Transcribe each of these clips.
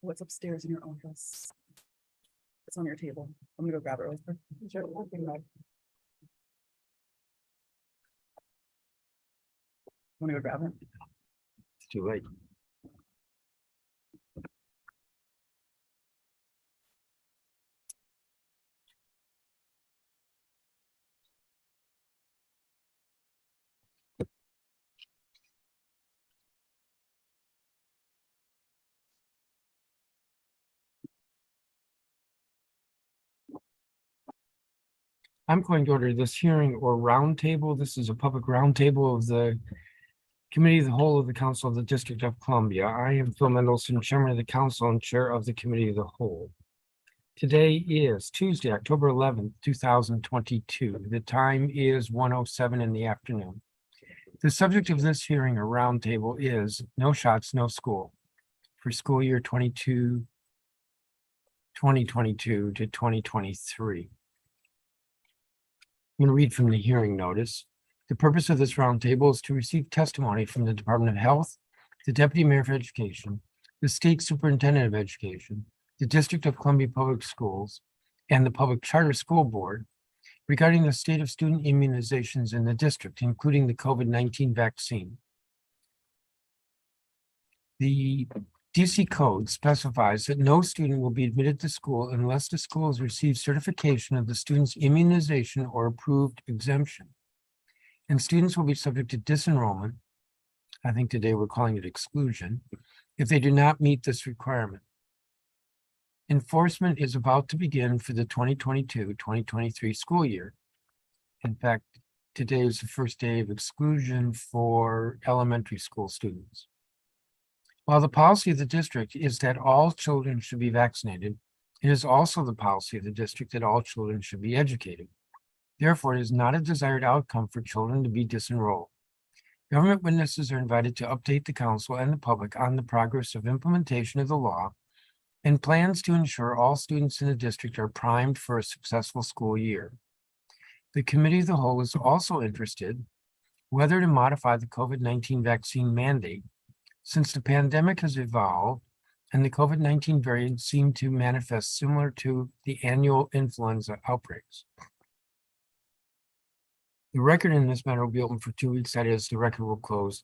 What's upstairs in your office? It's on your table. I'm gonna go grab it really quick. Want to go grab it? It's too late. I'm going to order this hearing or roundtable. This is a public roundtable of the Committee of the Whole of the Council of the District of Columbia. I am Phil Mendelson, Chairman of the Council and Chair of the Committee of the Whole. Today is Tuesday, October 11th, 2022. The time is 1:07 in the afternoon. The subject of this hearing or roundtable is no shots, no school for school year 2022 to 2023. I'm going to read from the hearing notice. The purpose of this roundtable is to receive testimony from the Department of Health, the Deputy Mayor of Education, the State Superintendent of Education, the District of Columbia Public Schools, and the Public Charter School Board regarding the state of student immunizations in the district, including the COVID-19 vaccine. The DC code specifies that no student will be admitted to school unless the school has received certification of the student's immunization or approved exemption. And students will be subject to disenrollment, I think today we're calling it exclusion, if they do not meet this requirement. Enforcement is about to begin for the 2022-2023 school year. In fact, today is the first day of exclusion for elementary school students. While the policy of the district is that all children should be vaccinated, it is also the policy of the district that all children should be educated. Therefore, it is not a desired outcome for children to be disenrolled. Government witnesses are invited to update the council and the public on the progress of implementation of the law and plans to ensure all students in the district are primed for a successful school year. The Committee of the Whole is also interested whether to modify the COVID-19 vaccine mandate, since the pandemic has evolved and the COVID-19 variants seem to manifest similar to the annual influenza outbreaks. The record in this matter will be open for 2 weeks. That is, the record will close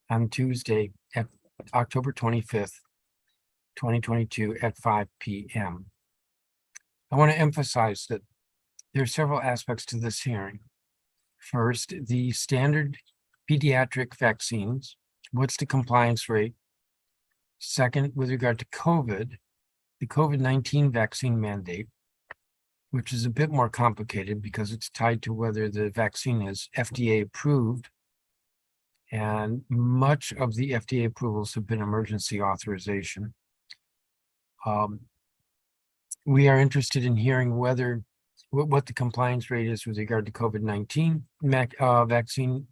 on Tuesday at October 25th, 2022 at 5 p.m. I want to emphasize that there are several aspects to this hearing. First, the standard pediatric vaccines. What's the compliance rate? Second, with regard to COVID, the COVID-19 vaccine mandate, which is a bit more complicated because it's tied to whether the vaccine is FDA approved. And much of the FDA approvals have been emergency authorization. We are interested in hearing what the compliance rate is with regard to COVID-19 vaccine,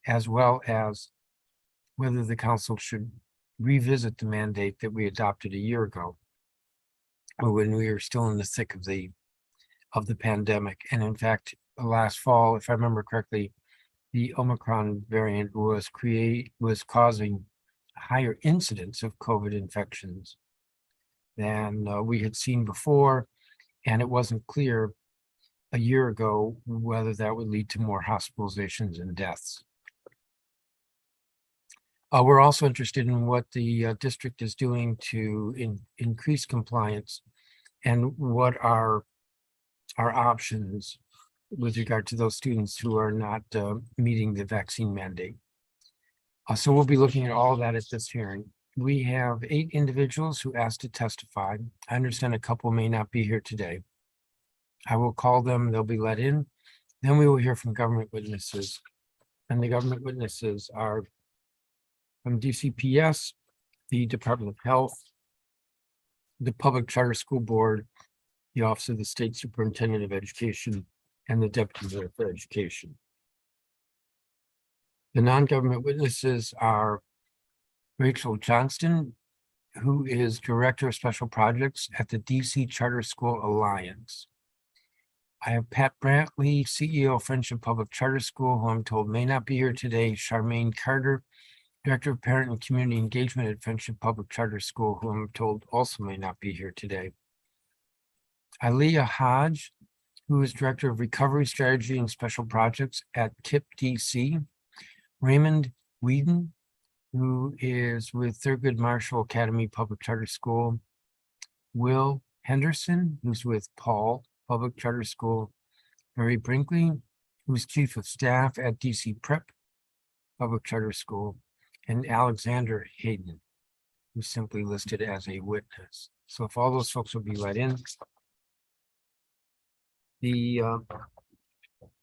as well as whether the council should revisit the mandate that we adopted a year ago, when we were still in the thick of the pandemic. And in fact, last fall, if I remember correctly, the Omicron variant was causing higher incidence of COVID infections than we had seen before. And it wasn't clear a year ago whether that would lead to more hospitalizations and deaths. We're also interested in what the district is doing to increase compliance and what are our options with regard to those students who are not meeting the vaccine mandate. So we'll be looking at all of that at this hearing. We have 8 individuals who asked to testify. I understand a couple may not be here today. I will call them, they'll be let in. Then we will hear from government witnesses. And the government witnesses are from DCPS, the Department of Health, the Public Charter School Board, the Office of the State Superintendent of Education, and the Deputy Mayor for Education. The non-government witnesses are Rachel Johnston, who is Director of Special Projects at the DC Charter School Alliance. I have Pat Brantley, CEO of Friendship Public Charter School, who I'm told may not be here today, Charmaine Carter, Director of Parent and Community Engagement at Friendship Public Charter School, who I'm told also may not be here today. Aliyah Hodge, who is Director of Recovery Strategy and Special Projects at KIP DC. Raymond Whedon, who is with Thurgood Marshall Academy Public Charter School. Will Henderson, who's with Paul Public Charter School. Mary Brinkley, who's Chief of Staff at DC Prep Public Charter School. And Alexander Hayden, who's simply listed as a witness. So if all those folks will be let in. The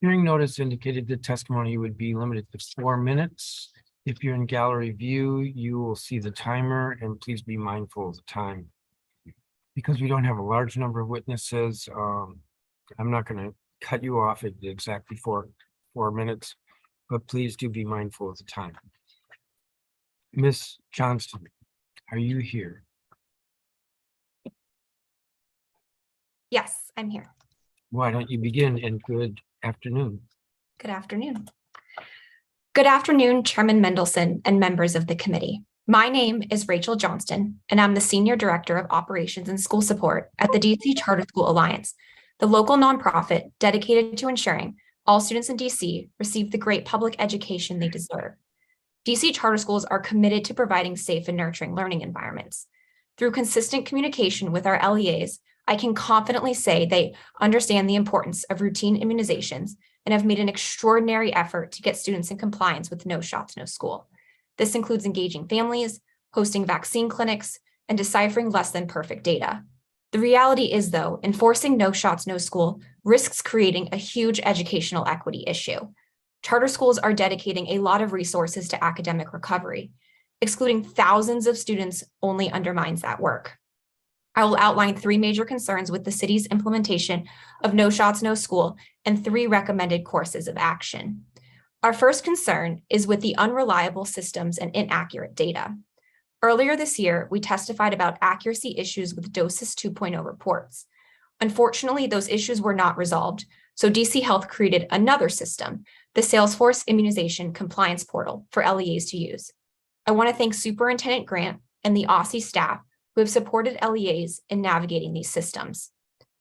hearing notice indicated the testimony would be limited to 4 minutes. If you're in gallery view, you will see the timer, and please be mindful of the time. Because we don't have a large number of witnesses, I'm not going to cut you off at exactly 4 minutes, but please do be mindful of the time. Miss Johnston, are you here? Yes, I'm here. Why don't you begin, and good afternoon. Good afternoon. Good afternoon, Chairman Mendelson and members of the committee. My name is Rachel Johnston, and I'm the Senior Director of Operations and School Support at the DC Charter School Alliance, the local nonprofit dedicated to ensuring all students in DC receive the great public education they deserve. DC charter schools are committed to providing safe and nurturing learning environments. Through consistent communication with our LEAs, I can confidently say they understand the importance of routine immunizations and have made an extraordinary effort to get students in compliance with No Shots, No School. This includes engaging families, hosting vaccine clinics, and deciphering less than perfect data. The reality is, though, enforcing No Shots, No School risks creating a huge educational equity issue. Charter schools are dedicating a lot of resources to academic recovery. Excluding thousands of students only undermines that work. I will outline 3 major concerns with the city's implementation of No Shots, No School and 3 recommended courses of action. Our first concern is with the unreliable systems and inaccurate data. Earlier this year, we testified about accuracy issues with DOSIS 2.0 reports. Unfortunately, those issues were not resolved, so DC Health created another system, the Salesforce Immunization Compliance Portal for LEAs to use. I want to thank Superintendent Grant and the OSSI staff who have supported LEAs in navigating these systems.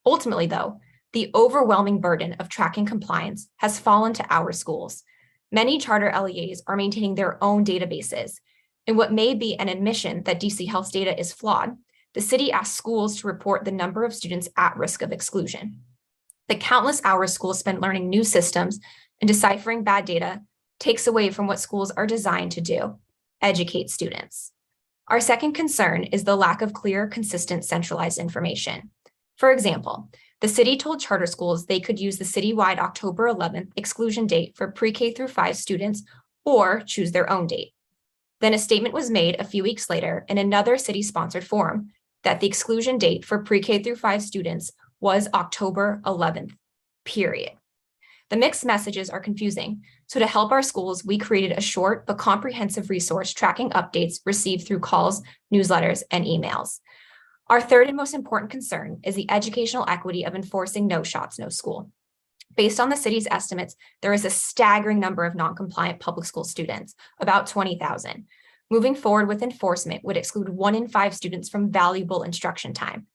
Ultimately, though, the overwhelming burden of tracking compliance has fallen to our schools. Many charter LEAs are maintaining their own databases. In what may be an admission that DC Health's data is flawed, the city asks schools to report the number of students at risk of exclusion. The countless hours schools spend learning new systems and deciphering bad data takes away from what schools are designed to do, educate students. Our second concern is the lack of clear, consistent, centralized information. For example, the city told charter schools they could use the citywide October 11th exclusion date for pre-K through 5 students or choose their own date. Then a statement was made a few weeks later in another city-sponsored forum that the exclusion date for pre-K through 5 students was October 11th, period. The mixed messages are confusing, so to help our schools, we created a short but comprehensive resource tracking updates received through calls, newsletters, and emails. Our third and most important concern is the educational equity of enforcing No Shots, No School. Based on the city's estimates, there is a staggering number of non-compliant public school students, about 20,000. Moving forward with enforcement would exclude 1 in 5 students from valuable instruction time.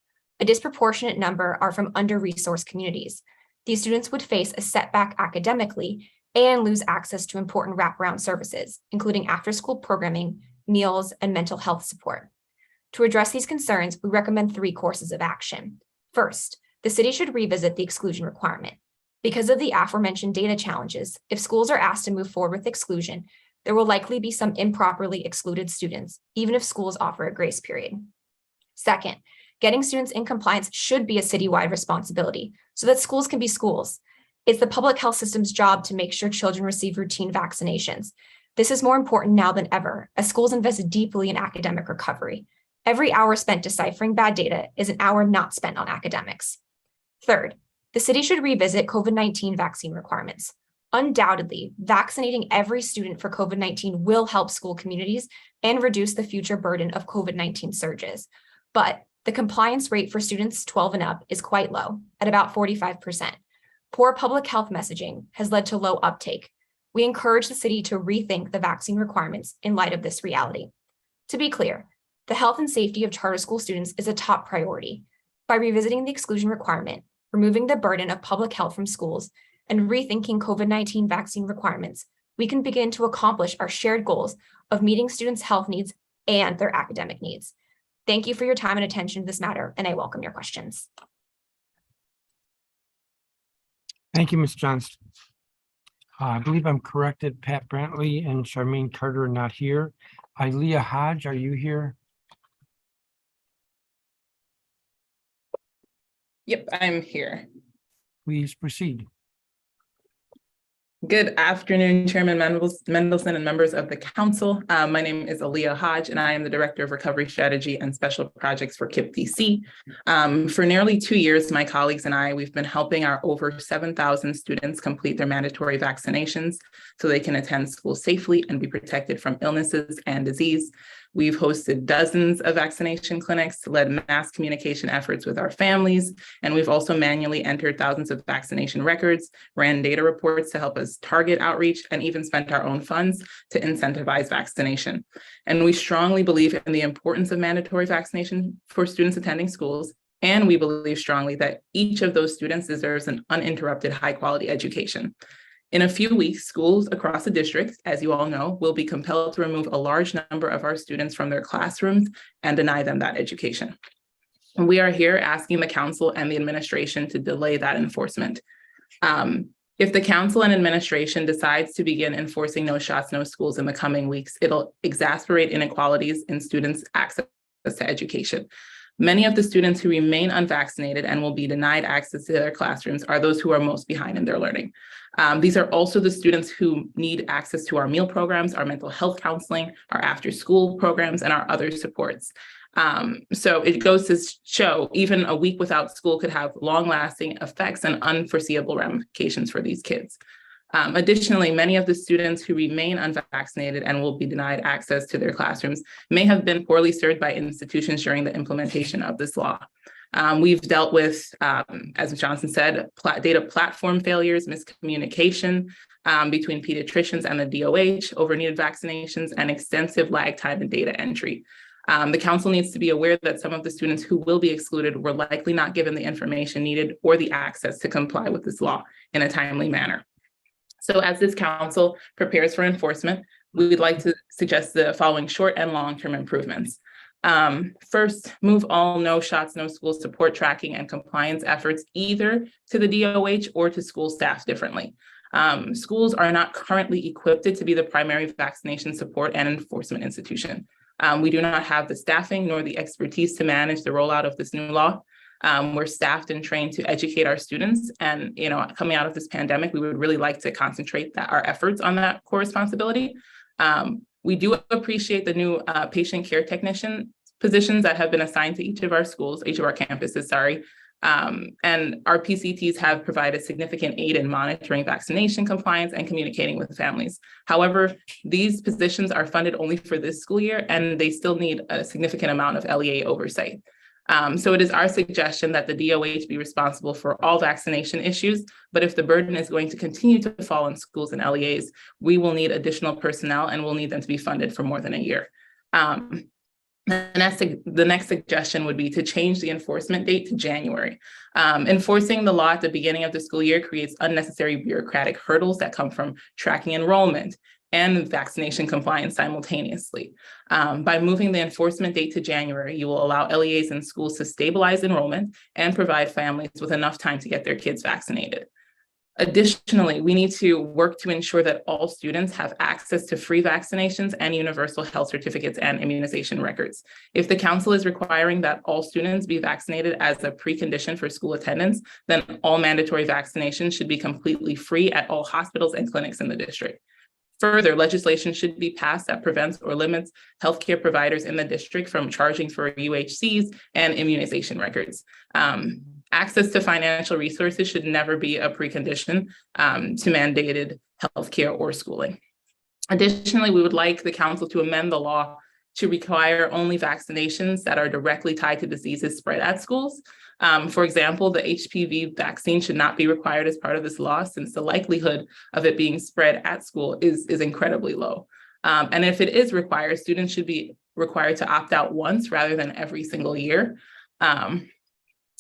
A disproportionate number are from under-resourced communities. These students would face a setback academically and lose access to important wraparound services, including after-school programming, meals, and mental health support. To address these concerns, we recommend 3 courses of action. First, the city should revisit the exclusion requirement. Because of the aforementioned data challenges, if schools are asked to move forward with exclusion, there will likely be some improperly excluded students, even if schools offer a grace period. Second, getting students in compliance should be a citywide responsibility so that schools can be schools. It's the public health system's job to make sure children receive routine vaccinations. This is more important now than ever, as schools invest deeply in academic recovery. Every hour spent deciphering bad data is an hour not spent on academics. Third, the city should revisit COVID-19 vaccine requirements. Undoubtedly, vaccinating every student for COVID-19 will help school communities and reduce the future burden of COVID-19 surges. But the compliance rate for students 12 and up is quite low, at about 45%. Poor public health messaging has led to low uptake. we encourage the city to rethink the vaccine requirements in light of this reality. To be clear, the health and safety of charter school students is a top priority. By revisiting the exclusion requirement, removing the burden of public health from schools, and rethinking COVID-19 vaccine requirements, we can begin to accomplish our shared goals of meeting students' health needs and their academic needs. Thank you for your time and attention to this matter, and I welcome your questions. Thank you, Ms. Johnston. I believe I'm corrected. Pat Brantley and Charmaine Carter are not here. Ilea Hodge, are you here? Yep, I'm here. Please proceed. Good afternoon, Chairman Mendelson and members of the council. My name is Ilea Hodge, and I am the Director of Recovery Strategy and Special Projects for KIPP DC. For nearly 2 years, my colleagues and we've been helping our over 7,000 students complete their mandatory vaccinations so they can attend school safely and be protected from illnesses and disease. We've hosted dozens of vaccination clinics, led mass communication efforts with our families, and we've also manually entered thousands of vaccination records, ran data reports to help us target outreach, and even spent our own funds to incentivize vaccination. And we strongly believe in the importance of mandatory vaccination for students attending schools, and we believe strongly that each of those students deserves an uninterrupted high-quality education. In a few weeks, schools across the district, as you all know, will be compelled to remove a large number of our students from their classrooms and deny them that education. And we are here asking the council and the administration to delay that enforcement. If the council and administration decides to begin enforcing no shots, no schools in the coming weeks, it'll exacerbate inequalities in students' access to education. Many of the students who remain unvaccinated and will be denied access to their classrooms are those who are most behind in their learning. These are also the students who need access to our meal programs, our mental health counseling, our after-school programs, and our other supports. So it goes to show even a week without school could have long-lasting effects and unforeseeable ramifications for these kids. Additionally, many of the students who remain unvaccinated and will be denied access to their classrooms may have been poorly served by institutions during the implementation of this law. We've dealt with, as Ms. Johnson said, data platform failures, miscommunication between pediatricians and the DOH over needed vaccinations, and extensive lag time in data entry. The council needs to be aware that some of the students who will be excluded were likely not given the information needed or the access to comply with this law in a timely manner. So as this council prepares for enforcement, we would like to suggest the following short and long-term improvements. First, move all no shots, no school support tracking and compliance efforts either to the DOH or to school staff differently. Schools are not currently equipped to be the primary vaccination support and enforcement institution. We do not have the staffing nor the expertise to manage the rollout of this new law. We're staffed and trained to educate our students, and coming out of this pandemic, we would really like to concentrate our efforts on that core responsibility. We do appreciate the new patient care technician positions that have been assigned to each of our schools, each of our campuses, and our PCTs have provided significant aid in monitoring vaccination compliance and communicating with families. However, these positions are funded only for this school year, and they still need a significant amount of LEA oversight. So it is our suggestion that the DOH be responsible for all vaccination issues, but if the burden is going to continue to fall on schools and LEAs, we will need additional personnel and we'll need them to be funded for more than a year. The next suggestion would be to change the enforcement date to January. Enforcing the law at the beginning of the school year creates unnecessary bureaucratic hurdles that come from tracking enrollment and vaccination compliance simultaneously. By moving the enforcement date to January, you will allow LEAs and schools to stabilize enrollment and provide families with enough time to get their kids vaccinated. Additionally, we need to work to ensure that all students have access to free vaccinations and universal health certificates and immunization records. If the council is requiring that all students be vaccinated as a precondition for school attendance, then all mandatory vaccinations should be completely free at all hospitals and clinics in the district. Further, legislation should be passed that prevents or limits healthcare providers in the district from charging for UHCs and immunization records. Access to financial resources should never be a precondition to mandated healthcare or schooling. Additionally, we would like the council to amend the law to require only vaccinations that are directly tied to diseases spread at schools. For example, the HPV vaccine should not be required as part of this law, since the likelihood of it being spread at school is incredibly low. And if it is required, students should be required to opt out once rather than every single year.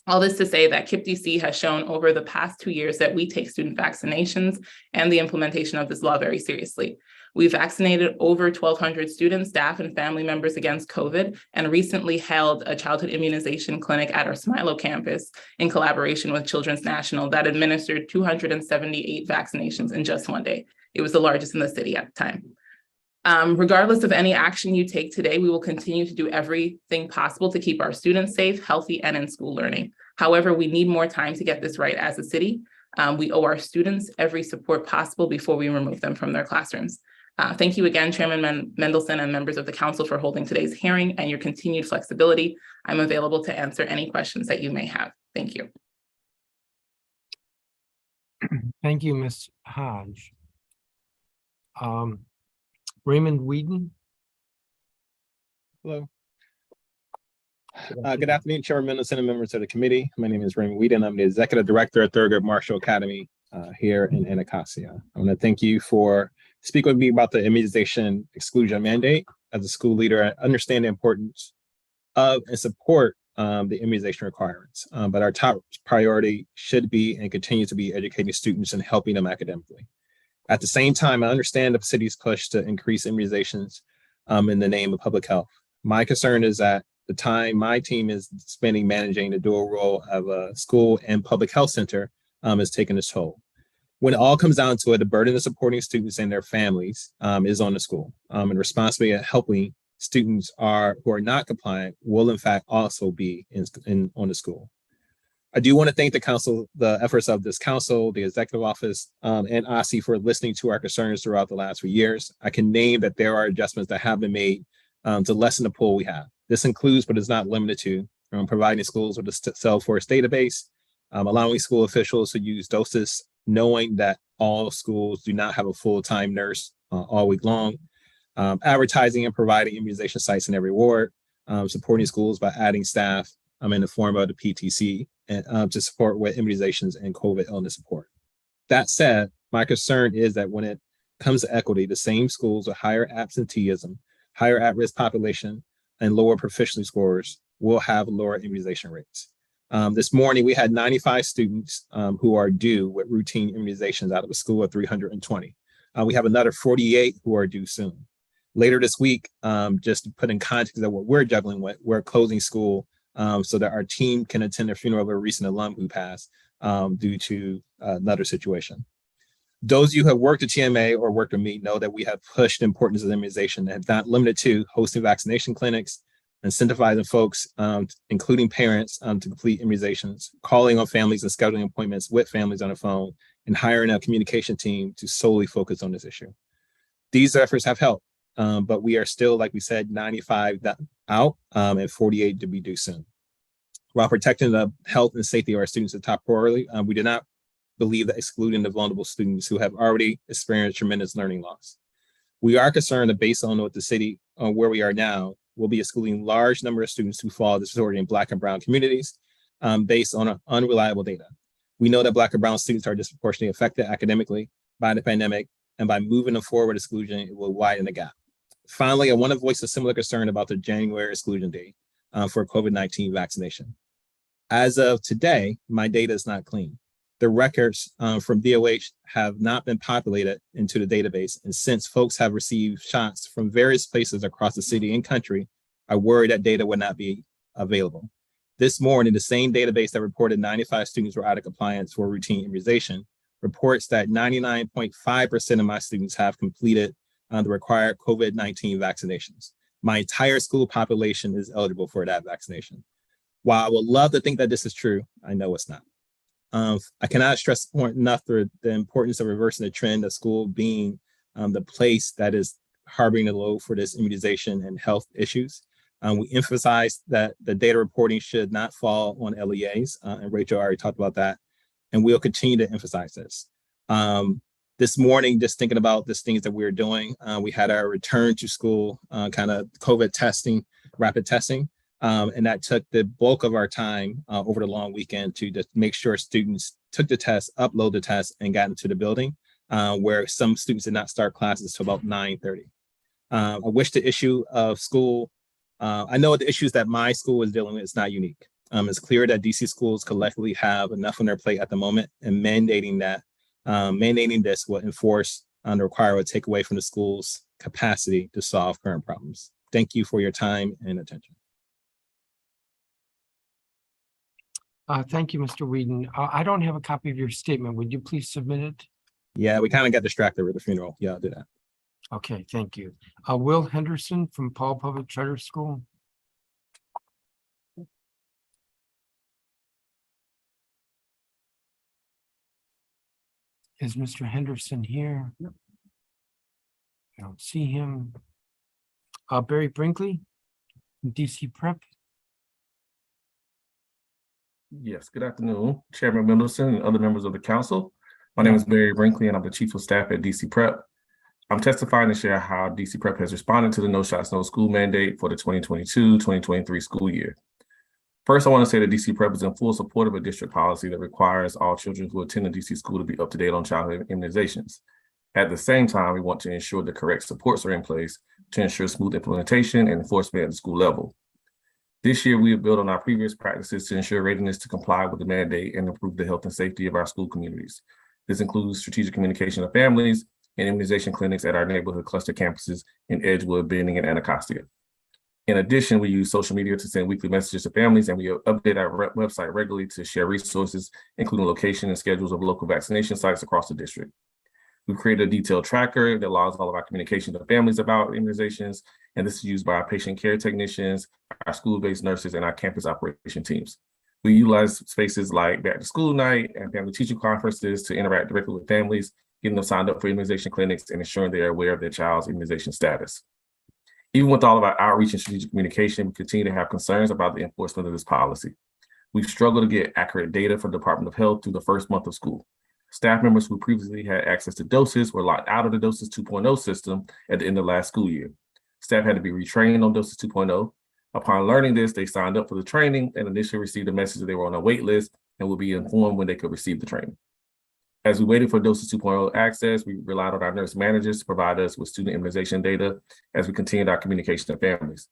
All this to say that KIPP-DC has shown over the past 2 years that we take student vaccinations and the implementation of this law very seriously. We vaccinated over 1,200 students, staff, and family members against COVID, and recently held a childhood immunization clinic at our Smilo campus in collaboration with Children's National that administered 278 vaccinations in just 1 day. It was the largest in the city at the time. Regardless of any action you take today, we will continue to do everything possible to keep our students safe, healthy, and in school learning. However, we need more time to get this right as a city. We owe our students every support possible before we remove them from their classrooms. Thank you again, Chairman Mendelson and members of the council for holding today's hearing and your continued flexibility. I'm available to answer any questions that you may have. Thank you. Thank you, Ms. Hodge. Raymond Whedon. Hello. Good afternoon, Chairman Mendelson and members of the committee. My name is Raymond Whedon. I'm the Executive Director at Thurgood Marshall Academy here in Anacostia. I want to thank you for speaking with me about the immunization exclusion mandate. As a school leader, I understand the importance of and support the immunization requirements, but our top priority should be and continue to be educating students and helping them academically. At the same time, I understand the city's push to increase immunizations in the name of public health. My concern is that the time my team is spending managing the dual role of a school and public health center is taking its toll. When it all comes down to it, the burden of supporting students and their families is on the school. And responsibility of helping students who are not compliant will in fact also be on the school. I do want to thank the council, the efforts of this council, the executive office, and OSCE for listening to our concerns throughout the last few years. I can name that there are adjustments that have been made to lessen the pool we have. This includes, but is not limited to, providing schools with a Salesforce database, allowing school officials to use doses, knowing that all schools do not have a full-time nurse all week long, advertising and providing immunization sites in every ward, supporting schools by adding staff in the form of the PTC and to support with immunizations and COVID illness support. That said, my concern is that when it comes to equity, the same schools with higher absenteeism, higher at-risk population, and lower proficiency scores will have lower immunization rates. This morning, we had 95 students who are due with routine immunizations out of a school of 320. We have another 48 who are due soon. Later this week, just to put in context of what we're juggling with, we're closing school so that our team can attend the funeral of a recent alum who passed due to another situation. Those of you who have worked at TMA or worked with me know that we have pushed the importance of immunization and not limited to hosting vaccination clinics, incentivizing folks, including parents, to complete immunizations, calling on families and scheduling appointments with families on the phone, and hiring a communication team to solely focus on this issue. These efforts have helped, but we are still, like we said, 95 out and 48 to be due soon. While protecting the health and safety of our students is top priority, we do not believe that excluding the vulnerable students who have already experienced tremendous learning loss. We are concerned that based on what the city, where we are now, we'll be excluding large number of students who fall disordering in Black and Brown communities based on unreliable data. We know that Black and Brown students are disproportionately affected academically by the pandemic, and by moving them forward exclusion, it will widen the gap. Finally, I want to voice a similar concern about the January exclusion date for COVID-19 vaccination. As of today, my data is not clean. The records from DOH have not been populated into the database, and since folks have received shots from various places across the city and country, I worry that data would not be available. This morning, the same database that reported 95 students were out of compliance for routine immunization reports that 99.5% of my students have completed the required COVID-19 vaccinations. My entire school population is eligible for that vaccination. While I would love to think that this is true, I know it's not. I cannot stress enough the importance of reversing the trend of school being the place that is harboring the load for this immunization and health issues. We emphasize that the data reporting should not fall on LEAs, and Rachel already talked about that, and we'll continue to emphasize this. This morning, just thinking about the things that we're doing, we had our return to school kind of COVID testing, rapid testing. And that took the bulk of our time over the long weekend to just make sure students took the test, upload the test, and got into the building, where some students did not start classes till about 9:30. I wish the issue of school, I know the issues that my school is dealing with is not unique. It's clear that DC schools collectively have enough on their plate at the moment, and mandating this will enforce and require a takeaway from the school's capacity to solve current problems. Thank you for your time and attention. Thank you, Mr. Whedon. I don't have a copy of your statement. Would you please submit it? Yeah, we kind of got distracted with the funeral. Yeah, I'll do that. Okay, thank you. Will Henderson from Paul Public Charter School. Is Mr. Henderson here? No. I don't see him. Barry Brinkley, DC Prep. Yes, good afternoon, Chairman Mendelson and other members of the council. My name is Barry Brinkley and I'm the Chief of Staff at DC Prep. I'm testifying to share how DC Prep has responded to the No Shots, No School mandate for the 2022-2023 school year. First, I want to say that DC Prep is in full support of a district policy that requires all children who attend a DC school to be up to date on childhood immunizations. At the same time, we want to ensure the correct supports are in place to ensure smooth implementation and enforcement at the school level. This year, we have built on our previous practices to ensure readiness to comply with the mandate and improve the health and safety of our school communities. This includes strategic communication of families and immunization clinics at our neighborhood cluster campuses in Edgewood, Benning, and Anacostia. In addition, we use social media to send weekly messages to families, and we update our website regularly to share resources, including location and schedules of local vaccination sites across the district. We've created a detailed tracker that allows all of our communication to families about immunizations, and this is used by our patient care technicians, our school-based nurses, and our campus operation teams. We utilize spaces like back to school night and family teaching conferences to interact directly with families, getting them signed up for immunization clinics and ensuring they are aware of their child's immunization status. Even with all of our outreach and strategic communication, we continue to have concerns about the enforcement of this policy. We've struggled to get accurate data from the Department of Health through the first month of school. Staff members who previously had access to doses were locked out of the doses 2.0 system at the end of last school year. Staff had to be retrained on doses 2.0. Upon learning this, they signed up for the training and initially received a message that they were on a wait list and would be informed when they could receive the training. As we waited for doses 2.0 access, we relied on our nurse managers to provide us with student immunization data as we continued our communication to families.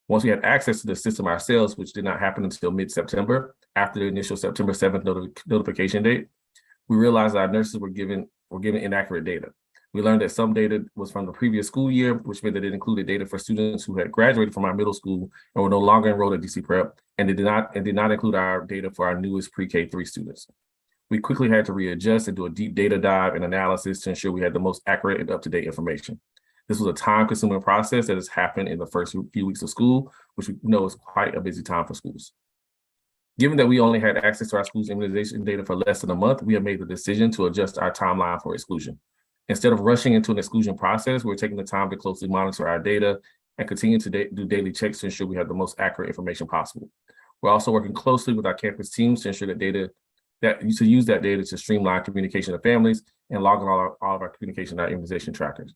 Once we had access to the system ourselves, which did not happen until mid-September, after the initial September 7th notification date, we realized that our nurses were given inaccurate data. We learned that some data was from the previous school year, which meant that it included data for students who had graduated from our middle school and were no longer enrolled at DC Prep, and did not include our data for our newest pre-K3 students. We quickly had to readjust and do a deep data dive and analysis to ensure we had the most accurate and up-to-date information. This was a time-consuming process that has happened in the first few weeks of school, which we know is quite a busy time for schools. Given that we only had access to our school's immunization data for less than a month, we have made the decision to adjust our timeline for exclusion. Instead of rushing into an exclusion process, we're taking the time to closely monitor our data and continue to do daily checks to ensure we have the most accurate information possible. We're also working closely with our campus teams to ensure to use that data to streamline communication to families and log in all of our communication in our immunization trackers.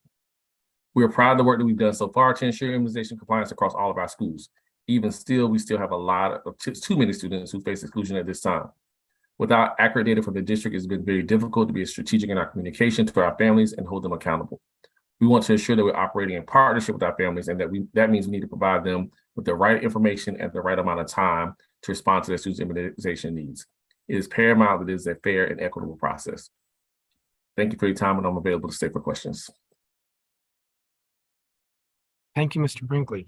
We are proud of the work that we've done so far to ensure immunization compliance across all of our schools. Even still, we still have a lot of too many students who face exclusion at this time. Without accurate data from the district, it's been very difficult to be strategic in our communication to our families and hold them accountable. We want to ensure that we're operating in partnership with our families, and that means we need to provide them with the right information at the right amount of time to respond to their students' immunization needs. It is paramount that it is a fair and equitable process. Thank you for your time, and I'm available to stay for questions. Thank you, Mr. Brinkley.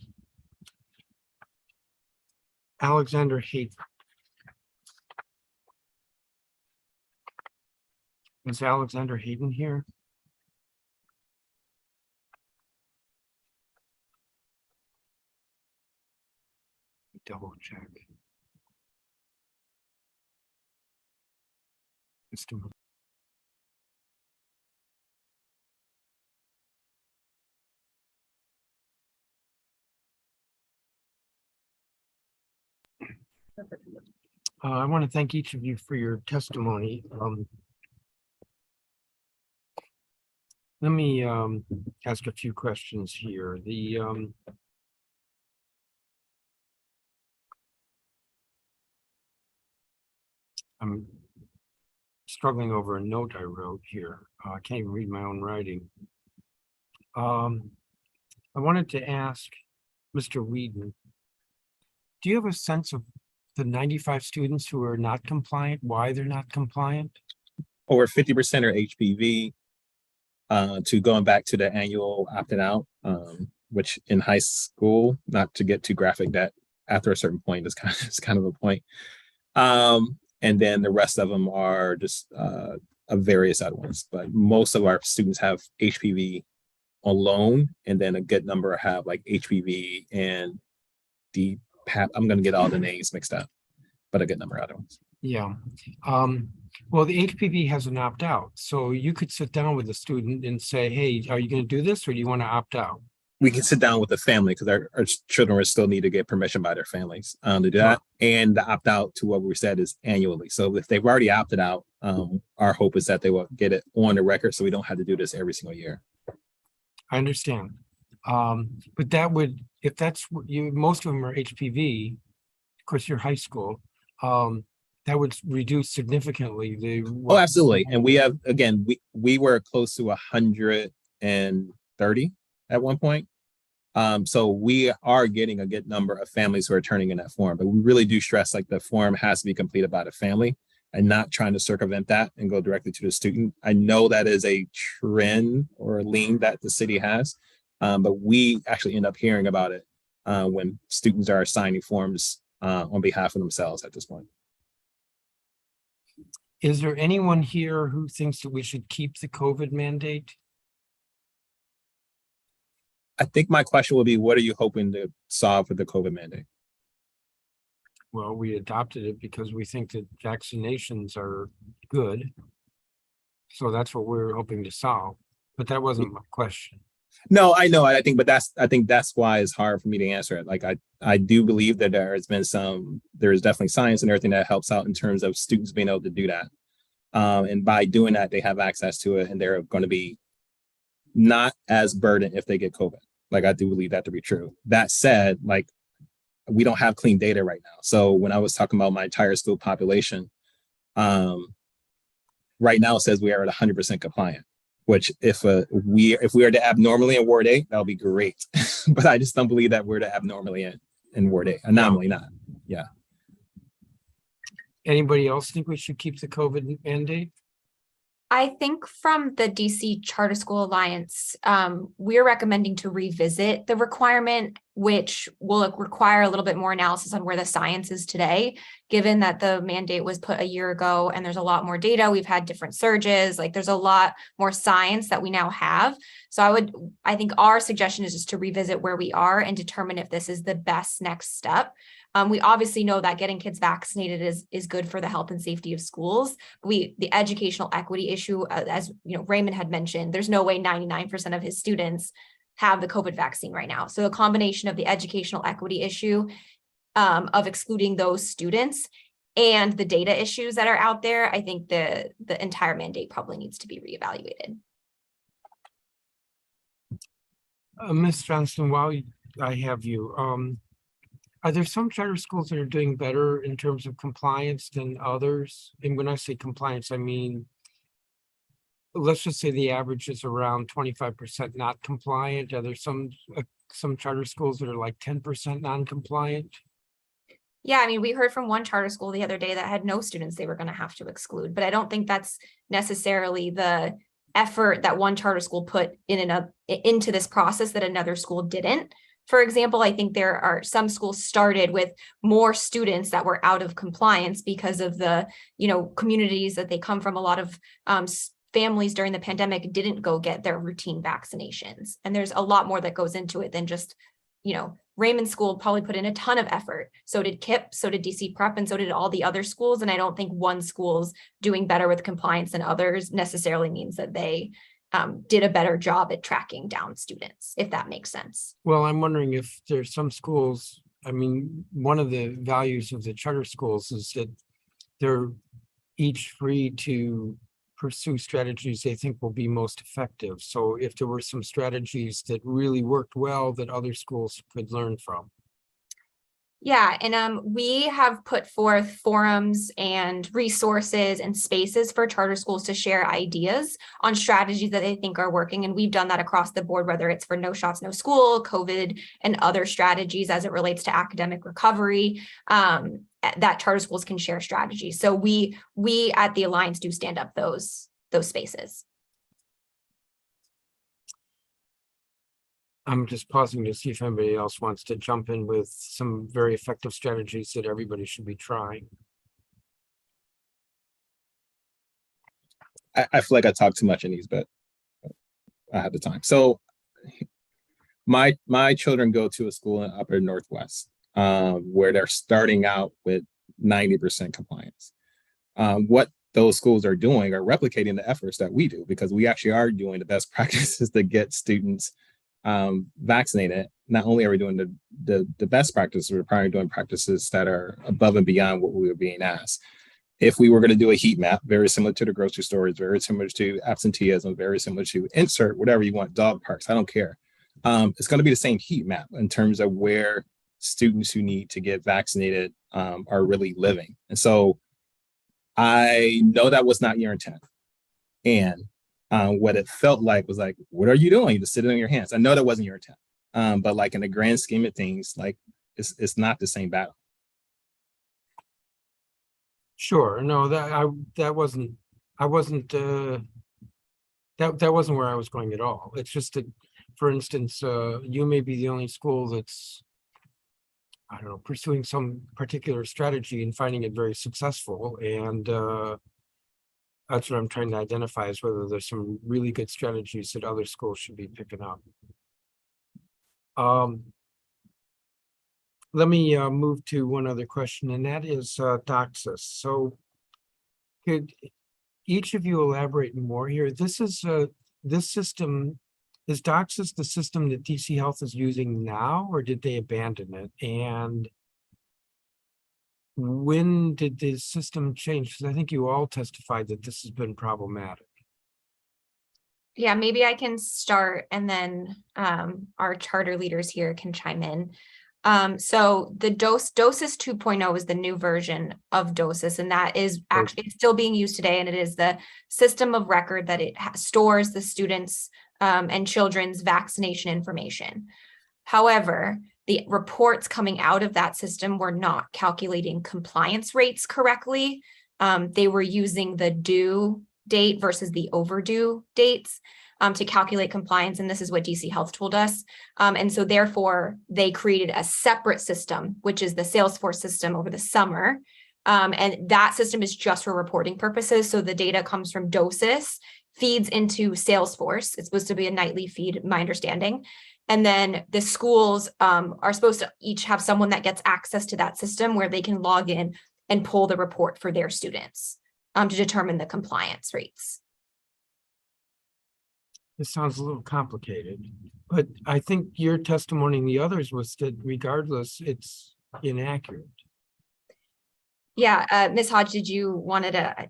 Alexander Hayden. Is Alexander Hayden here? Double check. Mr. I want to thank each of you for your testimony. Let me ask a few questions here. I'm struggling over a note I wrote here. I can't even read my own writing. I wanted to ask Mr. Whedon, do you have a sense of the 95 students who are not compliant, why they're not compliant? Over 50% are HPV, to going back to the annual opting out, which in high school, not to get too graphic, that after a certain point is kind of a point. And then the rest of them are just of various other ones. But most of our students have HPV alone, and then a good number have like HPV and the I'm going to get all the names mixed up, but a good number of other ones. Yeah. Well, the HPV has an opt out. So you could sit down with a student and say, hey, are you going to do this or do you want to opt out? We can sit down with the family because our children will still need to get permission by their families to do that. And the opt out to what we said is annually. So if they've already opted out, our hope is that they will get it on the record so we don't have to do this every single year. I understand. But that would, if that's what you, most of them are HPV, of course, you're high school, that would reduce significantly the. Oh, absolutely. And we have, again, we were close to 130 at one point. So we are getting a good number of families who are turning in that form, but we really do stress like the form has to be completed by the family and not trying to circumvent that and go directly to the student. I know that is a trend or a lean that the city has, but we actually end up hearing about it when students are signing forms on behalf of themselves at this point. Is there anyone here who thinks that we should keep the COVID mandate? I think my question would be, what are you hoping to solve with the COVID mandate? Well, we adopted it because we think that vaccinations are good. So that's what we're hoping to solve, but that wasn't my question. No, I know. I think that's why it's hard for me to answer it. Like I do believe that there's definitely science and everything that helps out in terms of students being able to do that. And by doing that, they have access to it and they're going to be not as burdened if they get COVID. Like I do believe that to be true. That said, like we don't have clean data right now. So when I was talking about my entire school population, right now it says we are at 100% compliant. Which if we are to abnormally in Ward 8, that'll be great. But I just don't believe that we're to abnormally in Ward 8. Anomaly, not. Yeah. Anybody else think we should keep the COVID mandate? I think from the DC Charter School Alliance, we're recommending to revisit the requirement, which will require a little bit more analysis on where the science is today, given that the mandate was put a year ago and there's a lot more data. We've had different surges, like there's a lot more science that we now have. So I think our suggestion is just to revisit where we are and determine if this is the best next step. We obviously know that getting kids vaccinated is good for the health and safety of schools. The educational equity issue, as you know, Raymond had mentioned, there's no way 99% of his students have the COVID vaccine right now. So a combination of the educational equity issue of excluding those students and the data issues that are out there, I think the entire mandate probably needs to be reevaluated. Ms. Johnston, while I have you, are there some charter schools that are doing better in terms of compliance than others? And when I say compliance, I mean, let's just say the average is around 25% not compliant. Are there some charter schools that are like 10% non-compliant? Yeah, I mean, we heard from one charter school the other day that had no students they were going to have to exclude, but I don't think that's necessarily the effort that one charter school put into this process that another school didn't. For example, I think there are some schools started with more students that were out of compliance because of the, communities that they come from. A lot of families during the pandemic didn't go get their routine vaccinations. And there's a lot more that goes into it than just, Raymond School probably put in a ton of effort. So did KIPP, so did DC Prep, and so did all the other schools. And I don't think one school's doing better with compliance than others necessarily means that they did a better job at tracking down students, if that makes sense. Well, I'm wondering if there's some schools, I mean, one of the values of the charter schools is that they're each free to pursue strategies they think will be most effective. So if there were some strategies that really worked well that other schools could learn from. Yeah, and we have put forth forums and resources and spaces for charter schools to share ideas on strategies that they think are working. And we've done that across the board, whether it's for no shots, no school, COVID, and other strategies as it relates to academic recovery, that charter schools can share strategies. So we at the Alliance do stand up those spaces. I'm just pausing to see if anybody else wants to jump in with some very effective strategies that everybody should be trying. I feel like I talk too much in these, but I have the time. So my children go to a school in Upper Northwest where they're starting out with 90% compliance. What those schools are doing are replicating the efforts that we do, because we actually are doing the best practices to get students vaccinated. Not only are we doing the best practices, we're probably doing practices that are above and beyond what we were being asked. If we were going to do a heat map, very similar to the grocery stores, very similar to absenteeism, very similar to insert whatever you want, dog parks, I don't care. It's going to be the same heat map in terms of where students who need to get vaccinated are really living. And so I know that was not your intent. And what it felt like was like, what are you doing? You just sit on your hands. I know that wasn't your intent. But like in the grand scheme of things, like it's not the same battle. Sure, no, that wasn't where I was going at all. It's just that, for instance, you may be the only school that's, I don't know, pursuing some particular strategy and finding it very successful. And that's what I'm trying to identify, is whether there's some really good strategies that other schools should be picking up. Let me move to one other question, and that is Doxus. So could each of you elaborate more here? This system, is Doxus the system that DC Health is using now, or did they abandon it? And when did the system change? Because I think you all testified that this has been problematic. Yeah, maybe I can start, and then our charter leaders here can chime in. So the DOSIS 2.0 is the new version of DOSIS, and that is actually still being used today. And it is the system of record that it stores the students' and children's vaccination information. However, the reports coming out of that system were not calculating compliance rates correctly. They were using the due date versus the overdue dates to calculate compliance. And this is what DC Health told us. And so therefore, they created a separate system, which is the Salesforce system over the summer. And that system is just for reporting purposes. So the data comes from DOSIS, feeds into Salesforce. It's supposed to be a nightly feed, my understanding. And then the schools are supposed to each have someone that gets access to that system where they can log in and pull the report for their students to determine the compliance rates. This sounds a little complicated, but I think your testimony and the others was that regardless, it's inaccurate. Yeah, Ms. Hodge, did you wanted to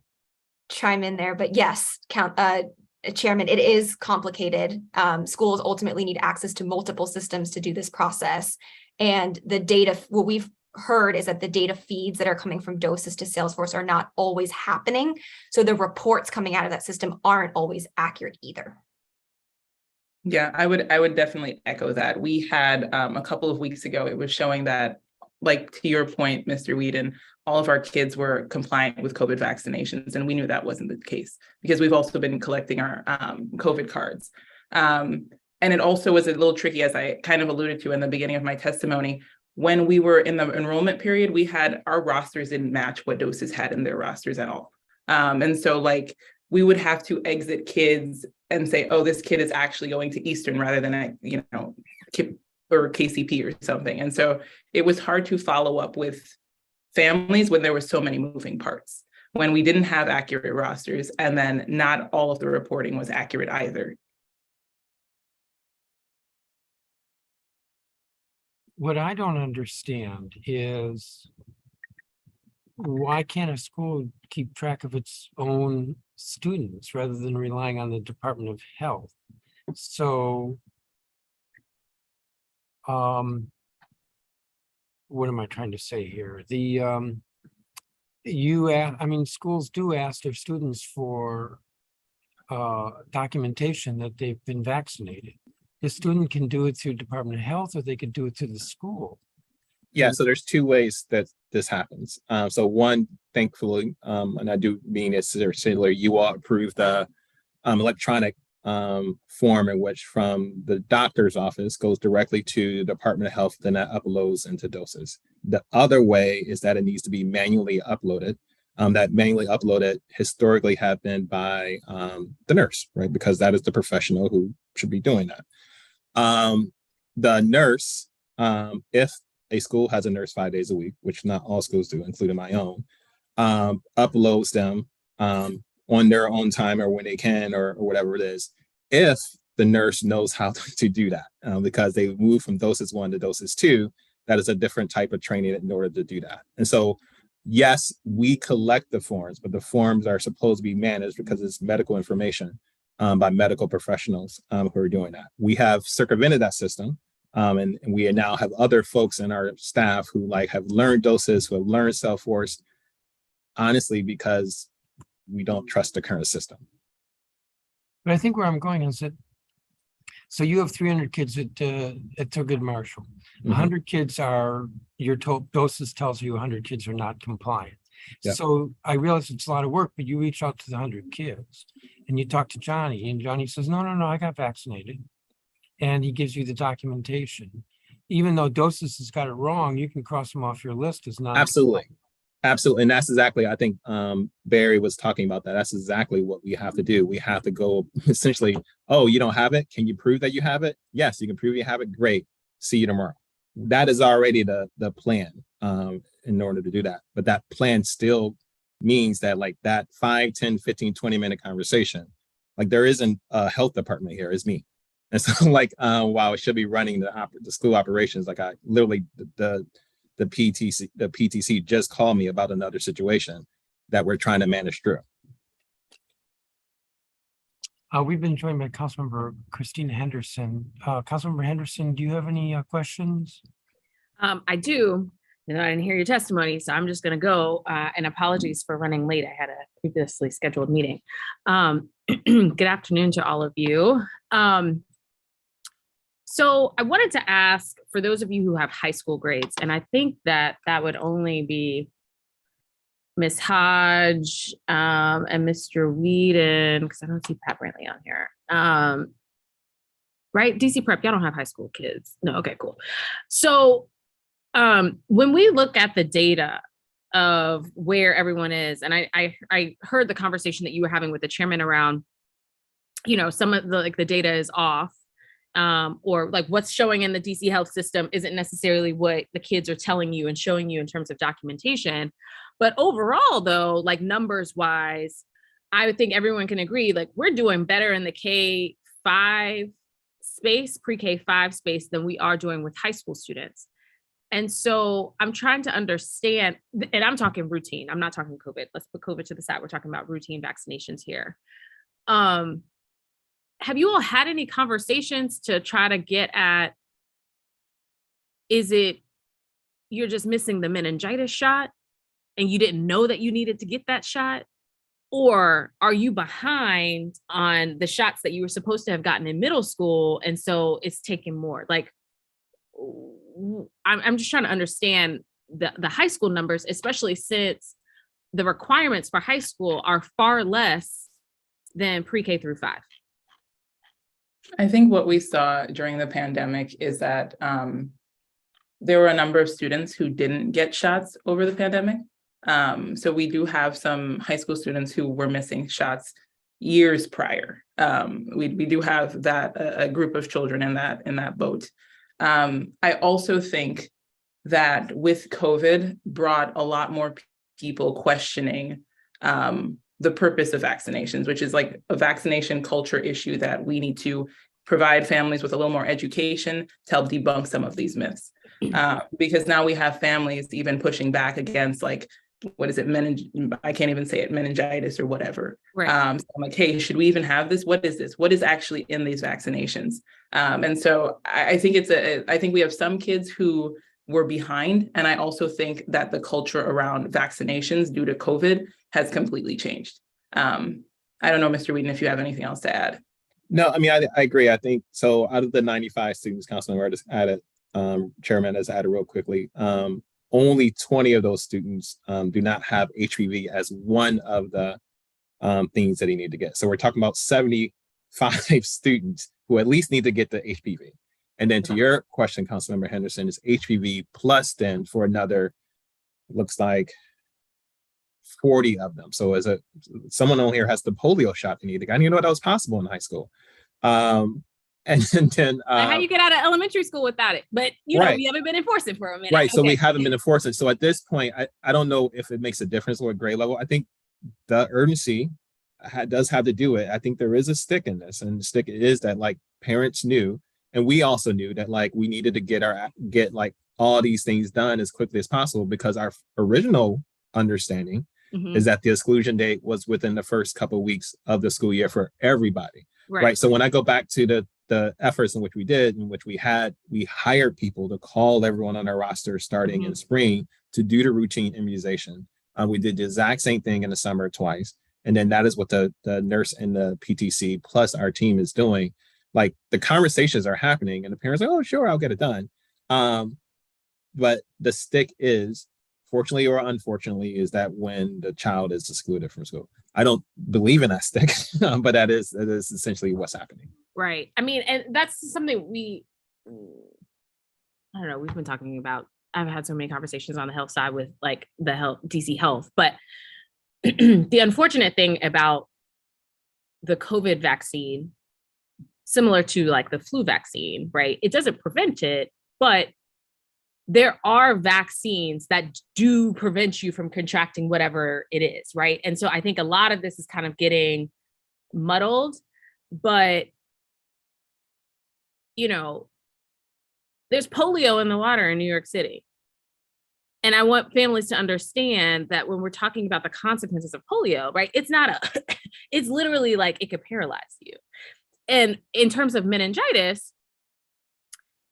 chime in there? But yes, Chairman, it is complicated. Schools ultimately need access to multiple systems to do this process. And the data, what we've heard is that the data feeds that are coming from DOSIS to Salesforce are not always happening. So the reports coming out of that system aren't always accurate either. Yeah, I would definitely echo that. We had a couple of weeks ago, it was showing that, like to your point, Mr. Whedon, all of our kids were compliant with COVID vaccinations, and we knew that wasn't the case because we've also been collecting our COVID cards. And it also was a little tricky, as I kind of alluded to in the beginning of my testimony. When we were in the enrollment period, we had our rosters didn't match what DOSIS had in their rosters at all. And so like we would have to exit kids and say, oh, this kid is actually going to Eastern rather than, KIP or KCP or something. And so it was hard to follow up with families when there were so many moving parts, when we didn't have accurate rosters, and then not all of the reporting was accurate either. What I don't understand is why can't a school keep track of its own students rather than relying on the Department of Health? So what am I trying to say here? I mean, schools do ask their students for documentation that they've been vaccinated. The student can do it through Department of Health, or they could do it through the school. Yeah, so there's two ways that this happens. So one, thankfully, and I do mean it's similar, you all approved the electronic form in which from the doctor's office goes directly to the Department of Health, then that uploads into doses. The other way is that it needs to be manually uploaded. That manually uploaded historically have been by the nurse, right? Because that is the professional who should be doing that. The nurse, if a school has a nurse 5 days a week, which not all schools do, including my own, uploads them on their own time or when they can or whatever it is, if the nurse knows how to do that, because they move from doses 1 to doses 2, that is a different type of training in order to do that. And so, yes, we collect the forms, but the forms are supposed to be managed because it's medical information by medical professionals who are doing that. We have circumvented that system. And we now have other folks in our staff who have learned doses, who have learned Salesforce, honestly, because we don't trust the current system. But I think where I'm going is that, so you have 300 kids at Thurgood Marshall. 100 kids are, your doses tells you 100 kids are not compliant. Yep. So I realize it's a lot of work, but you reach out to the 100 kids and you talk to Johnny, and Johnny says, no, I got vaccinated. And he gives you the documentation. Even though doses has got it wrong, you can cross them off your list as not. Absolutely. And that's exactly, I think Barry was talking about that. That's exactly what we have to do. We have to go essentially, oh, you don't have it? Can you prove that you have it? Yes, you can prove you have it. Great. See you tomorrow. That is already the plan in order to do that. But that plan still means that that 5, 10, 15, 20-minute conversation, there isn't a health department here, it's me. And so while it should be running the school operations, I literally, the PTC just called me about another situation that we're trying to manage through. We've been joined by Councilmember Christina Henderson. Councilmember Henderson, do you have any questions? I do. And I didn't hear your testimony, so I'm just going to go. And apologies for running late. I had a previously scheduled meeting. Good afternoon to all of you. So I wanted to ask, for those of you who have high school grades, and I think that would only be Ms. Hodge and Mr. Whedon, because I don't see Pat Brantley on here. Right? DC Prep, y'all don't have high school kids. No, okay, cool. So when we look at the data of where everyone is, and I heard the conversation that you were having with the chairman around, some of the data is off. Or what's showing in the DC health system isn't necessarily what the kids are telling you and showing you in terms of documentation. But overall, though, numbers wise, I would think everyone can agree, we're doing better in the K-5 space, pre-K-5 space than we are doing with high school students. And so I'm trying to understand, and I'm talking routine. I'm not talking COVID. Let's put COVID to the side. We're talking about routine vaccinations here. Have you all had any conversations to try to get at, is it you're just missing the meningitis shot and you didn't know that you needed to get that shot? Or are you behind on the shots that you were supposed to have gotten in middle school, and so it's taking more? I'm just trying to understand the high school numbers, especially since the requirements for high school are far less than pre-K through 5. I think what we saw during the pandemic is that there were a number of students who didn't get shots over the pandemic. So we do have some high school students who were missing shots years prior. We do have that a group of children in that boat. I also think that with COVID brought a lot more people questioning the purpose of vaccinations, which is a vaccination culture issue that we need to provide families with a little more education to help debunk some of these myths. Because now we have families even pushing back against what is it? I can't even say it, meningitis or whatever. Right. So I'm hey, should we even have this? What is this? What is actually in these vaccinations? And so I think I think we have some kids who we're behind. And I also think that the culture around vaccinations due to COVID has completely changed. I don't know, Mr. Whedon, if you have anything else to add. No, I mean, I agree. I think so. Out of the 95 students, Councilman, I just added, Chairman has added real quickly. Only 20 of those students do not have HPV as one of the things that he need to get. So we're talking about 75 students who at least need to get the HPV. And then to your question, Councilmember Henderson, is HPV plus then for another, looks like 40 of them. So as someone on here has the polio shot they need to get. I didn't even know that was possible in high school. And then How you get out of elementary school without it? But you know, right. we haven't been enforcing for a minute. Right. So Okay. we haven't been enforcing. So at this point, I don't know if it makes a difference what grade level. I think the urgency does have to do it. I think there is a stick in this, and the stick is that like parents knew, and we also knew that like we needed to get like all these things done as quickly as possible, because our original understanding is that the exclusion date was within the first couple of weeks of the school year for everybody. Right. So when I go back to the efforts in which we did, in which we hired people to call everyone on our roster starting in spring to do the routine immunization. We did the exact same thing in the summer twice. And then that is what the nurse and the PTC plus our team is doing. Like the conversations are happening and the parents are like, oh, sure, I'll get it done. But the stick is, fortunately or unfortunately, is that when the child is excluded from school. I don't believe in that stick, but that is essentially what's happening. Right. I mean, and that's something I don't know, we've been talking about. I've had so many conversations on the health side with like the health, DC Health, but the unfortunate thing about the COVID vaccine, similar to like the flu vaccine, right? It doesn't prevent it, but there are vaccines that do prevent you from contracting whatever it is, right? And so I think a lot of this is kind of getting muddled, but you know, there's polio in the water in New York City. And I want families to understand that when we're talking about the consequences of polio, right? It's not it's literally like it could paralyze you. And in terms of meningitis,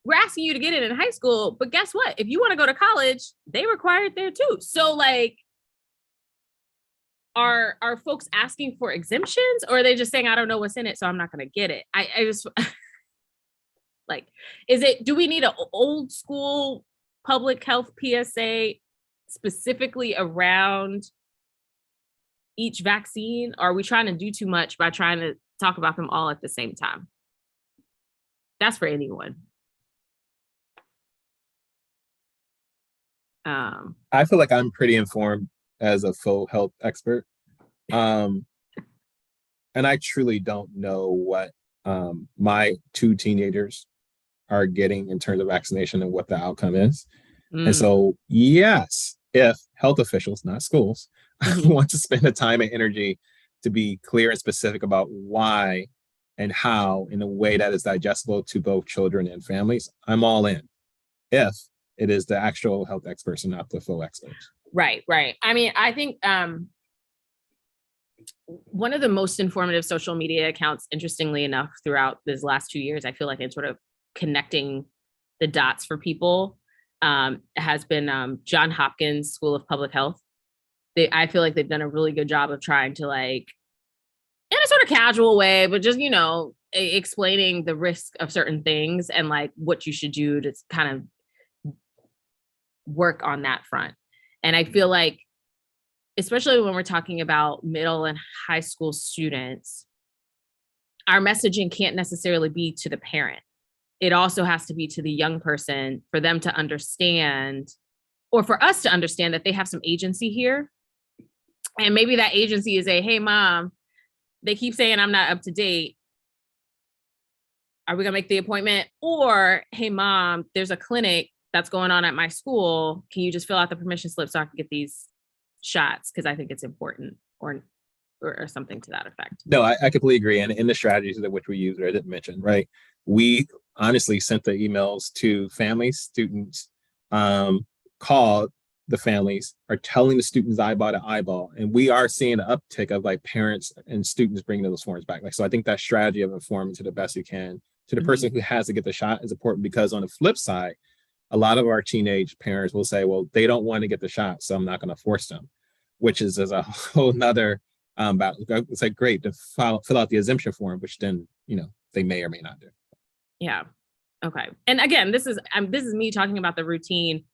we're asking you to get it in high school, but guess what? If you want to go to college, they require it there too. So like, are folks asking for exemptions, or are they just saying, I don't know what's in it, so I'm not going to get it? I just like, do we need an old school public health PSA specifically around each vaccine? Or are we trying to do too much by trying to talk about them all at the same time? That's for anyone. I feel like I'm pretty informed as a full health expert. And I truly don't know what my two teenagers are getting in terms of vaccination and what the outcome is. And so, yes, if health officials, not schools, want to spend the time and energy to be clear and specific about why and how in a way that is digestible to both children and families, I'm all in. If it is the actual health experts and not the full experts. Right. I mean, I think one of the most informative social media accounts, interestingly enough, throughout these last 2 years, I feel like it's sort of connecting the dots for people, has been John Hopkins School of Public Health. I feel like they've done a really good job of trying to, like, in a sort of casual way, but just, you know, explaining the risk of certain things and like what you should do to kind of work on that front. And I feel like, especially when we're talking about middle and high school students, our messaging can't necessarily be to the parent. It also has to be to the young person for them to understand, or for us to understand that they have some agency here. And maybe that agency is hey, mom, they keep saying I'm not up to date. Are we gonna make the appointment? Or, hey, mom, there's a clinic that's going on at my school. Can you just fill out the permission slip so I can get these shots? Because I think it's important, or something to that effect. No, I completely agree. And in the strategies that which we use, I didn't mention, right? We honestly sent the emails to families, students, called the families, are telling the students eyeball to eyeball. And we are seeing an uptick of like parents and students bringing those forms back. Like, so I think that strategy of informing to the best you can to the person who has to get the shot is important, because on the flip side, a lot of our teenage parents will say, well, they don't want to get the shot, so I'm not going to force them, which is a whole nother battle. It's like, great, to fill out the exemption form, which then, they may or may not do. Yeah. Okay. And again, this is me talking about the routine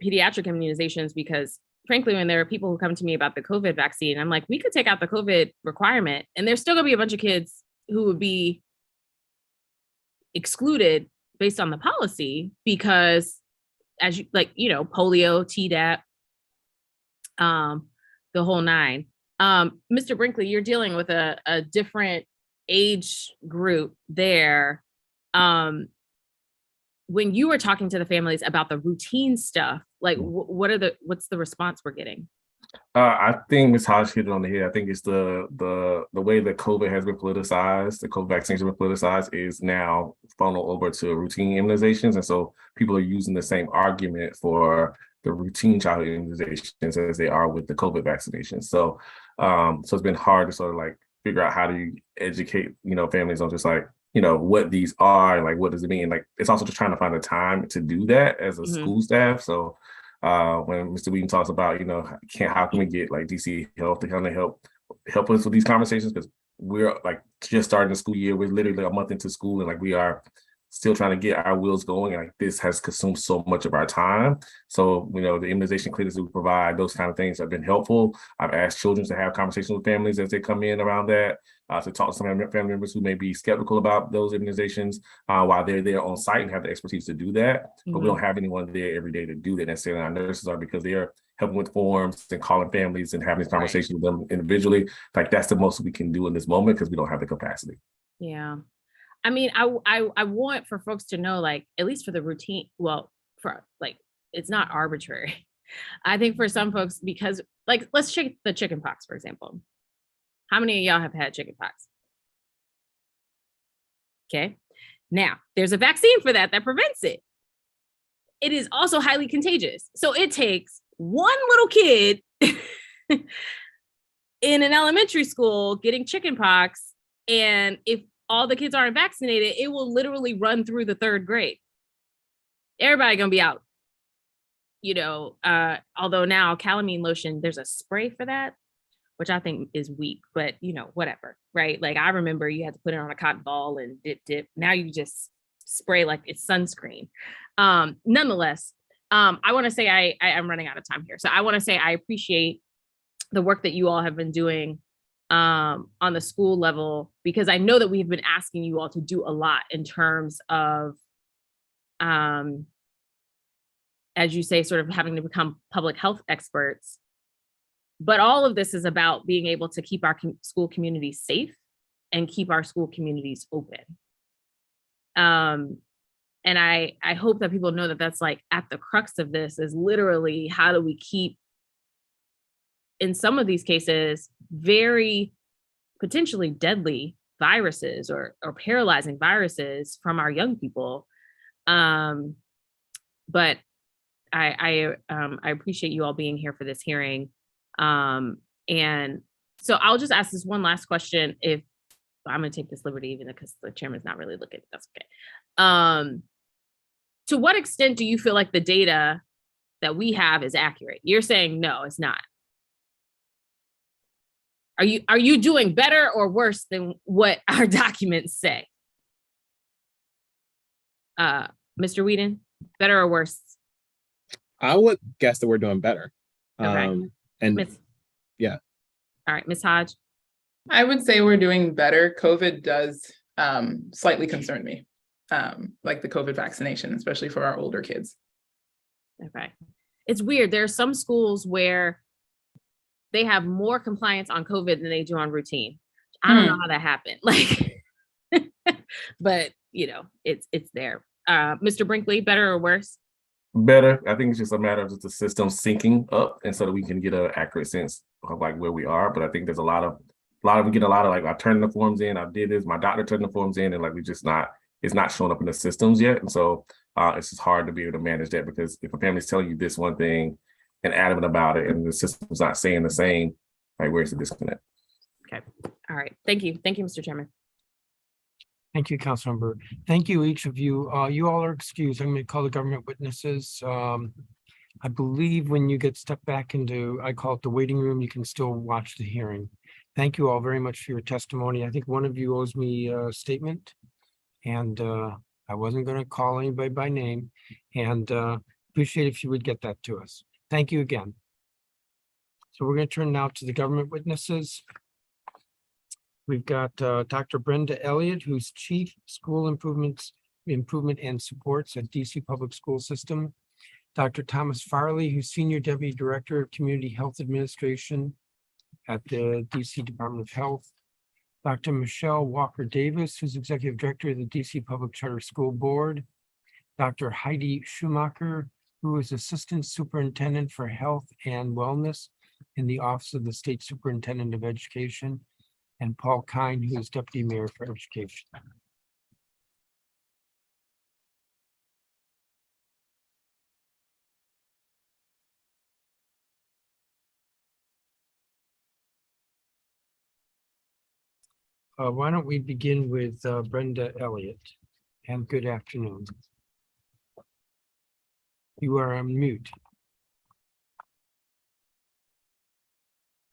pediatric immunizations, because frankly, when there are people who come to me about the COVID vaccine, I'm like, we could take out the COVID requirement and there's still gonna be a bunch of kids who would be excluded based on the policy because as you polio, Tdap, the whole nine. Mr. Brinkley, you're dealing with a different age group there. When you were talking to the families about the routine stuff, like what's the response we're getting? I think Ms. Hodge hit it on the head. I think it's the way that COVID has been politicized, the COVID vaccines have been politicized, is now funneled over to routine immunizations. And so people are using the same argument for the routine childhood immunizations as they are with the COVID vaccinations. So it's been hard to sort of like figure out how do you educate, families on just like, what these are and like what does it mean? Like it's also just trying to find a time to do that as a school staff. So when Mr. Wheaton talks about, how can we get like DC Health to kind of help us with these conversations, because we're like just starting the school year. We're literally a month into school and like we are still trying to get our wheels going. And like this has consumed so much of our time. So, the immunization clinics that we provide, those kind of things have been helpful. I've asked children to have conversations with families as they come in around that, to talk to some family members who may be skeptical about those immunizations while they're there on site and have the expertise to do that. But we don't have anyone there every day to do that necessarily. Our nurses are, because they are helping with forms and calling families and having these conversations with them individually. Like that's the most we can do in this moment because we don't have the capacity. Yeah. I mean, I want for folks to know, like, at least for the routine, well, for like, it's not arbitrary. I think for some folks, because like, let's check the chicken pox, for example. How many of y'all have had chicken pox? Okay. Now there's a vaccine for that prevents it. It is also highly contagious. So it takes one little kid in an elementary school getting chicken pox. And if all the kids aren't vaccinated, it will literally run through the third grade. Everybody gonna be out. Although now calamine lotion, there's a spray for that, which I think is weak, but whatever, right? Like I remember you had to put it on a cotton ball and dip. Now you just spray like it's sunscreen. Nonetheless, I want to say I'm running out of time here. So I want to say I appreciate the work that you all have been doing on the school level, because I know that we've been asking you all to do a lot in terms of, as you say, sort of having to become public health experts. But all of this is about being able to keep our school communities safe and keep our school communities open. And I hope that people know that that's like at the crux of this is literally how do we keep, in some of these cases, very potentially deadly viruses or paralyzing viruses from our young people. But I appreciate you all being here for this hearing. And so I'll just ask this one last question. If I'm going to take this liberty, even because the chairman's not really looking, that's okay. To what extent do you feel like the data that we have is accurate? You're saying no, it's not. Are you doing better or worse than what our documents say? Mr. Whedon, better or worse? I would guess that we're doing better. Okay. Yeah. All right, Ms. Hodge. I would say we're doing better. COVID does slightly concern me, like the COVID vaccination, especially for our older kids. Okay. It's weird. There are some schools where they have more compliance on COVID than they do on routine. I don't know how that happened. Like, but it's there. Mr. Brinkley, better or worse? Better. I think it's just a matter of just the system syncing up, and so that we can get an accurate sense of like where we are. But I think there's we get a lot of like, I turned the forms in, I did this, my doctor turned the forms in, and like it's not showing up in the systems yet. And so it's just hard to be able to manage that, because if a family's telling you this one thing and adamant about it, and the system's not saying the same, like where's the disconnect? Okay. All right. Thank you. Thank you, Mr. Chairman. Thank you, Councilmember. Thank you, each of you. You all are excused. I'm going to call the government witnesses. I believe when you get stepped back into, I call it the waiting room, you can still watch the hearing. Thank you all very much for your testimony. I think one of you owes me a statement. And I wasn't going to call anybody by name, and appreciate if you would get that to us. Thank you again. So we're going to turn now to the government witnesses. We've got Dr. Brenda Elliott, who's Chief School Improvement and Supports at DC Public School System. Dr. Thomas Farley, who's Senior Deputy Director of Community Health Administration at the DC Department of Health. Dr. Michelle Walker Davis, who's Executive Director of the DC Public Charter School Board. Dr. Heidi Schumacher, who is Assistant Superintendent for Health and Wellness in the Office of the State Superintendent of Education. And Paul Kine, who is Deputy Mayor for Education. Why don't we begin with Brenda Elliott, and good afternoon. You are on mute.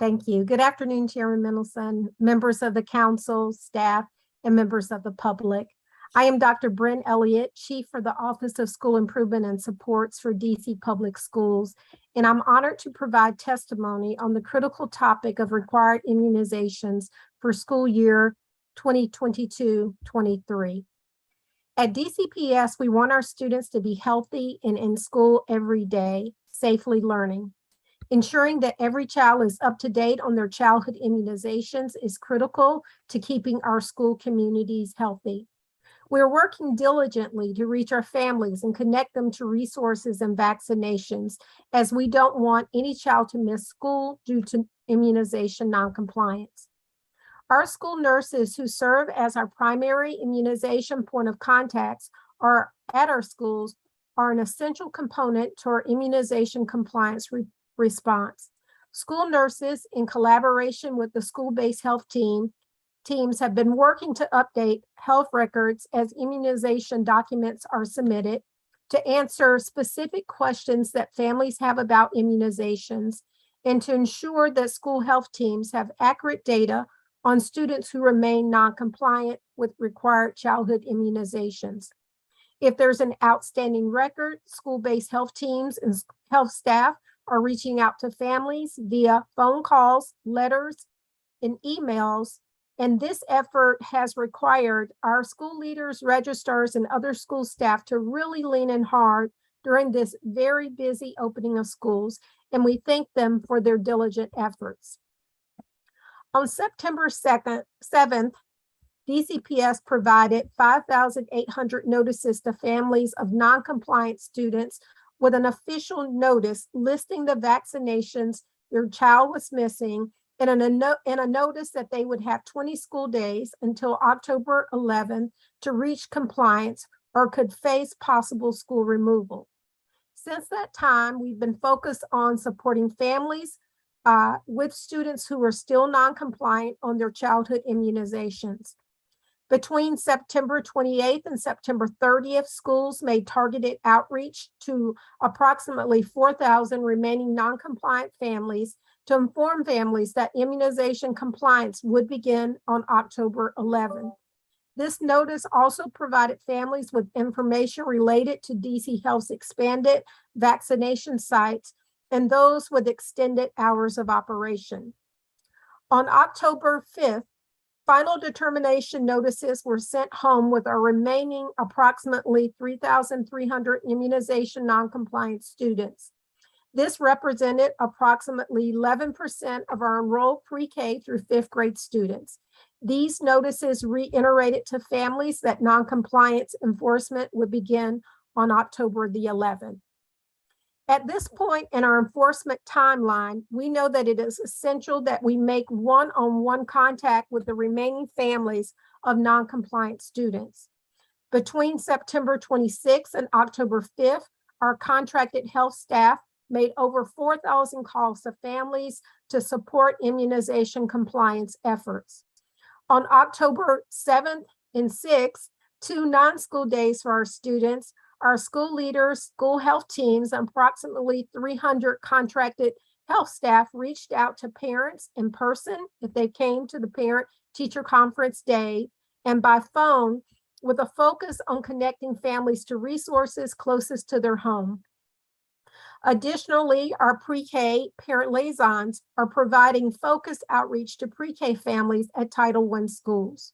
Thank you. Good afternoon, Chairman Mendelson, members of the council, staff, and members of the public. I am Dr. Brent Elliott, Chief for the Office of School Improvement and Supports for DC Public Schools, and I'm honored to provide testimony on the critical topic of required immunizations for school year 2022-23. At DCPS, we want our students to be healthy and in school every day, safely learning. Ensuring that every child is up to date on their childhood immunizations is critical to keeping our school communities healthy. We're working diligently to reach our families and connect them to resources and vaccinations, as we don't want any child to miss school due to immunization noncompliance. Our school nurses, who serve as our primary immunization point of contacts at our schools, are an essential component to our immunization compliance response. School nurses, in collaboration with the school-based health teams, have been working to update health records as immunization documents are submitted to answer specific questions that families have about immunizations and to ensure that school health teams have accurate data on students who remain non-compliant with required childhood immunizations. If there's an outstanding record, school-based health teams and health staff are reaching out to families via phone calls, letters, and emails. And this effort has required our school leaders, registrars, and other school staff to really lean in hard during this very busy opening of schools, and we thank them for their diligent efforts. On September 7th, DCPS provided 5,800 notices to families of non-compliant students with an official notice listing the vaccinations their child was missing, and a notice that they would have 20 school days until October 11 to reach compliance or could face possible school removal. Since that time, we've been focused on supporting families with students who are still non-compliant on their childhood immunizations. Between September 28th and September 30th, schools made targeted outreach to approximately 4,000 remaining non-compliant families to inform families that immunization compliance would begin on October 11. This notice also provided families with information related to DC Health's expanded vaccination sites and those with extended hours of operation. On October 5th, final determination notices were sent home with our remaining approximately 3,300 immunization non-compliant students. This represented approximately 11% of our enrolled pre-K through 5th grade students. These notices reiterated to families that non-compliance enforcement would begin on October the 11th. At this point in our enforcement timeline, we know that it is essential that we make one-on-one contact with the remaining families of non-compliant students. Between September 26th and October 5th, our contracted health staff made over 4,000 calls to families to support immunization compliance efforts. On October 7th And 6, 2 non-school days for our students. Our school leaders, school health teams, and approximately 300 contracted health staff reached out to parents in person if they came to the parent-teacher conference day, and by phone with a focus on connecting families to resources closest to their home. Additionally, our pre-K parent liaisons are providing focused outreach to pre-K families at Title I schools.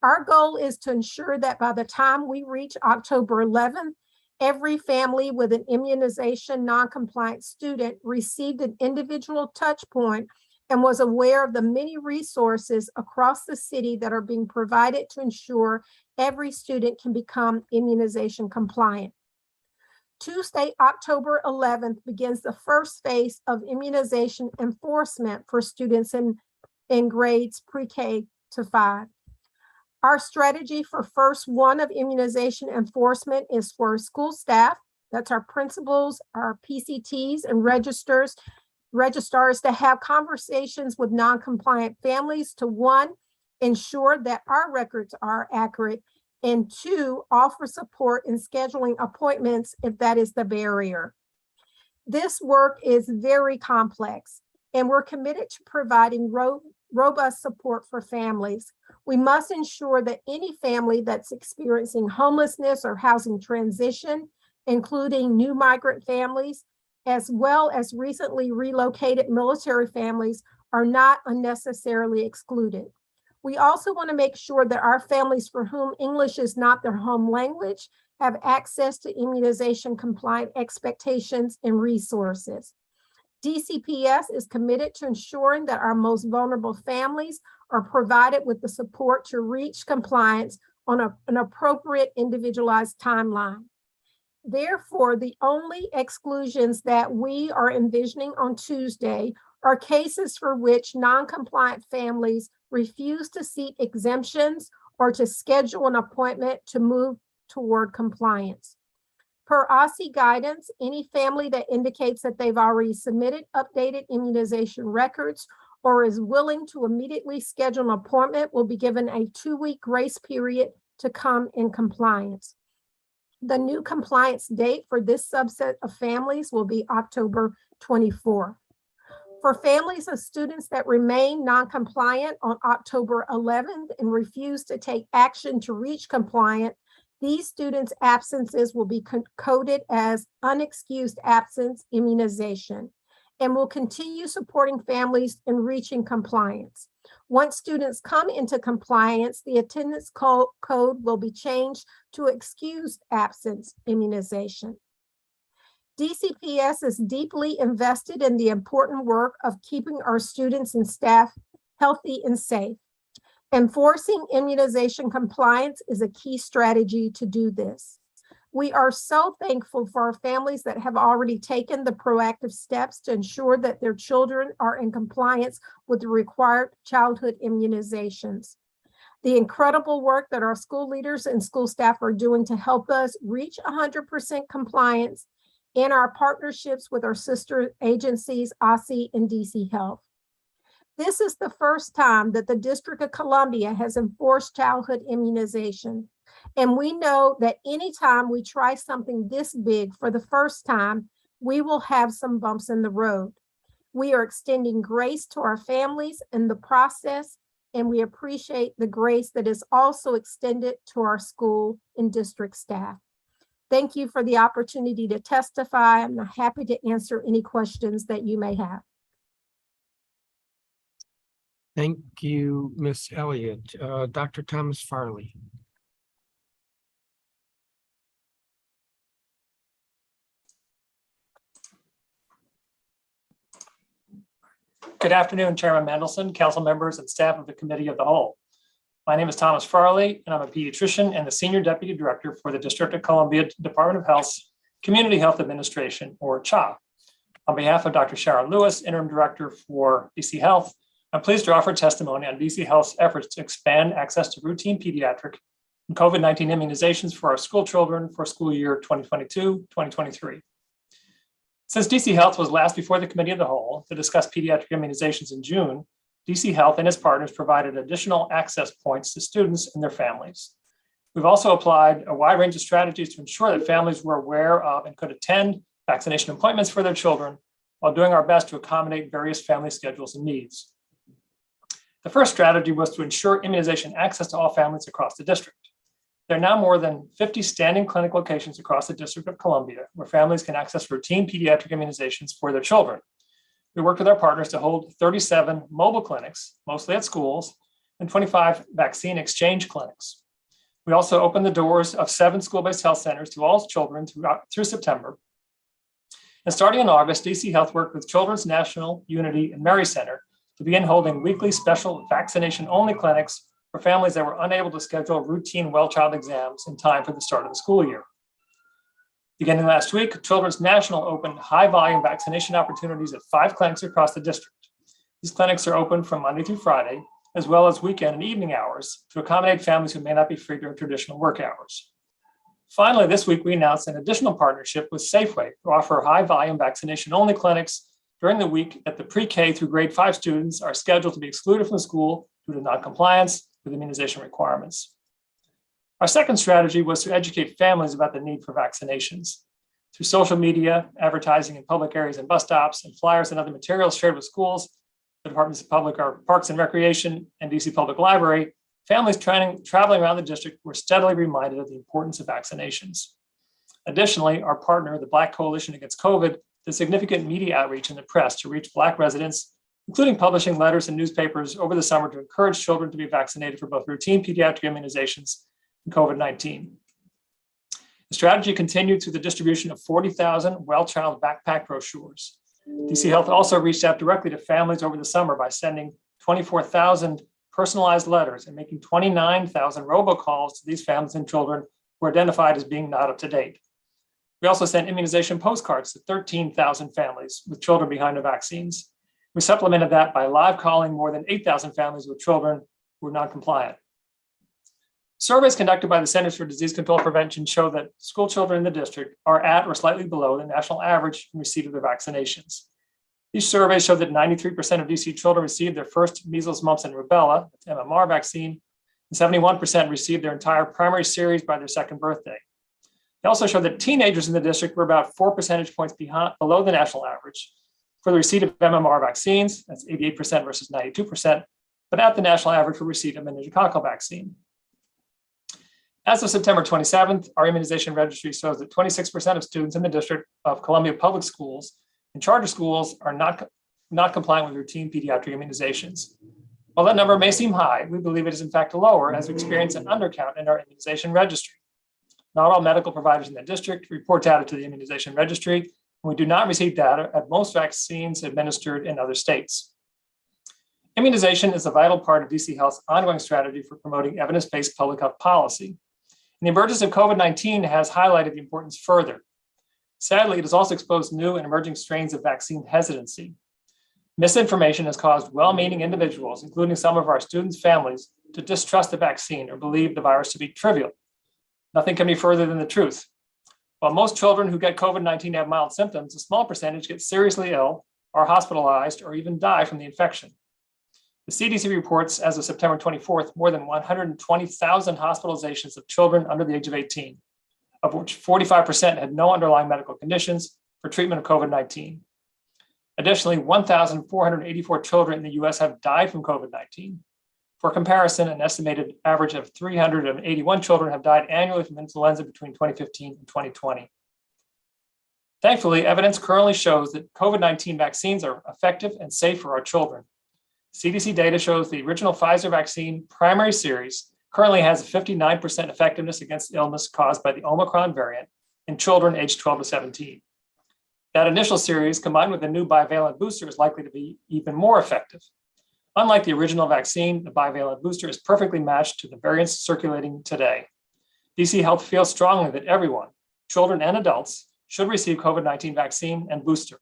Our goal is to ensure that by the time we reach October 11th, every family with an immunization non-compliant student received an individual touch point and was aware of the many resources across the city that are being provided to ensure every student can become immunization compliant. Tuesday, October 11th begins the first phase of immunization enforcement for students in grades pre-K to 5. Our strategy for first one of immunization enforcement is for school staff, that's our principals, our PCTs, and registrars to have conversations with non-compliant families to 1, ensure that our records are accurate, and 2, offer support in scheduling appointments if that is the barrier. This work is very complex, and we're committed to providing robust support for families. We must ensure that any family that's experiencing homelessness or housing transition, including new migrant families, as well as recently relocated military families, are not unnecessarily excluded. We also want to make sure that our families for whom English is not their home language have access to immunization compliant expectations and resources. DCPS is committed to ensuring that our most vulnerable families are provided with the support to reach compliance on an appropriate individualized timeline. Therefore, the only exclusions that we are envisioning on Tuesday are cases for which non-compliant families refuse to seek exemptions or to schedule an appointment to move toward compliance. Per OSCE guidance, any family that indicates that they've already submitted updated immunization records or is willing to immediately schedule an appointment will be given a 2-week grace period to come in compliance. The new compliance date for this subset of families will be October 24th. For families of students that remain non-compliant on October 11th and refuse to take action to reach compliant, these students' absences will be coded as unexcused absence immunization and will continue supporting families in reaching compliance. Once students come into compliance, the attendance code will be changed to excused absence immunization. DCPS is deeply invested in the important work of keeping our students and staff healthy and safe. Enforcing immunization compliance is a key strategy to do this. We are so thankful for our families that have already taken the proactive steps to ensure that their children are in compliance with the required childhood immunizations. The incredible work that our school leaders and school staff are doing to help us reach 100% compliance in our partnerships with our sister agencies, OSCE and DC Health. This is the first time that the District of Columbia has enforced childhood immunization. And we know that anytime we try something this big for the first time, we will have some bumps in the road. We are extending grace to our families in the process, and we appreciate the grace that is also extended to our school and district staff. Thank you for the opportunity to testify. I'm happy to answer any questions that you may have. Thank you, Ms. Elliott. Dr. Thomas Farley. Good afternoon, Chairman Mendelson, council members, and staff of the Committee of the Whole. My name is Thomas Farley, and I'm a pediatrician and the Senior Deputy Director for the District of Columbia Department of Health's Community Health Administration, or CHOP. On behalf of Dr. Sharon Lewis, Interim Director for DC Health, I'm pleased to offer testimony on DC Health's efforts to expand access to routine pediatric and COVID-19 immunizations for our school children for school year 2022-2023. Since DC Health was last before the Committee of the Whole to discuss pediatric immunizations in June, DC Health and its partners provided additional access points to students and their families. We've also applied a wide range of strategies to ensure that families were aware of and could attend vaccination appointments for their children while doing our best to accommodate various family schedules and needs. The first strategy was to ensure immunization access to all families across the district. There are now more than 50 standing clinic locations across the District of Columbia where families can access routine pediatric immunizations for their children. We worked with our partners to hold 37 mobile clinics, mostly at schools, and 25 vaccine exchange clinics. We also opened the doors of 7 school-based health centers to all children through September. And starting in August, DC Health worked with Children's National Unity and Mary Center to begin holding weekly special vaccination-only clinics for families that were unable to schedule routine well child exams in time for the start of the school year. Beginning last week, Children's National opened high-volume vaccination opportunities at 5 clinics across the district. These clinics are open from Monday through Friday, as well as weekend and evening hours to accommodate families who may not be free during traditional work hours. Finally, this week, we announced an additional partnership with Safeway to offer high-volume vaccination-only clinics during the week that the pre-K through grade 5 students are scheduled to be excluded from school due to noncompliance with immunization requirements. Our second strategy was to educate families about the need for vaccinations. Through social media, advertising in public areas and bus stops, and flyers and other materials shared with schools, the Departments of Public Parks and Recreation, and DC Public Library, families traveling around the district were steadily reminded of the importance of vaccinations. Additionally, our partner, the Black Coalition Against COVID, did significant media outreach in the press to reach Black residents, including publishing letters in newspapers over the summer to encourage children to be vaccinated for both routine pediatric immunizations and COVID-19. The strategy continued through the distribution of 40,000 well child backpack brochures. DC Health also reached out directly to families over the summer by sending 24,000 personalized letters and making 29,000 robocalls to these families and children who were identified as being not up to date. We also sent immunization postcards to 13,000 families with children behind the vaccines. We supplemented that by live calling more than 8,000 families with children who were non-compliant. Surveys conducted by the Centers for Disease Control and Prevention show that school children in the district are at or slightly below the national average in receipt of their vaccinations. These surveys show that 93% of DC children received their first measles, mumps, and rubella, MMR vaccine, and 71% received their entire primary series by their second birthday. They also show that teenagers in the district were about 4 percentage points below the national average for the receipt of MMR vaccines, that's 88% versus 92%, but at the national average for receipt of meningococcal vaccine. As of September 27th, our immunization registry shows that 26% of students in the District of Columbia Public Schools and charter schools are not compliant with routine pediatric immunizations. While that number may seem high, we believe it is in fact lower as we experience an undercount in our immunization registry. Not all medical providers in the district report data to the immunization registry, and we do not receive data at most vaccines administered in other states. Immunization is a vital part of DC Health's ongoing strategy for promoting evidence-based public health policy. And the emergence of COVID-19 has highlighted the importance further. Sadly, it has also exposed new and emerging strains of vaccine hesitancy. Misinformation has caused well-meaning individuals, including some of our students' families, to distrust the vaccine or believe the virus to be trivial. Nothing can be further than the truth. While most children who get COVID-19 have mild symptoms, a small percentage get seriously ill, are hospitalized, or even die from the infection. The CDC reports as of September 24th, more than 120,000 hospitalizations of children under the age of 18, of which 45% had no underlying medical conditions for treatment of COVID-19. Additionally, 1,484 children in the US have died from COVID-19. For comparison, an estimated average of 381 children have died annually from influenza between 2015 and 2020. Thankfully, evidence currently shows that COVID-19 vaccines are effective and safe for our children. CDC data shows the original Pfizer vaccine primary series currently has a 59% effectiveness against illness caused by the Omicron variant in children aged 12 to 17. That initial series, combined with the new bivalent booster, is likely to be even more effective. Unlike the original vaccine, the bivalent booster is perfectly matched to the variants circulating today. DC Health feels strongly that everyone, children and adults, should receive COVID-19 vaccine and booster.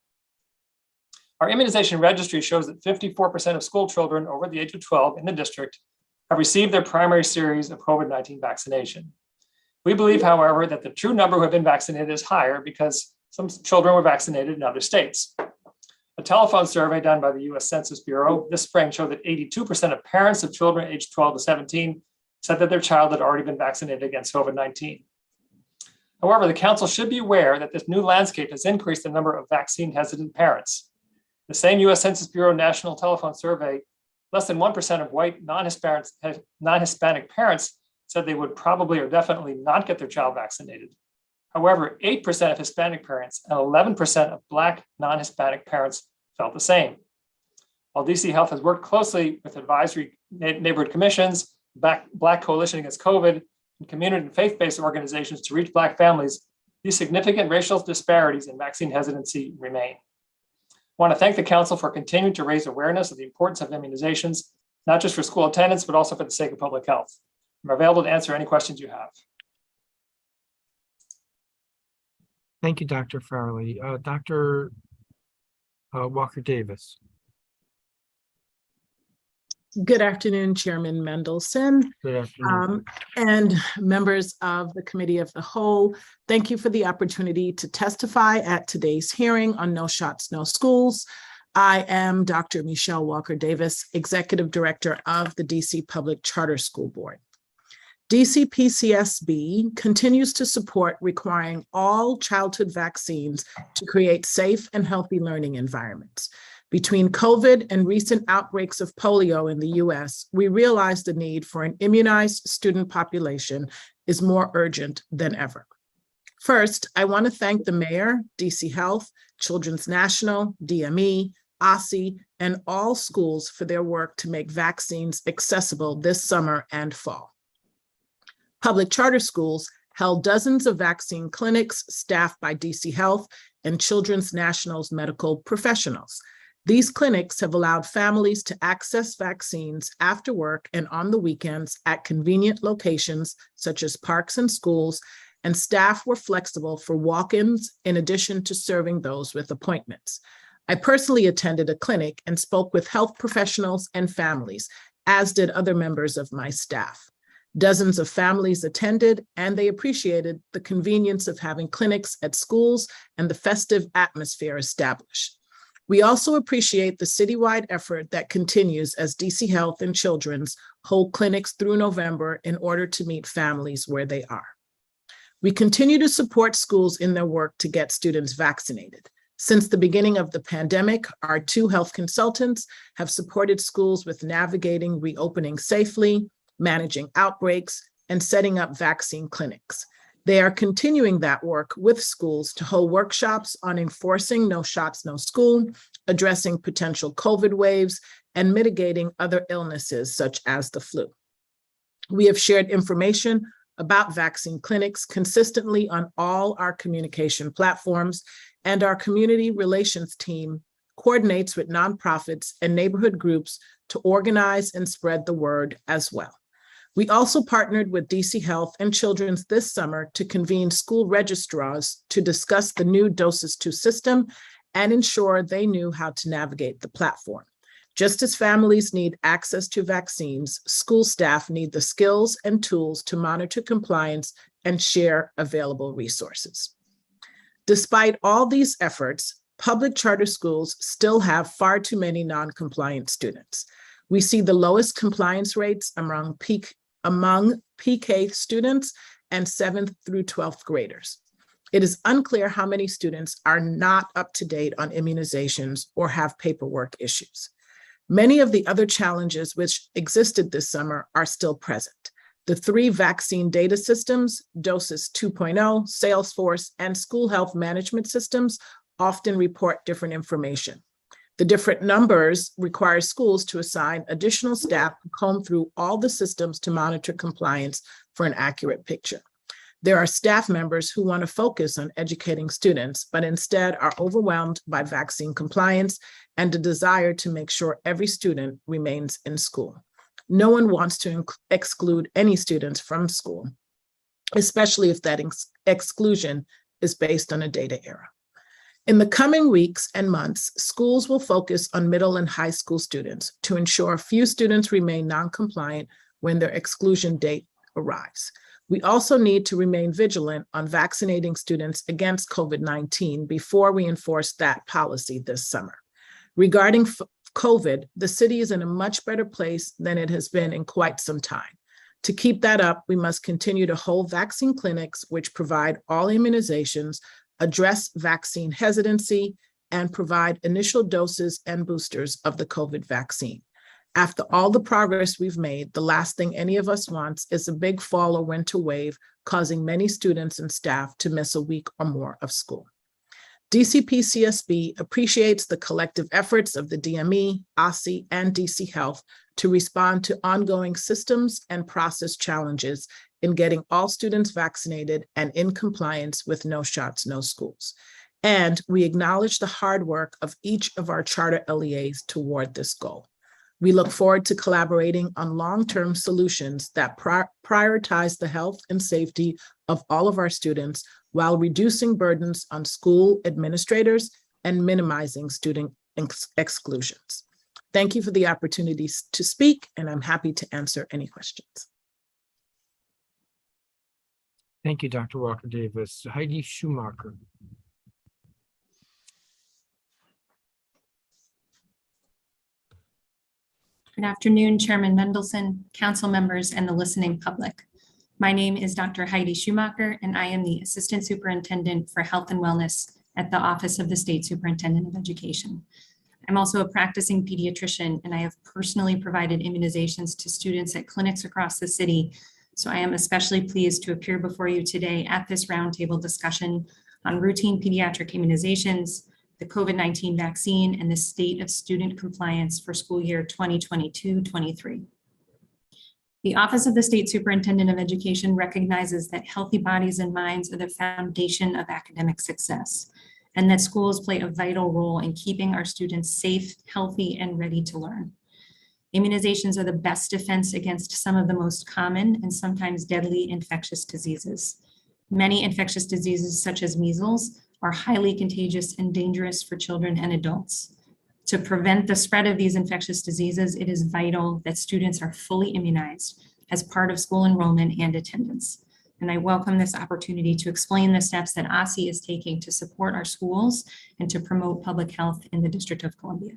Our immunization registry shows that 54% of school children over the age of 12 in the district have received their primary series of COVID-19 vaccination. We believe, however, that the true number who have been vaccinated is higher because some children were vaccinated in other states. A telephone survey done by the US Census Bureau this spring showed that 82% of parents of children aged 12 to 17 said that their child had already been vaccinated against COVID-19. However, the council should be aware that this new landscape has increased the number of vaccine hesitant parents. The same US Census Bureau National Telephone Survey, less than 1% of white non-Hispanic parents said they would probably or definitely not get their child vaccinated. However, 8% of Hispanic parents and 11% of Black non-Hispanic parents felt the same. While DC Health has worked closely with advisory neighborhood commissions, Black Coalition Against COVID, and community and faith-based organizations to reach Black families, these significant racial disparities in vaccine hesitancy remain. I want to thank the council for continuing to raise awareness of the importance of immunizations, not just for school attendance, but also for the sake of public health. I'm available to answer any questions you have. Thank you, Dr. Farley. Dr. Walker Davis. Good afternoon, Chairman Mendelson, Good afternoon. and members of the Committee of the Whole. Thank you for the opportunity to testify at today's hearing on No Shots, No Schools. I am Dr. Michelle Walker Davis, Executive Director of the DC Public Charter School Board. DCPCSB continues to support requiring all childhood vaccines to create safe and healthy learning environments. Between COVID and recent outbreaks of polio in the US, we realize the need for an immunized student population is more urgent than ever. First, I want to thank the Mayor, DC Health, Children's National, DME, OSSI, and all schools for their work to make vaccines accessible this summer and fall. Public charter schools held dozens of vaccine clinics staffed by DC Health and Children's National's medical professionals. These clinics have allowed families to access vaccines after work and on the weekends at convenient locations such as parks and schools, and staff were flexible for walk-ins in addition to serving those with appointments. I personally attended a clinic and spoke with health professionals and families, as did other members of my staff. Dozens of families attended, and they appreciated the convenience of having clinics at schools and the festive atmosphere established. We also appreciate the citywide effort that continues as DC Health and Children's hold clinics through November in order to meet families where they are. We continue to support schools in their work to get students vaccinated. Since the beginning of the pandemic, our 2 health consultants have supported schools with navigating reopening safely, managing outbreaks, and setting up vaccine clinics. They are continuing that work with schools to hold workshops on enforcing No Shots, No School, addressing potential COVID waves, and mitigating other illnesses such as the flu. We have shared information about vaccine clinics consistently on all our communication platforms, and our community relations team coordinates with nonprofits and neighborhood groups to organize and spread the word as well. We also partnered with DC Health and Children's this summer to convene school registrars to discuss the new Doses 2 system and ensure they knew how to navigate the platform. Just as families need access to vaccines, school staff need the skills and tools to monitor compliance and share available resources. Despite all these efforts, public charter schools still have far too many non-compliant students. We see the lowest compliance rates among PK students and 7th through 12th graders. It is unclear how many students are not up to date on immunizations or have paperwork issues. Many of the other challenges which existed this summer are still present. The 3 vaccine data systems, Doses 2.0, Salesforce, and school health management systems often report different information. The different numbers require schools to assign additional staff to comb through all the systems to monitor compliance for an accurate picture. There are staff members who want to focus on educating students, but instead are overwhelmed by vaccine compliance and a desire to make sure every student remains in school. No one wants to exclude any students from school, especially if that exclusion is based on a data era. In the coming weeks and months, schools will focus on middle and high school students to ensure few students remain non-compliant when their exclusion date arrives. We also need to remain vigilant on vaccinating students against COVID-19 before we enforce that policy this summer. Regarding COVID, the city is in a much better place than it has been in quite some time. To keep that up, we must continue to hold vaccine clinics which provide all immunizations, address vaccine hesitancy, and provide initial doses and boosters of the COVID vaccine. After all the progress we've made, the last thing any of us wants is a big fall or winter wave, causing many students and staff to miss a week or more of school. DCP-CSB appreciates the collective efforts of the DME, OSSI, and DC Health to respond to ongoing systems and process challenges in getting all students vaccinated and in compliance with no shots, no schools. And we acknowledge the hard work of each of our charter LEAs toward this goal. We look forward to collaborating on long-term solutions that prioritize the health and safety of all of our students while reducing burdens on school administrators and minimizing student exclusions. Thank you for the opportunity to speak, and I'm happy to answer any questions. Thank you, Dr. Walker Davis. Heidi Schumacher. Good afternoon, Chairman Mendelson, council members, and the listening public. My name is Dr. Heidi Schumacher, and I am the Assistant Superintendent for Health and Wellness at the Office of the State Superintendent of Education. I'm also a practicing pediatrician, and I have personally provided immunizations to students at clinics across the city. So I am especially pleased to appear before you today at this roundtable discussion on routine pediatric immunizations, the COVID-19 vaccine, and the state of student compliance for school year 2022-23. The Office of the State Superintendent of Education recognizes that healthy bodies and minds are the foundation of academic success, and that schools play a vital role in keeping our students safe, healthy, and ready to learn. Immunizations are the best defense against some of the most common and sometimes deadly infectious diseases. Many infectious diseases, such as measles, are highly contagious and dangerous for children and adults. To prevent the spread of these infectious diseases, it is vital that students are fully immunized as part of school enrollment and attendance. And I welcome this opportunity to explain the steps that OSSI is taking to support our schools and to promote public health in the District of Columbia.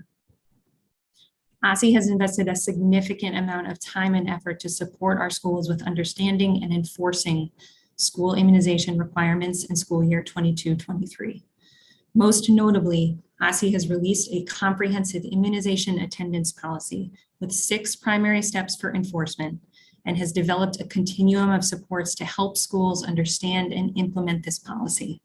OSSI has invested a significant amount of time and effort to support our schools with understanding and enforcing school immunization requirements in school year 22-23. Most notably, OSSI has released a comprehensive immunization attendance policy with 6 primary steps for enforcement and has developed a continuum of supports to help schools understand and implement this policy,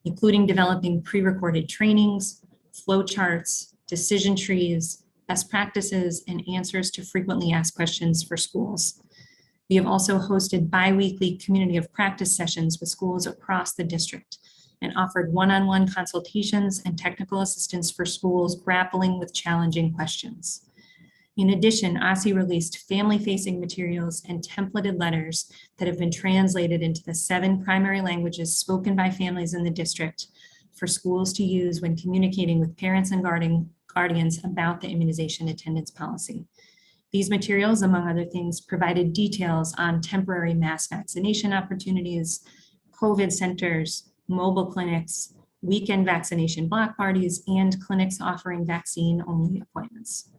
including developing pre-recorded trainings, flowcharts, decision trees, best practices, and answers to frequently asked questions for schools. We have also hosted bi-weekly community of practice sessions with schools across the district and offered one-on-one consultations and technical assistance for schools grappling with challenging questions. In addition, OSSI released family-facing materials and templated letters that have been translated into the 7 primary languages spoken by families in the district for schools to use when communicating with parents and guardians about the immunization attendance policy. These materials, among other things, provided details on temporary mass vaccination opportunities, COVID centers, mobile clinics, weekend vaccination block parties, and clinics offering vaccine-only appointments.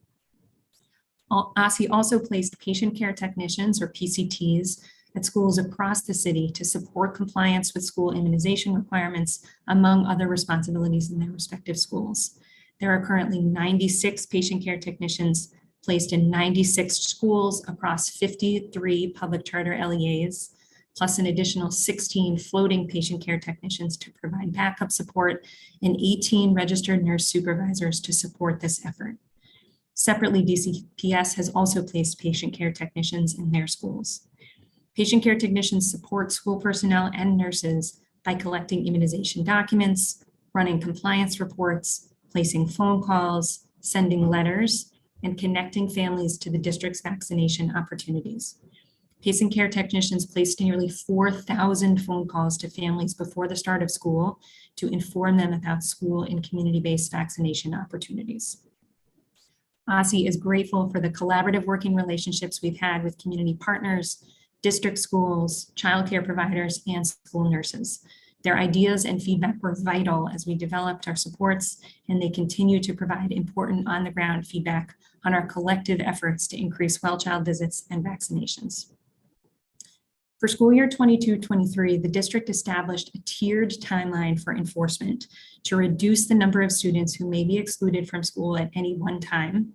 OSSI also placed patient care technicians, or PCTs, at schools across the city to support compliance with school immunization requirements, among other responsibilities in their respective schools. There are currently 96 patient care technicians placed in 96 schools across 53 public charter LEAs, plus an additional 16 floating patient care technicians to provide backup support and 18 registered nurse supervisors to support this effort. Separately, DCPS has also placed patient care technicians in their schools. Patient care technicians support school personnel and nurses by collecting immunization documents, running compliance reports, placing phone calls, sending letters, and connecting families to the district's vaccination opportunities. Patient care technicians placed nearly 4,000 phone calls to families before the start of school to inform them about school and community-based vaccination opportunities. OSSI is grateful for the collaborative working relationships we've had with community partners, district schools, childcare providers, and school nurses. Their ideas and feedback were vital as we developed our supports, and they continue to provide important on-the-ground feedback on our collective efforts to increase well child visits and vaccinations. For school year 22-23, the district established a tiered timeline for enforcement to reduce the number of students who may be excluded from school at any one time,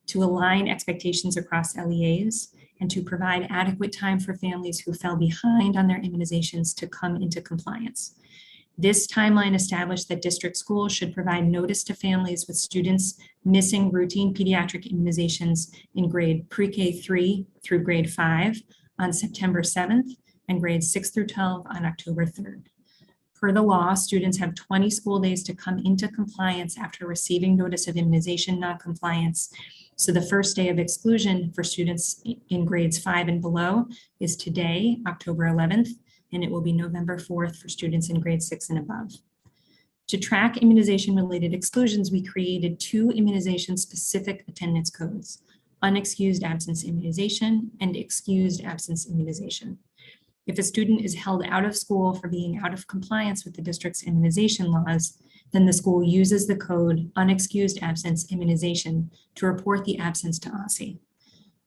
to align expectations across LEAs, and to provide adequate time for families who fell behind on their immunizations to come into compliance. This timeline established that district schools should provide notice to families with students missing routine pediatric immunizations in grade pre-K 3 through grade 5 on September 7th and grades 6 through 12 on October 3rd. Per the law, students have 20 school days to come into compliance after receiving notice of immunization noncompliance. So the first day of exclusion for students in grades 5 and below is today, October 11th, and it will be November 4th for students in grade 6 and above. To track immunization-related exclusions, we created 2 immunization-specific attendance codes: unexcused absence immunization and excused absence immunization. If a student is held out of school for being out of compliance with the district's immunization laws, then the school uses the code unexcused absence immunization to report the absence to OSSI.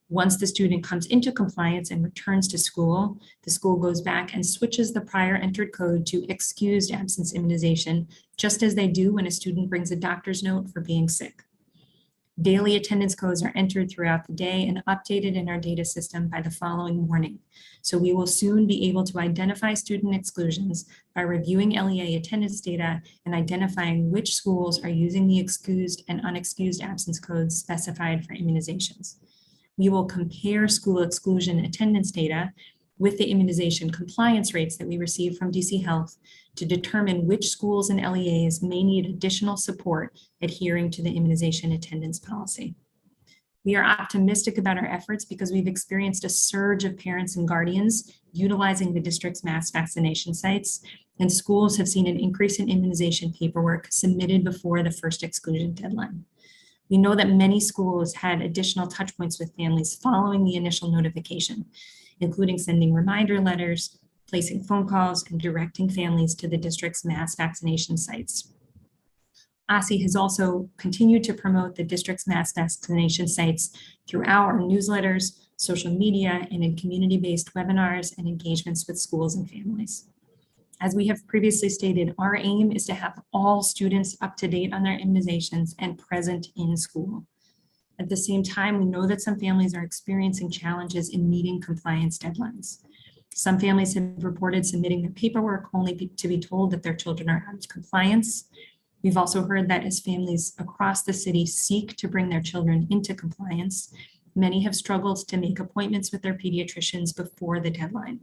Once the student comes into compliance and returns to school, the school goes back and switches the prior entered code to excused absence immunization, just as they do when a student brings a doctor's note for being sick. Daily attendance codes are entered throughout the day and updated in our data system by the following morning. So we will soon be able to identify student exclusions by reviewing LEA attendance data and identifying which schools are using the excused and unexcused absence codes specified for immunizations. We will compare school exclusion attendance data with the immunization compliance rates that we receive from DC Health to determine which schools and LEAs may need additional support adhering to the immunization attendance policy. We are optimistic about our efforts because we've experienced a surge of parents and guardians utilizing the district's mass vaccination sites, and schools have seen an increase in immunization paperwork submitted before the first exclusion deadline. We know that many schools had additional touch points with families following the initial notification, including sending reminder letters, placing phone calls, and directing families to the district's mass vaccination sites. OSSI has also continued to promote the district's mass vaccination sites through our newsletters, social media, and in community-based webinars and engagements with schools and families. As we have previously stated, our aim is to have all students up to date on their immunizations and present in school. At the same time, we know that some families are experiencing challenges in meeting compliance deadlines. Some families have reported submitting their paperwork only to be told that their children are out of compliance. We've also heard that as families across the city seek to bring their children into compliance, many have struggled to make appointments with their pediatricians before the deadline.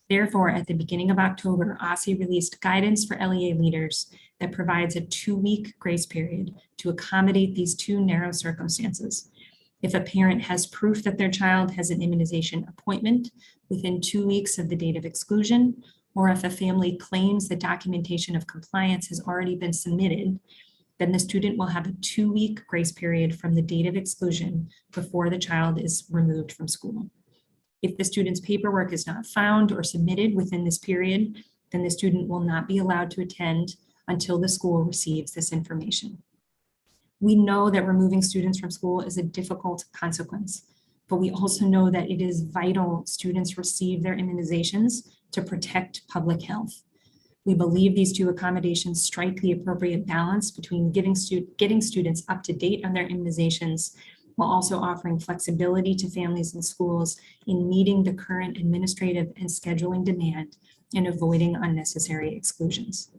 Therefore, at the beginning of October, OSSI released guidance for LEA leaders that provides a 2-week grace period to accommodate these 2 narrow circumstances. If a parent has proof that their child has an immunization appointment within 2 weeks of the date of exclusion, or if a family claims that documentation of compliance has already been submitted, then the student will have a 2-week grace period from the date of exclusion before the child is removed from school. If the student's paperwork is not found or submitted within this period, then the student will not be allowed to attend until the school receives this information. We know that removing students from school is a difficult consequence, but we also know that it is vital students receive their immunizations to protect public health. We believe these 2 accommodations strike the appropriate balance between getting students up to date on their immunizations while also offering flexibility to families and schools in meeting the current administrative and scheduling demand and avoiding unnecessary exclusions.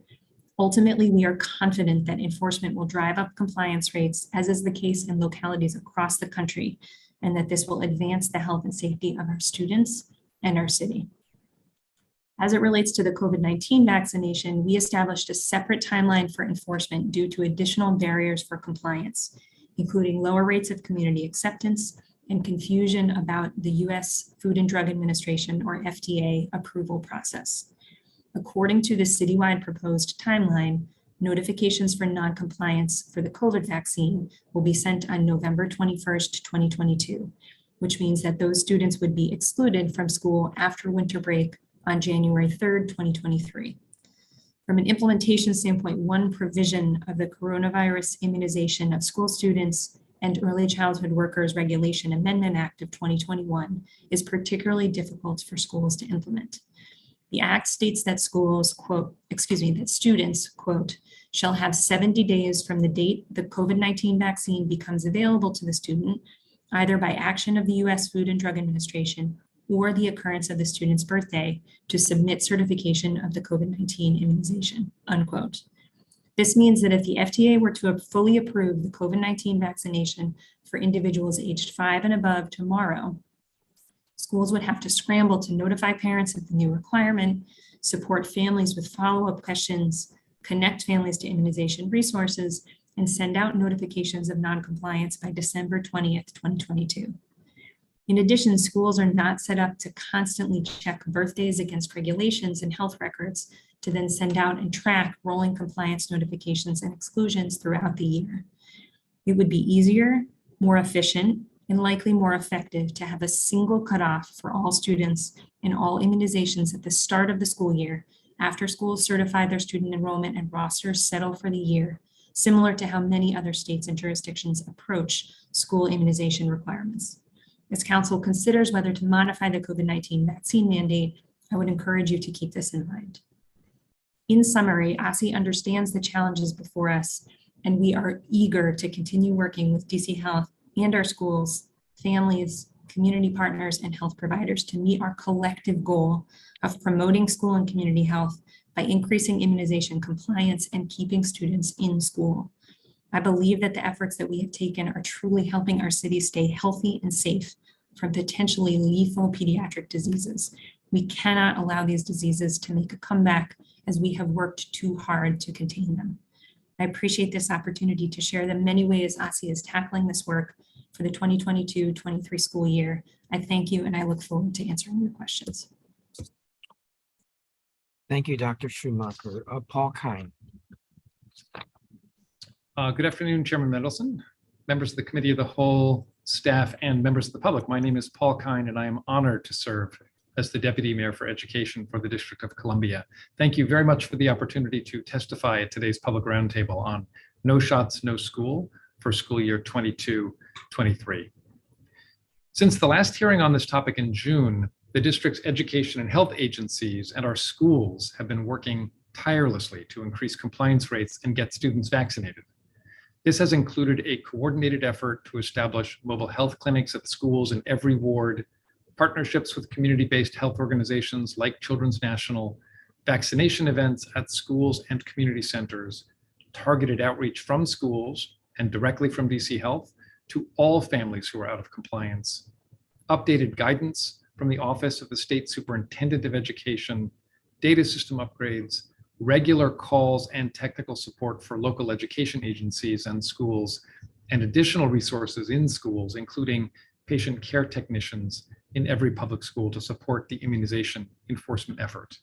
Ultimately, we are confident that enforcement will drive up compliance rates, as is the case in localities across the country, and that this will advance the health and safety of our students and our city. As it relates to the COVID-19 vaccination, we established a separate timeline for enforcement due to additional barriers for compliance, including lower rates of community acceptance and confusion about the U.S. Food and Drug Administration, or FDA, approval process. According to the citywide proposed timeline, notifications for noncompliance for the COVID vaccine will be sent on November 21st, 2022, which means that those students would be excluded from school after winter break on January 3rd, 2023. From an implementation standpoint, one provision of the coronavirus immunization of school students and Early Childhood Workers Regulation Amendment Act of 2021 is particularly difficult for schools to implement. The act states that schools, that students, shall have 70 days from the date the COVID-19 vaccine becomes available to the student, either by action of the U.S. Food and Drug Administration or the occurrence of the student's birthday, to submit certification of the COVID-19 immunization, unquote. This means that if the FDA were to fully approve the COVID-19 vaccination for individuals aged 5 and above tomorrow, schools would have to scramble to notify parents of the new requirement, support families with follow-up questions, connect families to immunization resources, and send out notifications of noncompliance by December 20th, 2022. In addition, schools are not set up to constantly check birthdays against regulations and health records to then send out and track rolling compliance notifications and exclusions throughout the year. It would be easier, more efficient, and likely more effective to have a single cutoff for all students and all immunizations at the start of the school year, after schools certify their student enrollment and rosters settle for the year, similar to how many other states and jurisdictions approach school immunization requirements. As Council considers whether to modify the COVID-19 vaccine mandate, I would encourage you to keep this in mind. In summary, OSSI understands the challenges before us, and we are eager to continue working with DC Health and our schools, families, community partners, and health providers to meet our collective goal of promoting school and community health by increasing immunization compliance and keeping students in school. I believe that the efforts that we have taken are truly helping our city stay healthy and safe from potentially lethal pediatric diseases. We cannot allow these diseases to make a comeback as we have worked too hard to contain them. I appreciate this opportunity to share the many ways OSSI is tackling this work for the 2022-23 school year. I thank you, and I look forward to answering your questions. Thank you, Dr. Schumacher. Paul Kine. Good afternoon, Chairman Mendelson, members of the Committee of the Whole, staff, and members of the public. My name is Paul Kine, and I am honored to serve as the Deputy Mayor for Education for the District of Columbia. Thank you very much for the opportunity to testify at today's public roundtable on No Shots, No School for school year 22-23. Since the last hearing on this topic in June, the district's education and health agencies and our schools have been working tirelessly to increase compliance rates and get students vaccinated. This has included a coordinated effort to establish mobile health clinics at schools in every ward, partnerships with community-based health organizations like Children's National, vaccination events at schools and community centers, targeted outreach from schools and directly from DC Health to all families who are out of compliance, updated guidance from the Office of the State Superintendent of Education, data system upgrades, regular calls and technical support for local education agencies and schools, and additional resources in schools, including patient care technicians in every public school to support the immunization enforcement effort.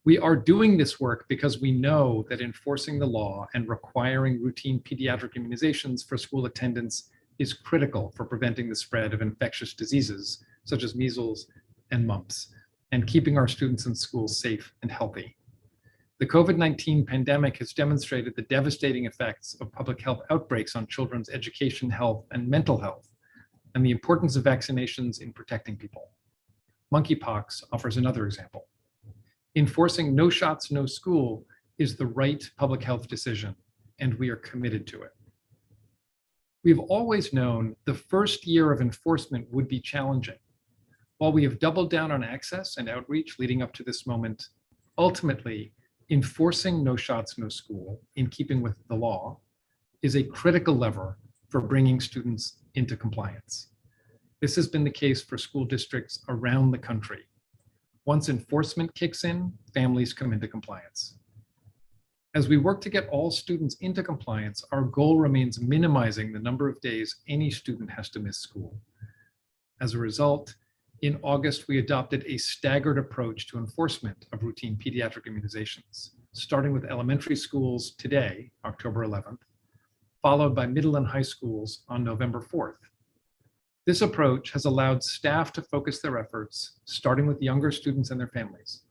We are doing this work because we know that enforcing the law and requiring routine pediatric immunizations for school attendance is critical for preventing the spread of infectious diseases such as measles and mumps, and keeping our students in schools safe and healthy. The COVID-19 pandemic has demonstrated the devastating effects of public health outbreaks on children's education, health, and mental health, and the importance of vaccinations in protecting people. Monkeypox offers another example. Enforcing no shots, no school is the right public health decision, and we are committed to it. We've always known the first year of enforcement would be challenging. While we have doubled down on access and outreach leading up to this moment, ultimately, enforcing no shots, no school in keeping with the law is a critical lever for bringing students into compliance. This has been the case for school districts around the country. Once enforcement kicks in, families come into compliance. As we work to get all students into compliance, our goal remains minimizing the number of days any student has to miss school. As a result, in August, we adopted a staggered approach to enforcement of routine pediatric immunizations, starting with elementary schools today, October 11th, followed by middle and high schools on November 4th. This approach has allowed staff to focus their efforts, starting with younger students and their families.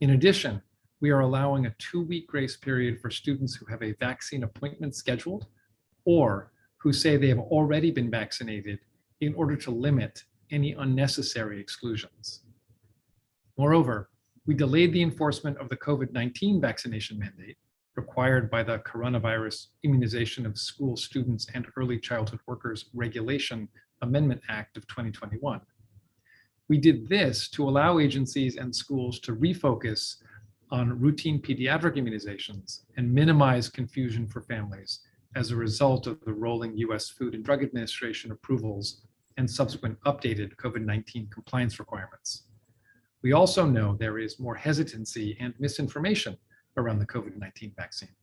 In addition, we are allowing a 2-week grace period for students who have a vaccine appointment scheduled or who say they have already been vaccinated in order to limit any unnecessary exclusions. Moreover, we delayed the enforcement of the COVID-19 vaccination mandate required by the Coronavirus Immunization of School Students and Early Childhood Workers Regulation Amendment Act of 2021. We did this to allow agencies and schools to refocus on routine pediatric immunizations and minimize confusion for families as a result of the rolling US Food and Drug Administration approvals and subsequent updated COVID-19 compliance requirements. We also know there is more hesitancy and misinformation around the COVID-19 vaccine.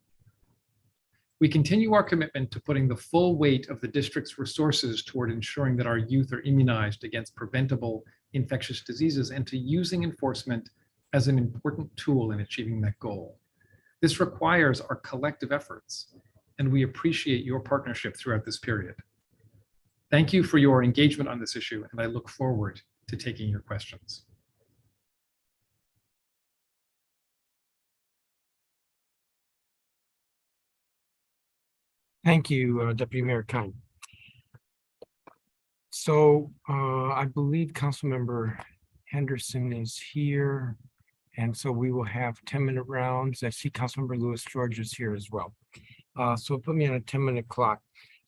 We continue our commitment to putting the full weight of the district's resources toward ensuring that our youth are immunized against preventable infectious diseases and to using enforcement as an important tool in achieving that goal. This requires our collective efforts, and we appreciate your partnership throughout this period. Thank you for your engagement on this issue, and I look forward to taking your questions. Thank you, Deputy Mayor Kine. So I believe Councilmember Henderson is here. And so we will have 10-minute rounds. I see Councilmember Lewis George is here as well. So put me on a 10-minute clock.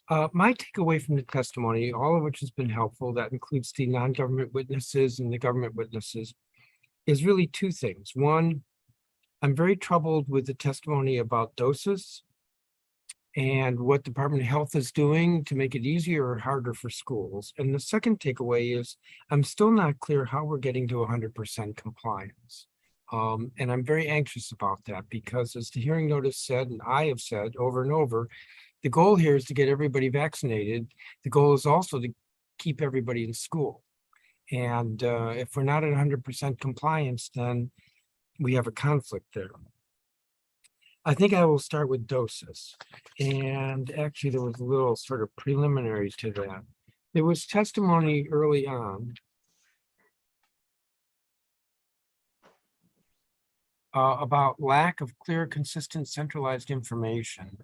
My takeaway from the testimony, all of which has been helpful, that includes the non-government witnesses and the government witnesses, is really two things. One, I'm very troubled with the testimony about doses and what Department of Health is doing to make it easier or harder for schools. And the second takeaway is I'm still not clear how we're getting to 100% compliance. And I'm very anxious about that because, as the hearing notice said, and I have said over and over, the goal here is to get everybody vaccinated. The goal is also to keep everybody in school. And if we're not at 100% compliance, then we have a conflict there. I think I will start with doses. And actually, there was a little sort of preliminary to that. There was testimony early on about lack of clear, consistent, centralized information.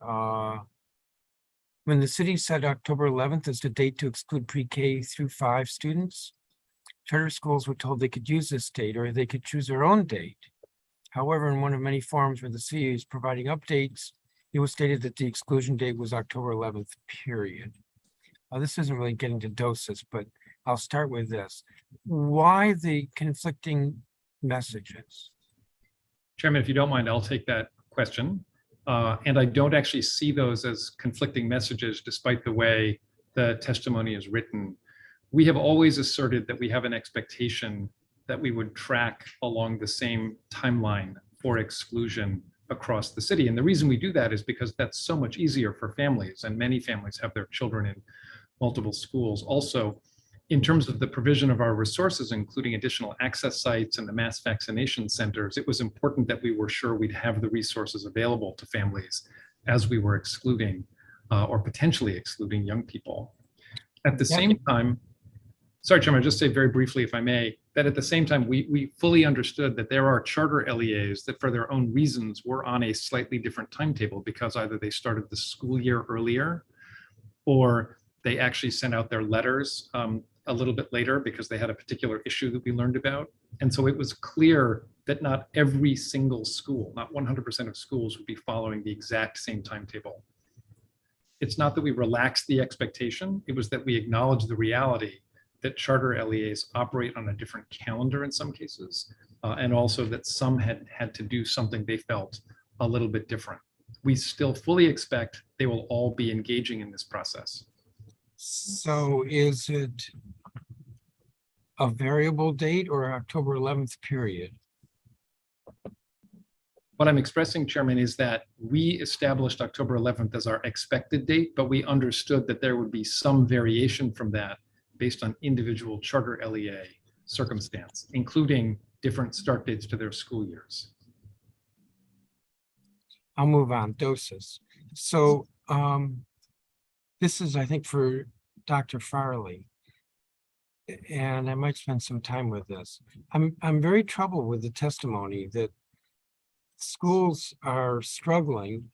When the city said October 11th is the date to exclude pre-K through 5 students, charter schools were told they could use this date or they could choose their own date. However, in one of many forums where the city is providing updates, it was stated that the exclusion date was October 11th, period. This isn't really getting to doses, but I'll start with this. Why the conflicting messages? Chairman, if you don't mind, I'll take that question. And I don't actually see those as conflicting messages, despite the way the testimony is written. We have always asserted that we have an expectation that we would track along the same timeline for exclusion across the city. And the reason we do that is because that's so much easier for families, and many families have their children in multiple schools. Also, in terms of the provision of our resources, including additional access sites and the mass vaccination centers, it was important that we were sure we'd have the resources available to families as we were excluding or potentially excluding young people. At the same time, sorry, Chairman, I'll just say very briefly, if I may, that at the same time, we fully understood that there are charter LEAs that for their own reasons were on a slightly different timetable because either they started the school year earlier or they actually sent out their letters a little bit later because they had a particular issue that we learned about. And so it was clear that not every single school, not 100% of schools would be following the exact same timetable. It's not that we relaxed the expectation, it was that we acknowledged the reality that charter LEAs operate on a different calendar in some cases, and also that some had to do something they felt a little bit different. We still fully expect they will all be engaging in this process. So is it a variable date or October 11th period? What I'm expressing, Chairman, is that we established October 11th as our expected date, but we understood that there would be some variation from that based on individual charter LEA circumstance, including different start dates to their school years. I'll move on. Doses. So this is, I think, for Dr. Farley, and I might spend some time with this. I'm very troubled with the testimony that schools are struggling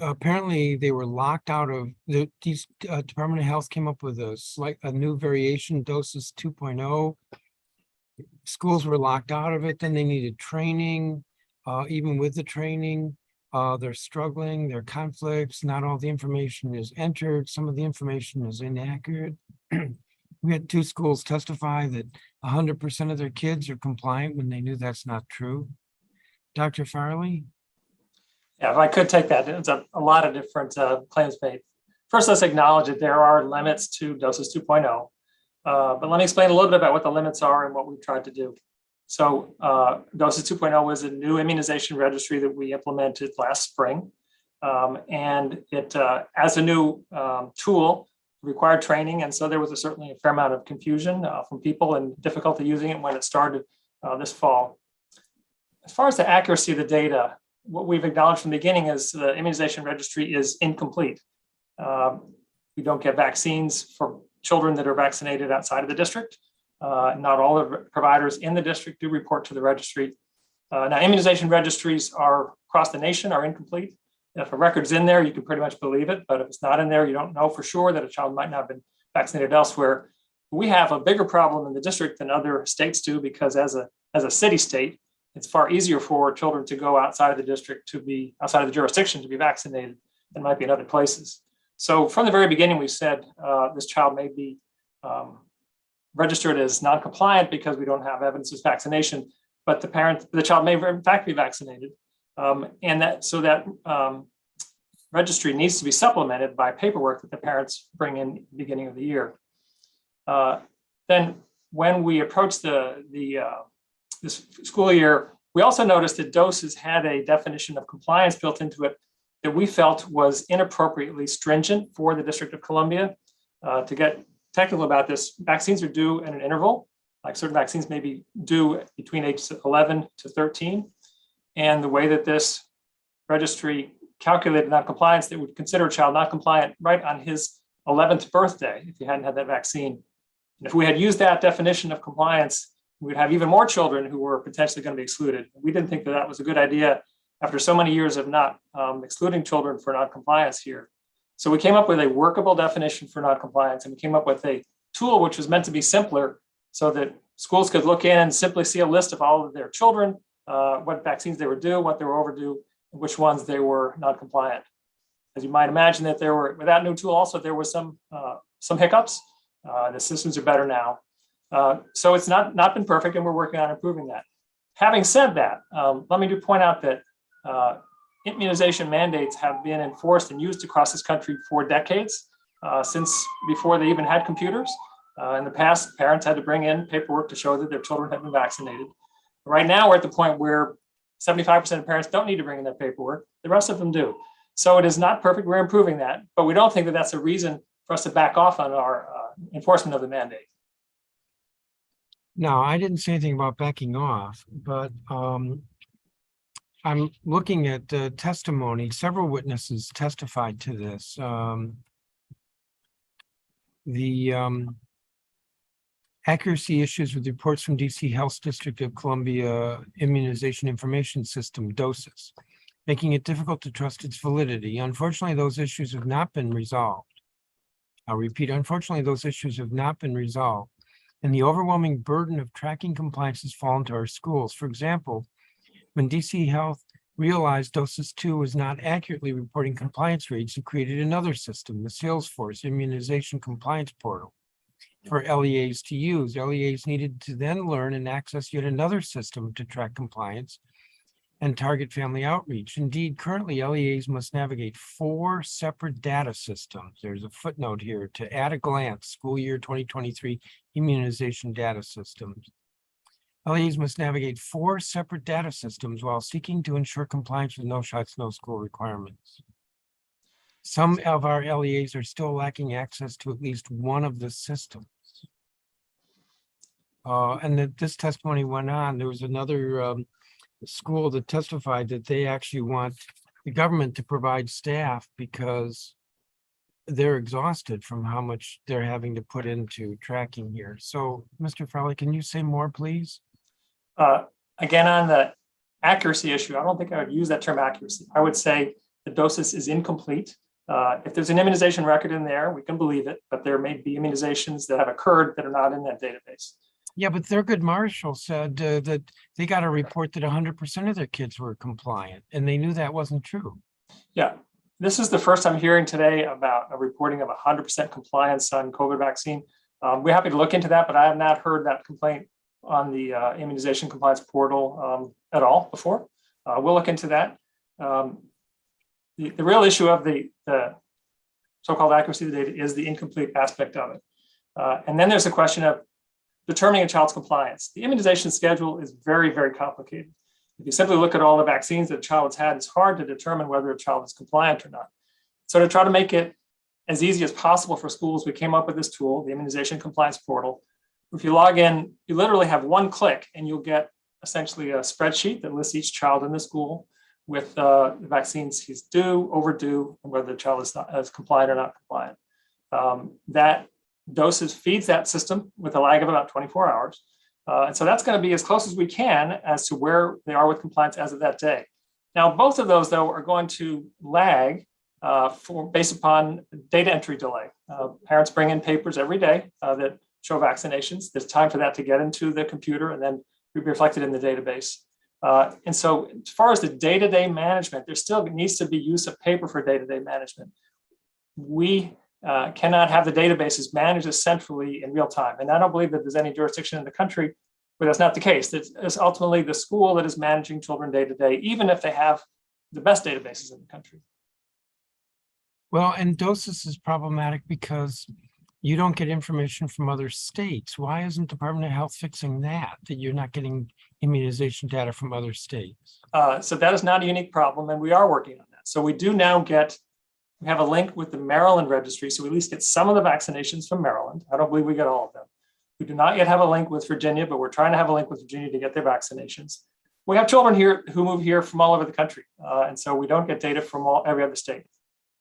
apparently they were locked out of these Department of Health came up with a new variation, doses 2.0. Schools were locked out of it, then they needed training. Even with the training, they're struggling, there are conflicts, not all the information is entered, some of the information is inaccurate. We had 2 schools testify that 100% of their kids are compliant when they knew that's not true. Dr. Farley? Yeah, if I could take that, it's a lot of different claims made. First, let's acknowledge that there are limits to doses 2.0. But let me explain a little bit about what the limits are and what we've tried to do. So doses 2.0 was a new immunization registry that we implemented last spring. And it, as a new tool, required training. And so there was certainly a fair amount of confusion from people and difficulty using it when it started this fall. As far as the accuracy of the data, what we've acknowledged from the beginning is the immunization registry is incomplete. We don't get vaccines for children that are vaccinated outside of the district. Not all the providers in the district do report to the registry. Now, immunization registries are across the nation are incomplete. If a record's in there, you can pretty much believe it, but if it's not in there, you don't know for sure that a child might not have been vaccinated elsewhere. We have a bigger problem in the district than other states do because as a city state, it's far easier for children to go outside of the district to be outside of the jurisdiction to be vaccinated than might be in other places. So from the very beginning, we said this child may be registered as non-compliant because we don't have evidence of vaccination, but the child may in fact be vaccinated. And that registry needs to be supplemented by paperwork that the parents bring in at the beginning of the year. Then when we approached this school year, we also noticed that doses had a definition of compliance built into it that we felt was inappropriately stringent for the District of Columbia. To get technical about this, vaccines are due at an interval, like certain vaccines may be due between ages 11 to 13. And the way that this registry calculated non-compliance, they would consider a child not compliant right on his 11th birthday if he hadn't had that vaccine. And if we had used that definition of compliance, we'd have even more children who were potentially going to be excluded. We didn't think that that was a good idea after so many years of not excluding children for non-compliance here. So we came up with a workable definition for non-compliance, and we came up with a tool which was meant to be simpler so that schools could look in and simply see a list of all of their children, what vaccines they were due, what they were overdue, and which ones they were non-compliant. As you might imagine, that there were, with that new tool also, there was some hiccups. The systems are better now. So it's not been perfect, and we're working on improving that. Having said that, let me point out that immunization mandates have been enforced and used across this country for decades, since before they even had computers. In the past, parents had to bring in paperwork to show that their children had been vaccinated. Right now, we're at the point where 75% of parents don't need to bring in that paperwork. The rest of them do. So it is not perfect. We're improving that, but we don't think that that's a reason for us to back off on our enforcement of the mandate. No, I didn't say anything about backing off, but I'm looking at the testimony. Several witnesses testified to this. The accuracy issues with reports from DC Health District of Columbia Immunization Information System, doses, making it difficult to trust its validity. Unfortunately, those issues have not been resolved. I'll repeat, unfortunately, those issues have not been resolved, and the overwhelming burden of tracking compliance has fallen to our schools. For example, when DC Health realized doses 2 was not accurately reporting compliance rates, it created another system, the Salesforce Immunization Compliance Portal, for LEAs to use. LEAs needed to then learn and access yet another system to track compliance and target family outreach. Indeed, currently LEAs must navigate 4 separate data systems. There's a footnote here to at a glance, school year 2023 immunization data systems. LEAs must navigate 4 separate data systems while seeking to ensure compliance with no shots, no school requirements. Some of our LEAs are still lacking access to at least one of the systems. And that this testimony went on. There was another school that testified that they actually want the government to provide staff because they're exhausted from how much they're having to put into tracking here. So, Mr. Farley, can you say more, please? Again, on the accuracy issue, I don't think I would use that term accuracy. I would say the doses is incomplete. If there's an immunization record in there, we can believe it, but there may be immunizations that have occurred that are not in that database. Yeah, but Thurgood Marshall said that they got a report that 100% of their kids were compliant, and they knew that wasn't true. Yeah, this is the first I'm hearing today about a reporting of 100% compliance on COVID vaccine. We're happy to look into that, but I have not heard that complaint on the immunization compliance portal at all before. We'll look into that. The real issue of the so-called accuracy of the data is the incomplete aspect of it. And then there's a question of determining a child's compliance. The immunization schedule is very, very complicated. If you simply look at all the vaccines that a child has had, it's hard to determine whether a child is compliant or not. So to try to make it as easy as possible for schools, we came up with this tool, the Immunization Compliance Portal. If you log in, you literally have one click and you'll get essentially a spreadsheet that lists each child in the school with the vaccines he's due, overdue, and whether the child is compliant or not compliant. That doses feeds that system with a lag of about 24 hours. And so that's going to be as close as we can as to where they are with compliance as of that day. Now, both of those, though, are going to lag based upon data entry delay. Parents bring in papers every day that show vaccinations. There's time for that to get into the computer and then be reflected in the database. And so as far as the day-to-day management, there still needs to be use of paper for day-to-day management. We cannot have the databases managed centrally in real time. And I don't believe that there's any jurisdiction in the country where that's not the case. It's ultimately the school that is managing children day to day, even if they have the best databases in the country. Well, and doses is problematic because you don't get information from other states. Why isn't Department of Health fixing that you're not getting immunization data from other states? So that is not a unique problem, and we are working on that. So we do now we have a link with the Maryland registry, so we at least get some of the vaccinations from Maryland. I don't believe we get all of them. We do not yet have a link with Virginia, but we're trying to have a link with Virginia to get their vaccinations. We have children here who move here from all over the country, and so we don't get data from every other state.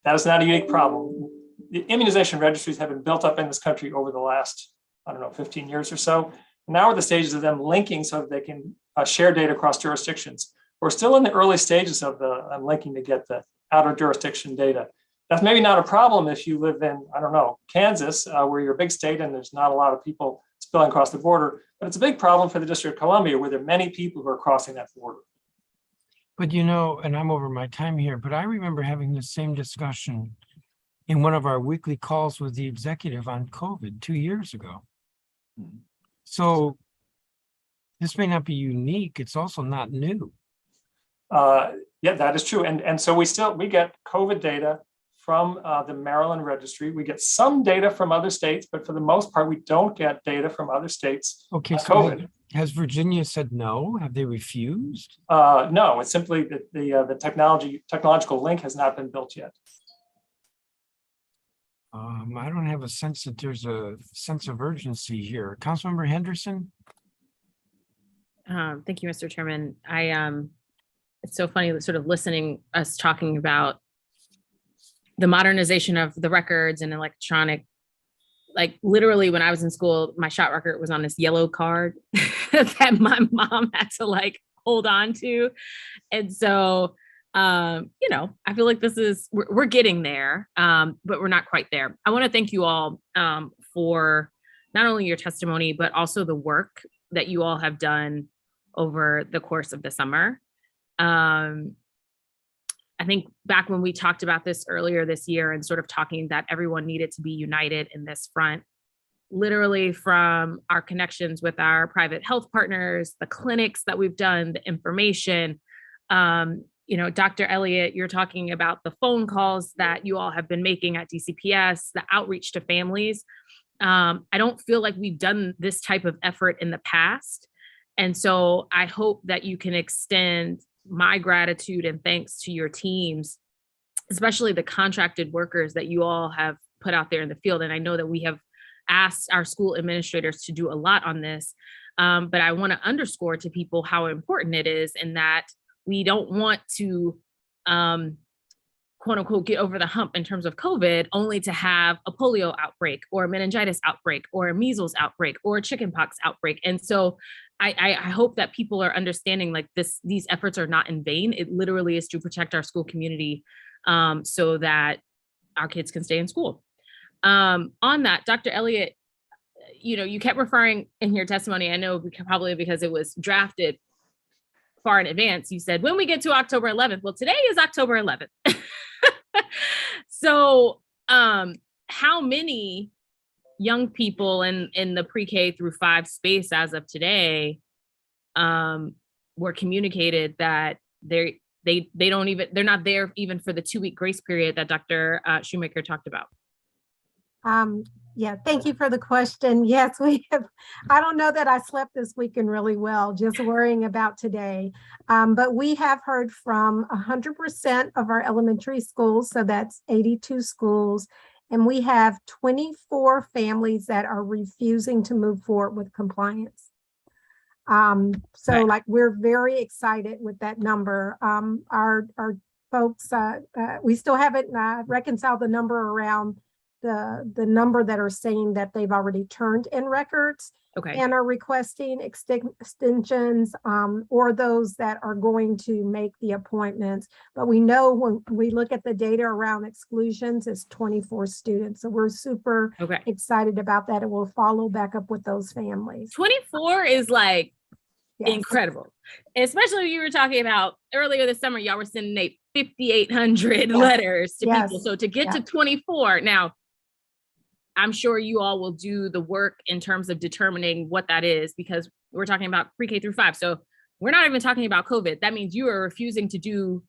That is not a unique problem. The immunization registries have been built up in this country over the last, 15 years or so. Now we're at the stages of them linking so that they can share data across jurisdictions. We're still in the early stages of the linking to get the outer jurisdiction data. That's maybe not a problem if you live in, Kansas, where you're a big state and there's not a lot of people spilling across the border, but it's a big problem for the District of Columbia where there are many people who are crossing that border. But and I'm over my time here, but I remember having the same discussion in one of our weekly calls with the executive on COVID 2 years ago. So this may not be unique. It's also not new. Yeah, that is true. And so we get COVID data from the Maryland registry. We get some data from other states, but for the most part, we don't get data from other states. Okay, so COVID. Has Virginia said no? Have they refused? No, it's simply that the technological link has not been built yet. I don't have a sense that there's a sense of urgency here. Councilmember Henderson? Thank you, Mr. Chairman. It's so funny sort of listening us talking about the modernization of the records and electronic, like literally when I was in school, my shot record was on this yellow card that my mom had to hold on to. And so, I feel like we're getting there, but we're not quite there. I want to thank you all for not only your testimony, but also the work that you all have done over the course of the summer. I think back when we talked about this earlier this year and sort of talking that everyone needed to be united in this front, literally from our connections with our private health partners, the clinics that we've done, the information, Dr. Elliott, you're talking about the phone calls that you all have been making at DCPS, the outreach to families. I don't feel like we've done this type of effort in the past. And so I hope that you can extend my gratitude and thanks to your teams, especially the contracted workers that you all have put out there in the field. And I know that we have asked our school administrators to do a lot on this, but I want to underscore to people how important it is and that we don't want to, quote unquote, get over the hump in terms of COVID only to have a polio outbreak or a meningitis outbreak or a measles outbreak or a chickenpox outbreak. And so I hope that people are understanding these efforts are not in vain. It literally is to protect our school community so that our kids can stay in school. On that, Dr. Elliott, you kept referring in your testimony, I know probably because it was drafted far in advance, you said, when we get to October 11th, well, today is October 11th. So how many young people in the pre-K through 5 space as of today were communicated that they're not there even for the 2-week grace period that Dr. Shoemaker talked about? Yeah, thank you for the question. Yes, we have. I don't know that I slept this weekend really well, just worrying about today. But we have heard from 100% of our elementary schools, so that's 82 schools. And we have 24 families that are refusing to move forward with compliance. So like, we're very excited with that number. Our folks, we still haven't reconciled the number around the number that are saying that they've already turned in records and are requesting extensions, or those that are going to make the appointments. But we know when we look at the data around exclusions, it's 24 students. So we're super excited about that, and we'll follow back up with those families. 24 is like incredible, especially you were talking about earlier this summer, y'all were sending 5,800 letters to people. So to get to 24 now, I'm sure you all will do the work in terms of determining what that is, because we're talking about pre-K through 5. So we're not even talking about COVID. That means you are refusing to do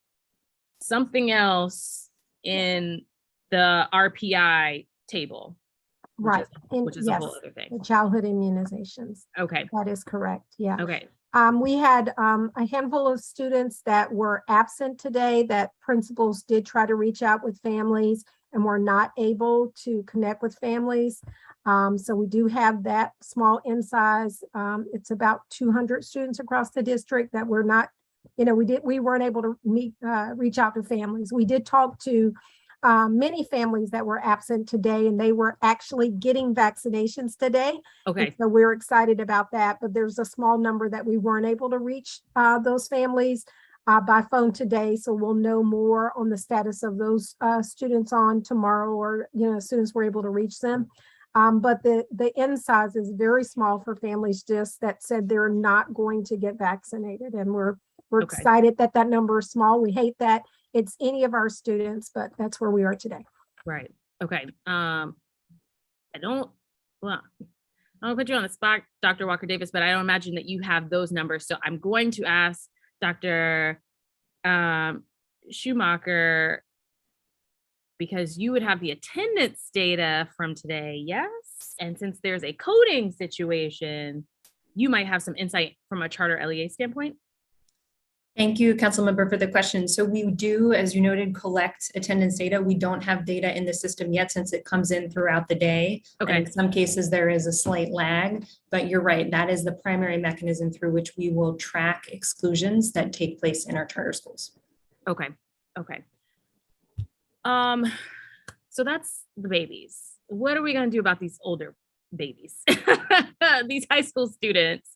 something else in the RPI table. Right. Which is a whole other thing. The childhood immunizations. Okay. That is correct. Yeah. Okay. We had a handful of students that were absent today that principals did try to reach out with families and were not able to connect with families. So we do have that small in size. It's about 200 students across the district that were not, we weren't able to reach out to families. We did talk to many families that were absent today, and they were actually getting vaccinations today. Okay. And so we're excited about that, but there's a small number that we weren't able to reach those families by phone today. So we'll know more on the status of those students on tomorrow, or, as soon as we're able to reach them. But the N size is very small for families just that said they're not going to get vaccinated. And we're excited that that number is small. We hate that it's any of our students, but that's where we are today. Right. Okay. I don't put you on the spot, Dr. Walker Davis, but I don't imagine that you have those numbers. So I'm going to ask Dr. Schumacher, because you would have the attendance data from today, yes? And since there's a coding situation, you might have some insight from a charter LEA standpoint. Thank you, Councilmember, for the question. So we do, as you noted, collect attendance data. We don't have data in the system yet since it comes in throughout the day. Okay. And in some cases, there is a slight lag, but you're right. That is the primary mechanism through which we will track exclusions that take place in our charter schools. Okay. Okay. So that's the babies. What are we going to do about these older babies? These high school students?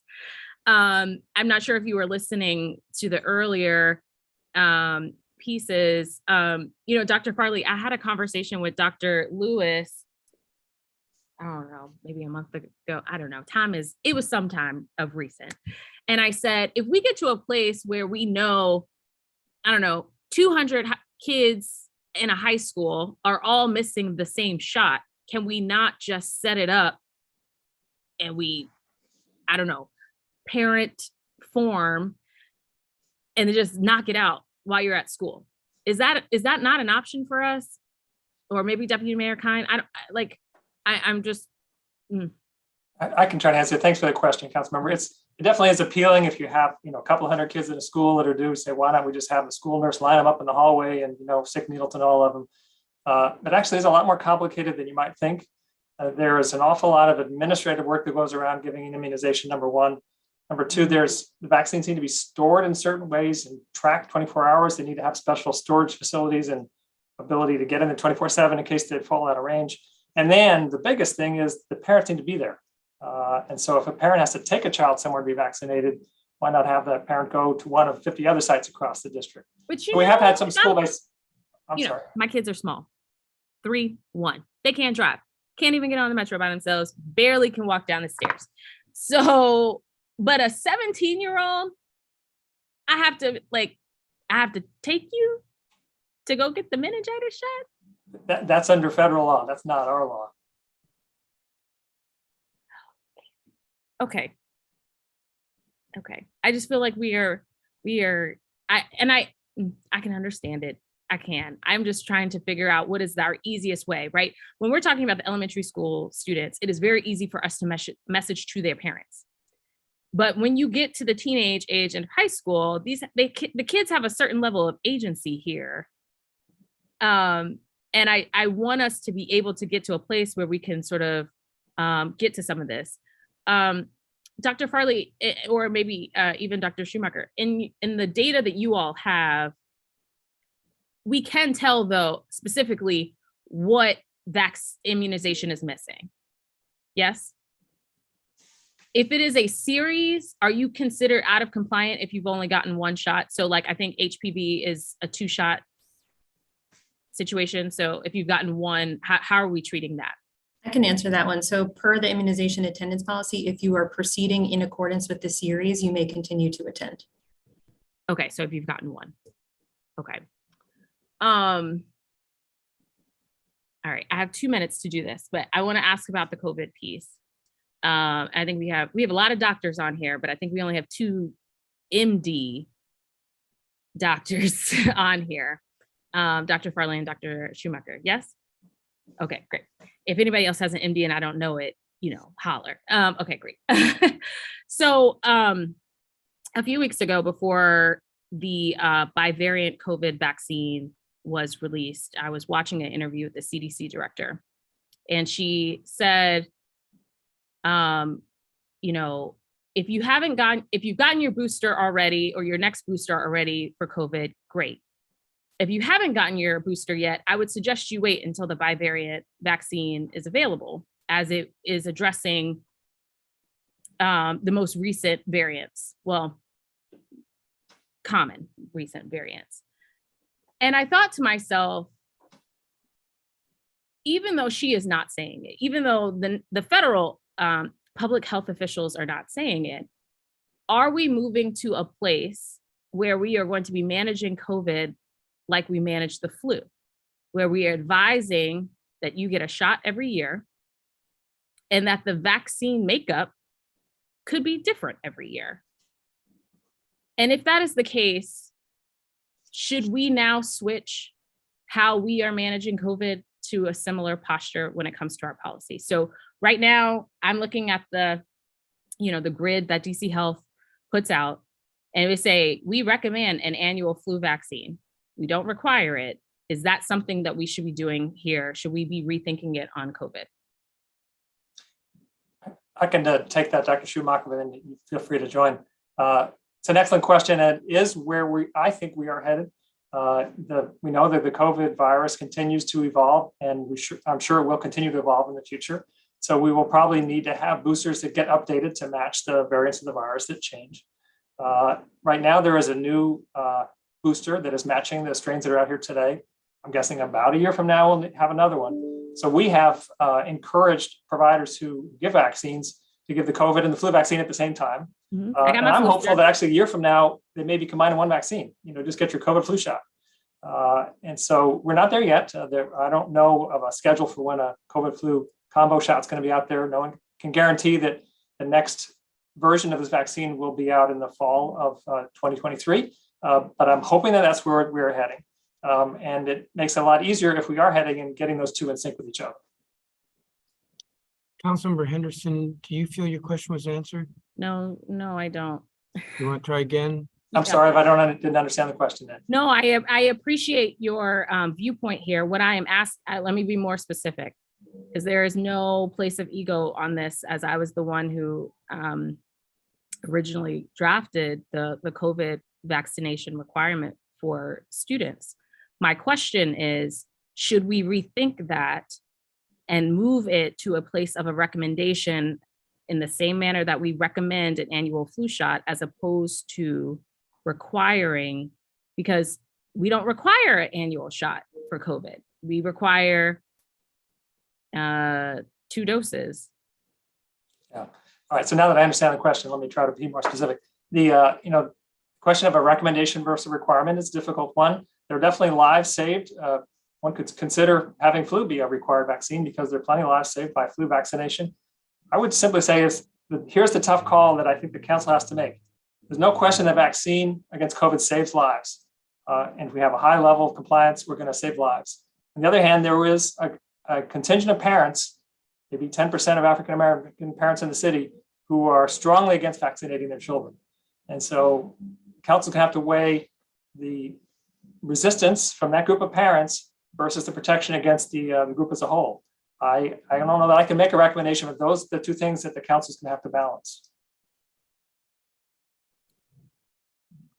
I'm not sure if you were listening to the earlier pieces. Dr. Farley, I had a conversation with Dr. Lewis, I don't know, maybe a month ago. I don't know. It was sometime of recent. And I said, if we get to a place where we know, 200 kids in a high school are all missing the same shot, can we not just set it up and parent form and just knock it out while you're at school? Is that not an option for us? Or maybe Deputy Mayor Kine? I'm just. I can try to answer it. Thanks for the question, Councilmember. It definitely is appealing if you have, a couple hundred kids in a school that are due. Say, why not we just have the school nurse line them up in the hallway and, stick needles in all of them. But actually, it's a lot more complicated than you might think. There is an awful lot of administrative work that goes around giving an immunization, number one. Number two, the vaccines need to be stored in certain ways and tracked 24 hours. They need to have special storage facilities and ability to get in the 24/7 in case they fall out of range. And then the biggest thing is the parents need to be there. And so if a parent has to take a child somewhere to be vaccinated, why not have that parent go to one of 50 other sites across the district? But we have had some school-based. I'm sorry. my kids are small. 3, 1. They can't drive. Can't even get on the metro by themselves. Barely can walk down the stairs. So, but a 17-year-old, I have to take you to go get the meningitis shot. That's under federal law. That's not our law. Okay. I just feel like I can understand it. I can. I'm just trying to figure out what is our easiest way, right? When we're talking about the elementary school students, it is very easy for us to message to their parents. But when you get to the teenage age and high school, the kids have a certain level of agency here. And I want us to be able to get to a place where we can sort of get to some of this. Dr. Farley, or maybe even Dr. Schumacher, in the data that you all have, we can tell, though, specifically what immunization is missing. Yes? If it is a series, are you considered out of compliant if you've only gotten 1 shot? So like, I think HPV is a 2-shot situation. So if you've gotten 1, how are we treating that? I can answer that one. So per the immunization attendance policy, if you are proceeding in accordance with the series, you may continue to attend. Okay, so if you've gotten 1. Okay. All right, I have 2 minutes to do this, but I want to ask about the COVID piece. I think we have a lot of doctors on here, but I think we only have 2 MD doctors on here, Dr. Farley and Dr. Schumacher. Yes? Okay, great. If anybody else has an MD and I don't know it, holler. Okay, great. So a few weeks ago, before the bivariant COVID vaccine was released, I was watching an interview with the CDC director, and she said, if you've gotten your booster already or your next booster already for COVID, great. If you haven't gotten your booster yet, I would suggest you wait until the bivariant vaccine is available, as it is addressing the most recent variants. Well, common recent variants. And I thought to myself, even though she is not saying it, even though the federal public health officials are not saying it, are we moving to a place where we are going to be managing COVID like we manage the flu, where we are advising that you get a shot every year and that the vaccine makeup could be different every year? And if that is the case, should we now switch how we are managing COVID to a similar posture when it comes to our policy? So right now, I'm looking at the grid that DC Health puts out, and we say, we recommend an annual flu vaccine. We don't require it. Is that something that we should be doing here? Should we be rethinking it on COVID? I can take that, Dr. Schumacher, and then you feel free to join. It's an excellent question, and is where I think we are headed. We know that the COVID virus continues to evolve, and I'm sure it will continue to evolve in the future. So we will probably need to have boosters that get updated to match the variants of the virus that change. Right now, there is a new booster that is matching the strains that are out here today. I'm guessing about a year from now, we'll have another one. So we have encouraged providers who give vaccines to give the COVID and the flu vaccine at the same time. Mm-hmm. And I'm hopeful that actually a year from now, they may be combined in one vaccine, just get your COVID flu shot. And so we're not there yet. I don't know of a schedule for when a COVID flu combo shot is going to be out there. No one can guarantee that the next version of this vaccine will be out in the fall of 2023. But I'm hoping that that's where we're heading. And it makes it a lot easier if we are heading and getting those two in sync with each other. Councilmember Henderson, do you feel your question was answered? No, I don't. You want to try again? I'm sorry if I didn't understand the question then. No, I appreciate your viewpoint here. What I am asked, let me be more specific, because there is no place of ego on this, as I was the one who originally drafted the COVID vaccination requirement for students. My question is, should we rethink that and move it to a place of a recommendation in the same manner that we recommend an annual flu shot, as opposed to requiring, because we don't require an annual shot for COVID. We require 2 doses. Yeah. All right. So now that I understand the question, let me try to be more specific. The question of a recommendation versus a requirement is a difficult one. There are definitely lives saved. One could consider having flu be a required vaccine because there are plenty of lives saved by flu vaccination. I would simply say here's the tough call that I think the council has to make. There's no question that vaccine against COVID saves lives. And if we have a high level of compliance, we're going to save lives. On the other hand, there is a contingent of parents, maybe 10% of African-American parents in the city, who are strongly against vaccinating their children. And so council can have to weigh the resistance from that group of parents versus the protection against the group as a whole. I don't know that I can make a recommendation, but those are the two things that the council's gonna have to balance.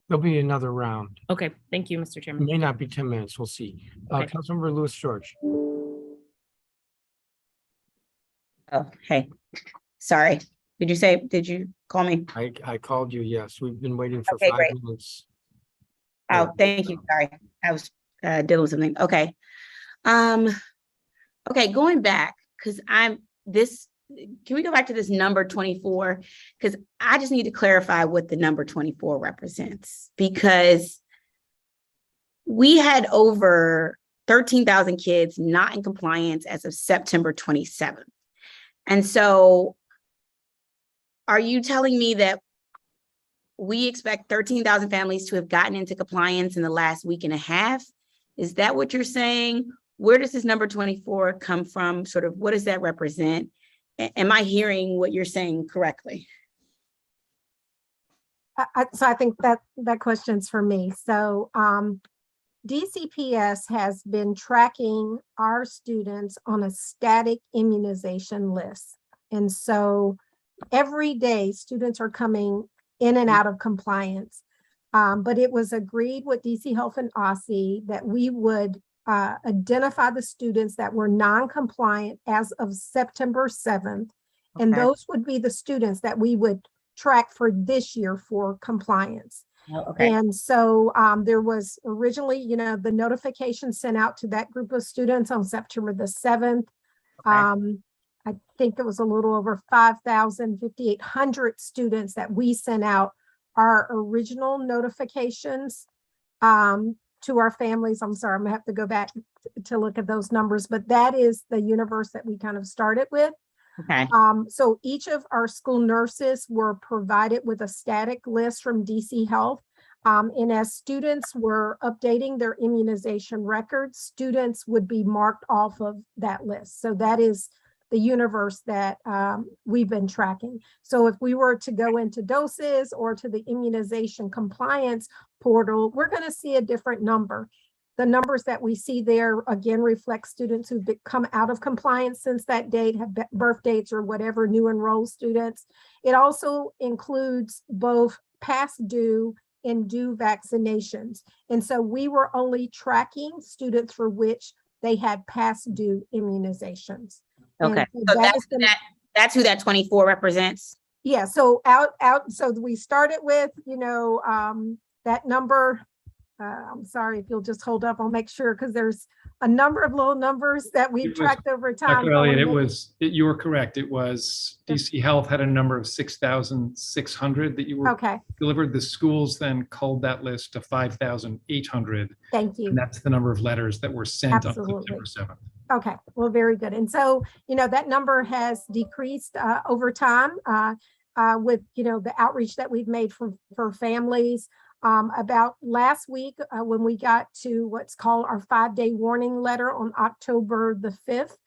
There'll be another round. Okay, thank you, Mr. It Chairman. may not be 10 minutes. We'll see. Okay. Councilmember Lewis George. Oh, hey, sorry. Did you call me? I called you. Yes, we've been waiting for Okay, 5 great. minutes. Oh, thank you. Sorry. I was dealing with something. Okay. Okay, going back, because can we go back to this number 24? Because I just need to clarify what the number 24 represents, because we had over 13,000 kids not in compliance as of September 27th. And so are you telling me that we expect 13,000 families to have gotten into compliance in the last week and a half? Is that what you're saying? Where does this number 24 come from? Sort of, what does that represent? Am I hearing what you're saying correctly? So I think that question's for me. So DCPS has been tracking our students on a static immunization list. And so every day students are coming in and out of compliance. But it was agreed with DC Health and OSSI that we would identify the students that were non-compliant as of September 7th. And Okay. those would be the students that we would track for this year for compliance. Oh, okay. And so there was originally, the notification sent out to that group of students on September the 7th. Okay. I think it was a little over 5,800 students that we sent out our original notifications to our families. I'm sorry, I'm gonna have to go back to look at those numbers, but that is the universe that we kind of started with. Okay. So each of our school nurses were provided with a static list from DC Health. And as students were updating their immunization records, students would be marked off of that list. So that is the universe that we've been tracking. So if we were to go into doses or to the immunization compliance portal, we're going to see a different number. The numbers that we see there, again, reflect students who've come out of compliance since that date, have birth dates or whatever, new enrolled students. It also includes both past due and due vaccinations. And so we were only tracking students for which they had past due immunizations. Okay. And So that is the- that's who that 24 represents. Yeah, so so we started with, that number. I'm sorry, if you'll just hold up, I'll make sure, because there's a number of little numbers that we've It was- tracked over time. Dr. Elliott, you were correct. It was DC Health had a number of 6,600 that you were Okay, delivered. The schools then culled that list to 5,800. thank you. And that's the number of letters that were sent on Absolutely. September 7th. Okay, well, very good. And so, that number has decreased over time with, the outreach that we've made for families. About last week, when we got to what's called our 5-day warning letter on October the 5th,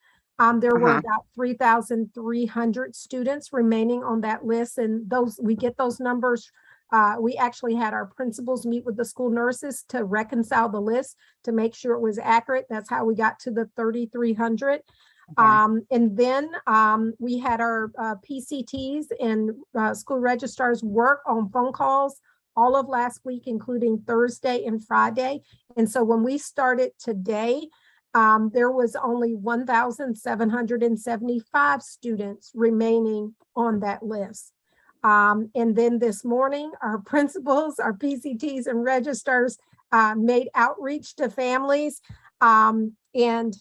there were about 3,300 students remaining on that list. And we get those numbers. We actually had our principals meet with the school nurses to reconcile the list to make sure it was accurate. That's how we got to the 3,300. Okay. And then we had our PCTs and school registrars work on phone calls all of last week, including Thursday and Friday. And so when we started today, there was only 1,775 students remaining on that list. And then this morning, our principals, our PCTs and registrars made outreach to families. And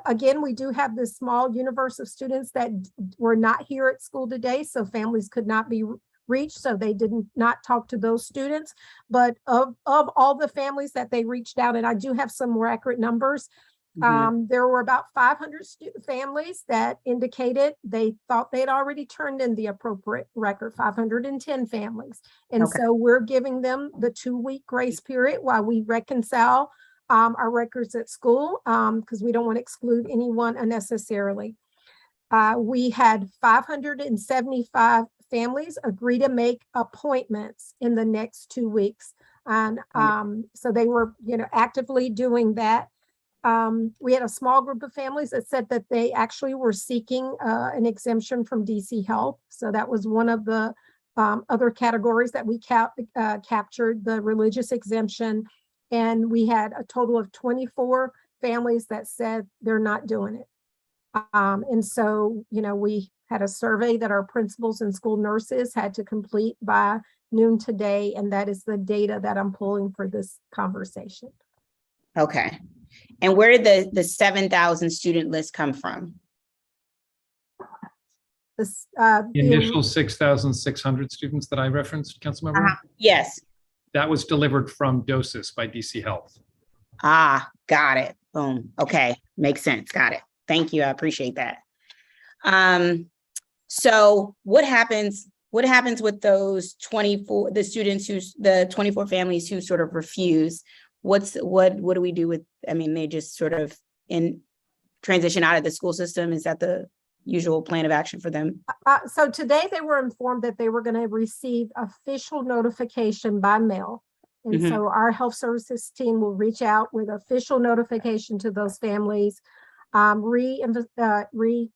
again, we do have this small universe of students that were not here at school today, so families could not be reached, so they did not talk to those students. But of all the families that they reached out, and I do have some more accurate numbers, there were about 500 families that indicated they thought they'd already turned in the appropriate record, 510 families. And so we're giving them the 2-week grace period while we reconcile our records at school, because we don't want to exclude anyone unnecessarily. We had 575 families agree to make appointments in the next 2 weeks. And so they were, actively doing that. We had a small group of families that said that they actually were seeking an exemption from DC Health. So that was one of the other categories that we captured, the religious exemption. And we had a total of 24 families that said they're not doing it. And so, we had a survey that our principals and school nurses had to complete by noon today. And that is the data that I'm pulling for this conversation. Okay. And where did the 7,000 student list come from? This, The initial 6,600 students that I referenced, Councilmember, Yes. that was delivered from DOSIS by DC Health. Got it. Boom. Okay. Makes sense. Got it. Thank you. I appreciate that. So what happens with those 24, the students the 24 families who sort of refuse? What do we do with, they just sort of transition out of the school system? Is that the usual plan of action for them? So today they were informed that they were going to receive official notification by mail. And so our health services team will reach out with official notification to those families, reiterating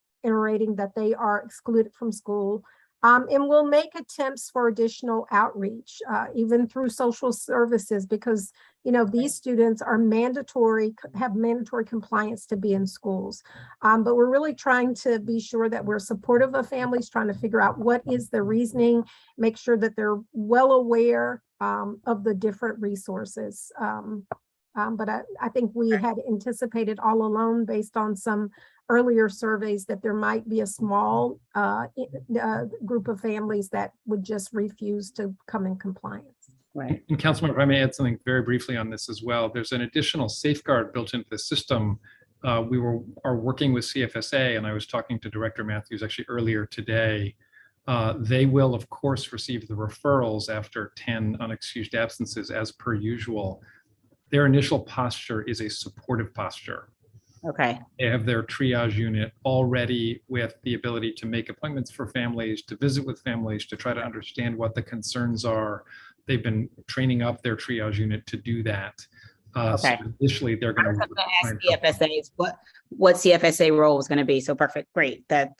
that they are excluded from school. And we'll make attempts for additional outreach, even through social services, because, these students are have mandatory compliance to be in schools. But we're really trying to be sure that we're supportive of families, trying to figure out what is the reasoning, make sure that they're well aware of the different resources. But I think we had anticipated all along, based on some earlier surveys, that there might be a small group of families that would just refuse to come in compliance. Right. And Councilmember, if I may add something very briefly on this as well. There's an additional safeguard built into the system. We are working with CFSA, and I was talking to Director Matthews actually earlier today. They will, of course, receive the referrals after 10 unexcused absences as per usual. Their initial posture is a supportive posture. Okay. They have their triage unit already with the ability to make appointments for families, to visit with families, to try to understand what the concerns are. They've been training up their triage unit to do that. Okay. So initially, they're going to ask CFSA what CFSA role was going to be. So perfect. Great. That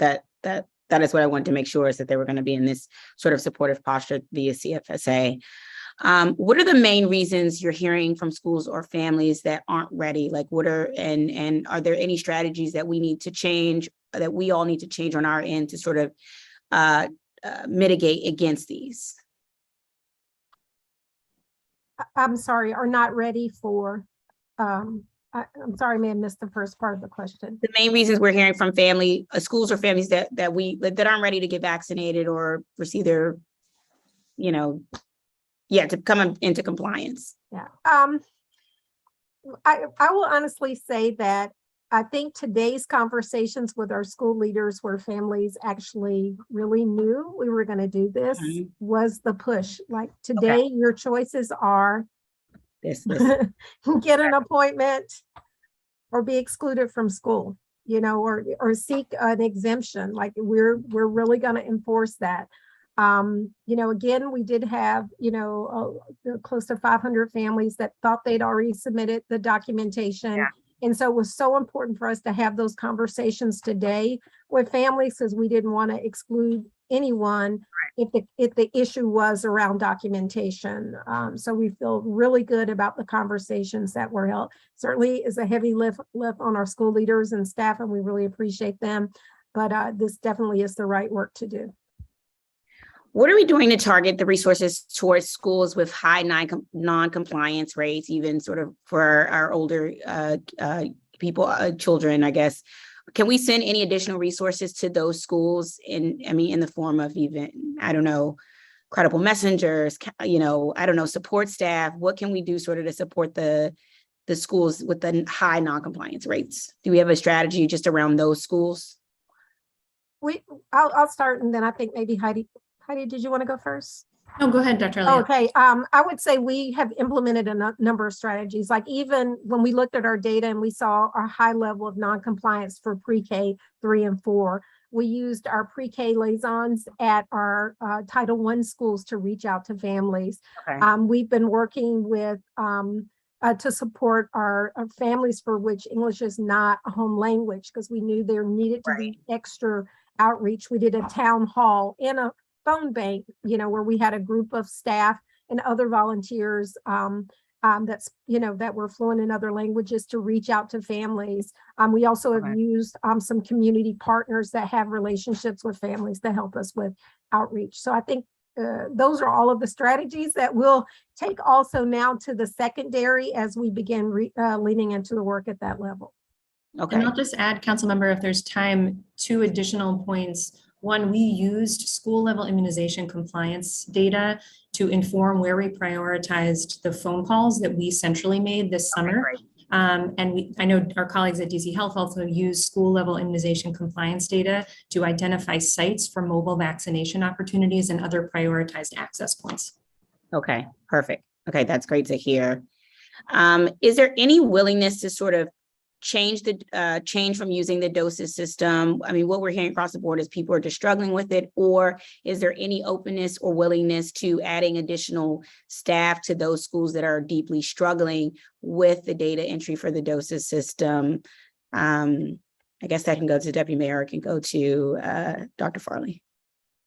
is what I wanted to make sure, is that they were going to be in this sort of supportive posture via CFSA. What are the main reasons you're hearing from schools or families that aren't ready? Like, and are there any strategies that we need to change, that we all need to change on our end to sort of mitigate against these? I'm sorry, are not ready for, I'm sorry, I may have missed the first part of the question. The main reasons we're hearing from schools or families that aren't ready to get vaccinated or receive their, to come into compliance. Yeah. I will honestly say that I think today's conversations with our school leaders, where families actually really knew we were going to do this, was the push. Like, today, your choices are get an appointment or be excluded from school, or seek an exemption. Like, we're really going to enforce that. Again, we did have, close to 500 families that thought they'd already submitted the documentation. Yeah. And so it was so important for us to have those conversations today with families, because we didn't want to exclude anyone if the issue was around documentation. So we feel really good about the conversations that were held. Certainly is a heavy lift on our school leaders and staff, and we really appreciate them. But this definitely is the right work to do. What are we doing to target the resources towards schools with high non-compliance rates, even sort of for our older people, children, I guess? Can we send any additional resources to those schools in the form of even, I don't know, credible messengers, support staff? What can we do sort of to support the schools with the high non-compliance rates? Do we have a strategy just around those schools? I'll start, and then I think maybe Heidi, did you want to go first? No, go ahead, Dr. Elliott. Okay, I would say we have implemented a number of strategies. Like even when we looked at our data and we saw our high level of non-compliance for pre-K 3 and 4, we used our pre-K liaisons at our Title I schools to reach out to families. Okay. We've been working with to support our families for which English is not a home language, because we knew there needed to be extra outreach. We did a town hall and a phone bank, where we had a group of staff and other volunteers that were fluent in other languages to reach out to families. We also have used some community partners that have relationships with families to help us with outreach. So I think those are all of the strategies that we'll take also now to the secondary as we begin leaning into the work at that level. Okay. And I'll just add, council member, if there's time, 2 additional points. One, we used school level immunization compliance data to inform where we prioritized the phone calls that we centrally made this summer. I know our colleagues at DC Health also use school level immunization compliance data to identify sites for mobile vaccination opportunities and other prioritized access points. Okay, perfect. Okay, that's great to hear. Is there any willingness to sort of change from using the doses system? What we're hearing across the board is people are just struggling with it, or is there any openness or willingness to adding additional staff to those schools that are deeply struggling with the data entry for the doses system? I guess that can go to Deputy Mayor, it can go to Dr. Farley.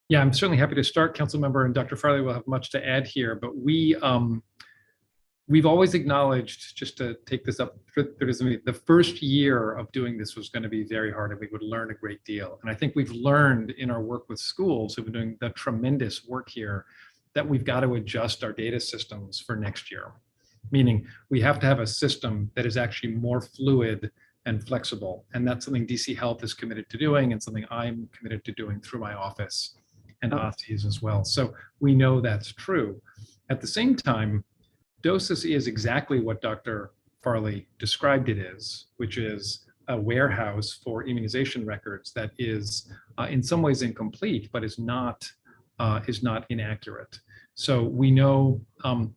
Yeah, I'm certainly happy to start, council member, and Dr. Farley will have much to add here, but we've always acknowledged, just to take this up, the first year of doing this was going to be very hard and we would learn a great deal. And I think we've learned in our work with schools who've been doing the tremendous work here that we've got to adjust our data systems for next year. Meaning we have to have a system that is actually more fluid and flexible. And that's something DC Health is committed to doing and something I'm committed to doing through my office and OSCEs as well. So we know that's true. At the same time, DOSIS is exactly what Dr. Farley described it is, which is a warehouse for immunization records that is in some ways incomplete, but is not inaccurate. So we know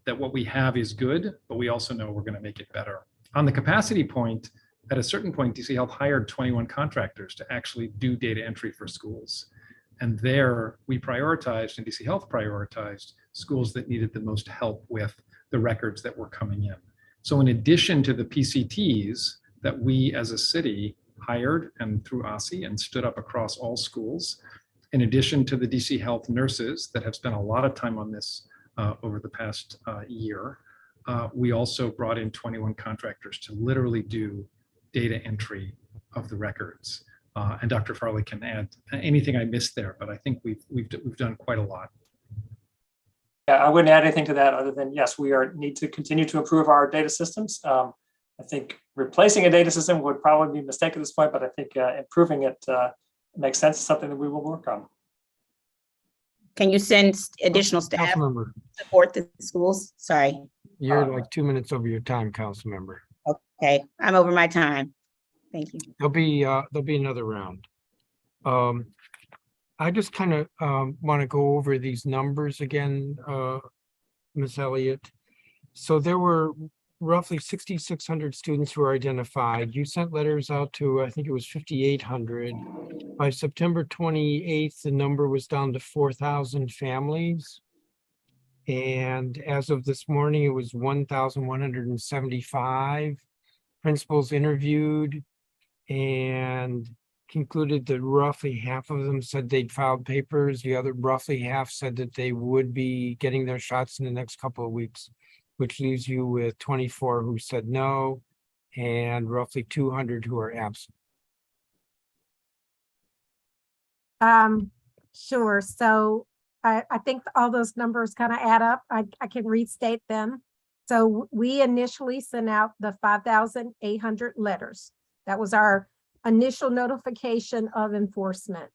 that what we have is good, but we also know we're going to make it better. On the capacity point, at a certain point, DC Health hired 21 contractors to actually do data entry for schools. And there we prioritized, and DC Health prioritized, schools that needed the most help with the records that were coming in. So in addition to the PCTs that we as a city hired and through OSCE and stood up across all schools, in addition to the DC Health nurses that have spent a lot of time on this over the past year, we also brought in 21 contractors to literally do data entry of the records. And Dr. Farley can add anything I missed there, but I think we've done quite a lot. Yeah, I wouldn't add anything to that other than, yes, we need to continue to improve our data systems. I think replacing a data system would probably be a mistake at this point, but I think improving it makes sense. It's something that we will work on. Can you send additional staff to support the schools? Sorry. You're like 2 minutes over your time, council member. Okay, I'm over my time. Thank you. There'll be another round. I just kind of want to go over these numbers again, Ms. Elliott. So there were roughly 6,600 students who were identified. You sent letters out to, I think it was 5,800. By September 28th, the number was down to 4,000 families. And as of this morning, it was 1,175 principals interviewed, and concluded that roughly half of them said they'd filed papers. The other roughly half said that they would be getting their shots in the next couple of weeks, which leaves you with 24 who said no, and roughly 200 who are absent. Sure. So I think all those numbers kind of add up. I can restate them. So we initially sent out the 5,800 letters. That was our initial notification of enforcement.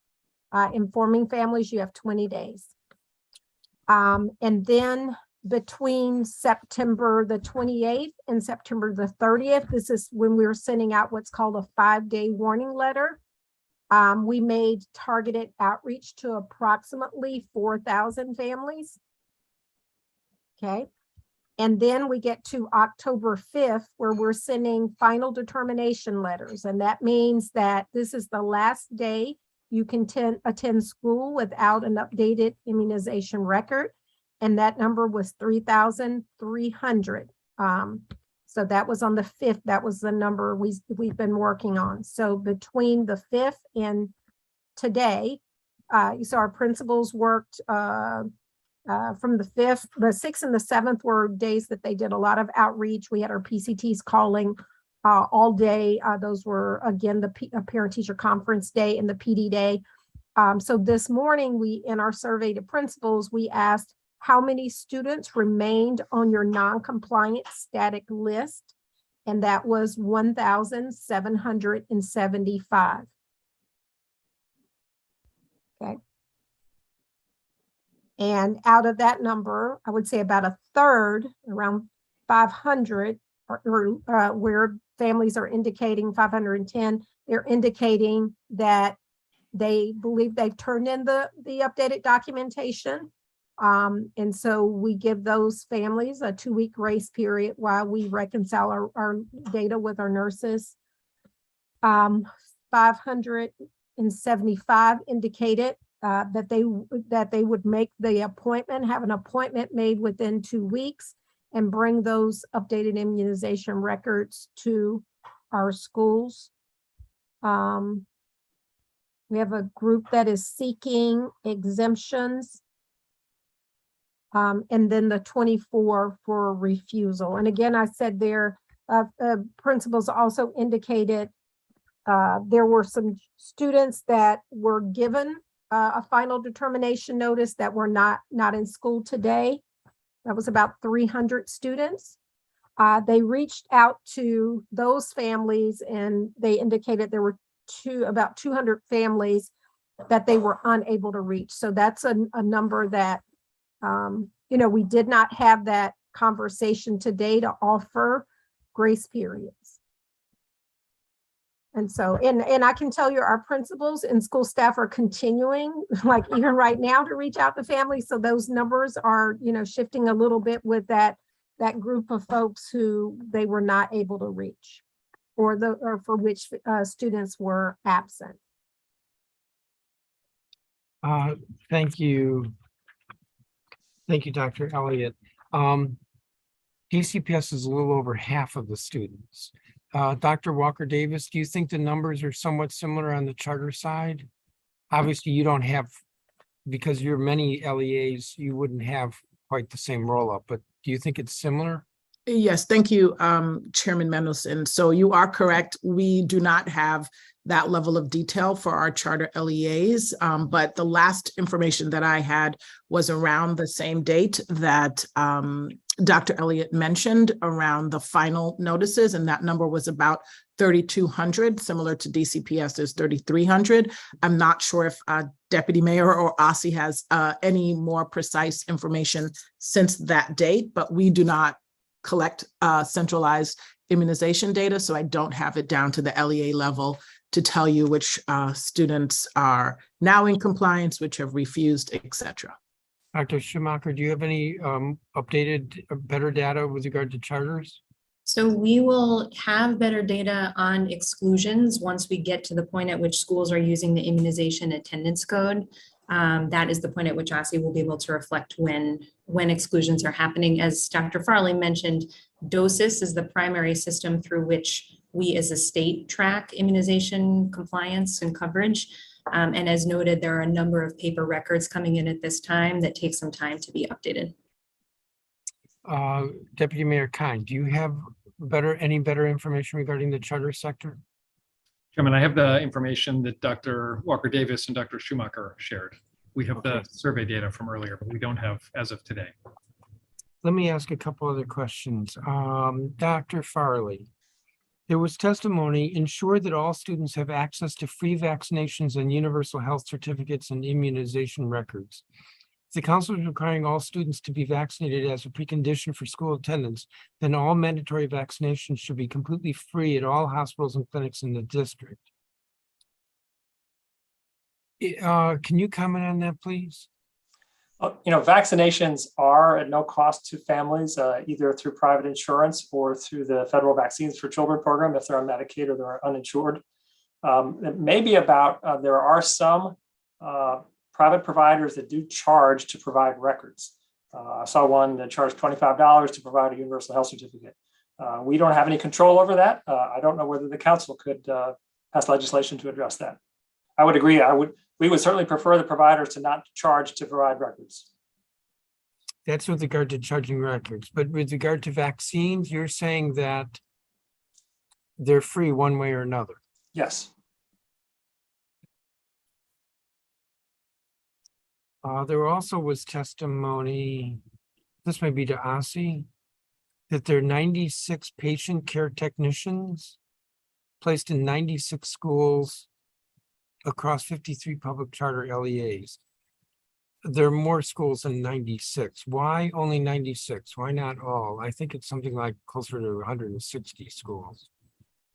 Informing families, you have 20 days. And then between September the 28th and September the 30th, this is when we were sending out what's called a 5-day warning letter. We made targeted outreach to approximately 4,000 families. Okay. And then we get to October 5th, where we're sending final determination letters. And that means that this is the last day you can attend school without an updated immunization record. And that number was 3,300. So that was on the 5th. That was the number we've been working on. So between the 5th and today, so our principals worked from the 5th, the 6th and the 7th were days that they did a lot of outreach. We had our PCTs calling all day. Those were, again, the parent-teacher conference day and the PD day. So this morning, in our survey to principals, we asked how many students remained on your non-compliant static list, and that was 1,775. Okay. And out of that number, I would say about a third, around 500, where families are indicating 510, they're indicating that they believe they've turned in the updated documentation. And so we give those families a 2-week grace period while we reconcile our data with our nurses. 575 indicated that they would make the appointment, have an appointment made within 2 weeks, and bring those updated immunization records to our schools. We have a group that is seeking exemptions. And then the 24 for refusal. And again, I said there, principals also indicated there were some students that were given a final determination notice that were not in school today. That was about 300 students. They reached out to those families and they indicated there were about 200 families that they were unable to reach. So that's a number that we did not have that conversation today to offer grace periods. And so, and I can tell you our principals and school staff are continuing, like even right now, to reach out to families. So those numbers are, shifting a little bit with that group of folks who they were not able to reach or for which students were absent. Thank you. Thank you, Dr. Elliott. DCPS is a little over half of the students. Dr. Walker Davis, do you think the numbers are somewhat similar on the charter side? Obviously, you don't have, because you're many LEAs, you wouldn't have quite the same roll up, but do you think it's similar? Yes, thank you, Chairman Mendelson. So you are correct. We do not have that level of detail for our charter LEAs, but the last information that I had was around the same date that Dr. Elliott mentioned around the final notices, and that number was about 3,200, similar to DCPS's 3,300. I'm not sure if Deputy Mayor or Ossie has any more precise information since that date, but we do not collect centralized immunization data, so I don't have it down to the LEA level to tell you which students are now in compliance, which have refused, et cetera. Dr. Schumacher, do you have any updated, better data with regard to charters? So we will have better data on exclusions once we get to the point at which schools are using the immunization attendance code. That is the point at which OSSI will be able to reflect when exclusions are happening. As Dr. Farley mentioned, DOSIS is the primary system through which we as a state track immunization compliance and coverage. And as noted, there are a number of paper records coming in at this time that take some time to be updated. Deputy Mayor Kine, do you have any better information regarding the charter sector? Chairman, I have the information that Dr. Walker Davis and Dr. Schumacher shared. We have the survey data from earlier, but we don't have as of today. Let me ask a couple other questions. Dr. Farley, there was testimony, ensure that all students have access to free vaccinations and universal health certificates and immunization records. If the council is requiring all students to be vaccinated as a precondition for school attendance, then all mandatory vaccinations should be completely free at all hospitals and clinics in the district. Can you comment on that, please? Vaccinations are at no cost to families, either through private insurance or through the federal Vaccines for Children program if they're on Medicaid or they're uninsured. It may be about, there are some private providers that do charge to provide records. I saw one that charged $25 to provide a universal health certificate. We don't have any control over that. I don't know whether the council could pass legislation to address that. I would agree. We would certainly prefer the providers to not charge to provide records. That's with regard to charging records, but with regard to vaccines, you're saying that they're free one way or another. Yes. There also was testimony, this may be to Asi, that there are 96 patient care technicians placed in 96 schools across 53 public charter LEAs. There are more schools than 96. Why only 96? Why not all? I think it's something like closer to 160 schools.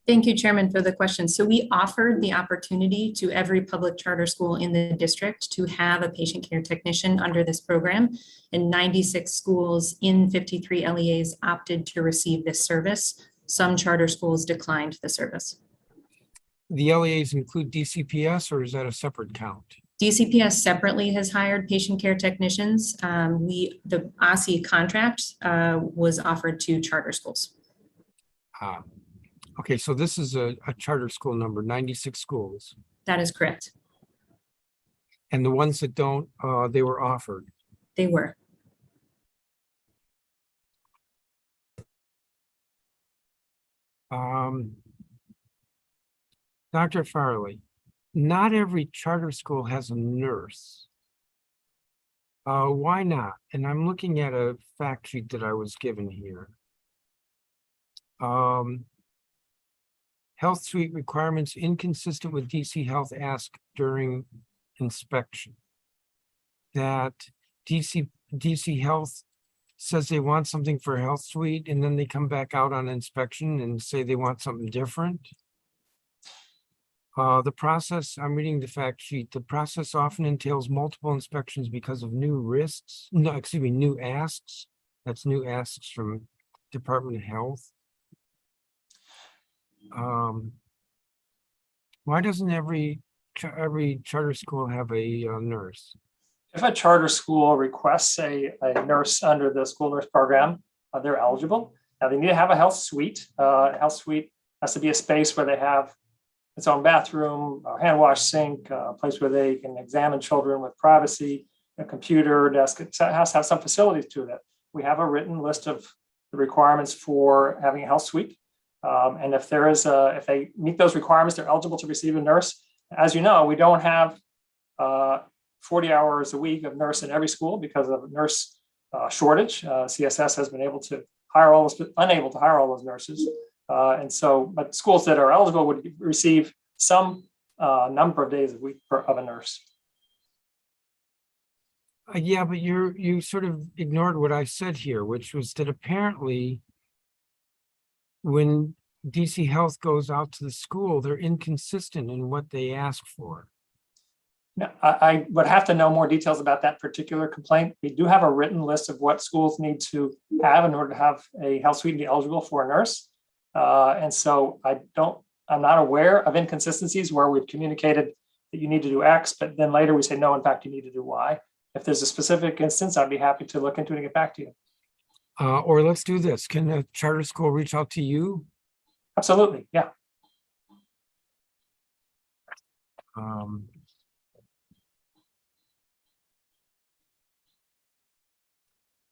Thank you, Chairman, for the question. So we offered the opportunity to every public charter school in the district to have a patient care technician under this program, and 96 schools in 53 LEAs opted to receive this service. Some charter schools declined the service. The LEAs include DCPS, or is that a separate count? DCPS separately has hired patient care technicians. The OSSI contract was offered to charter schools. Okay, so this is a charter school number, 96 schools. That is correct. And the ones that don't, they were offered. They were. Dr. Farley, not every charter school has a nurse. Why not? And I'm looking at a fact sheet that I was given here. Health suite requirements inconsistent with DC Health asked during inspection. That DC Health says they want something for health suite, and then they come back out on inspection and say they want something different. The process, I'm reading the fact sheet, the process often entails multiple inspections because of new risks, new asks. That's new asks from Department of Health. Why doesn't every charter school have a nurse? If a charter school requests a nurse under the school nurse program, they're eligible. Now they need to have a health suite. Health suite has to be a space where they have its own bathroom, a hand wash sink, a place where they can examine children with privacy, a computer desk. It has to have some facilities to it. We have a written list of the requirements for having a health suite. And if if they meet those requirements, they're eligible to receive a nurse. As you know, we don't have 40 hours a week of nurse in every school because of nurse shortage. CSS has been unable to hire all those nurses. But schools that are eligible would receive some number of days a week of a nurse. Yeah, but you sort of ignored what I said here, which was that apparently when DC Health goes out to the school, they're inconsistent in what they ask for. Now, I would have to know more details about that particular complaint. We do have a written list of what schools need to have in order to have a health suite and be eligible for a nurse. And so I'm not aware of inconsistencies where we've communicated that you need to do X, but then later we say, no, in fact, you need to do Y. If there's a specific instance, I'd be happy to look into it and get back to you. Or let's do this. Can a charter school reach out to you? Absolutely, yeah.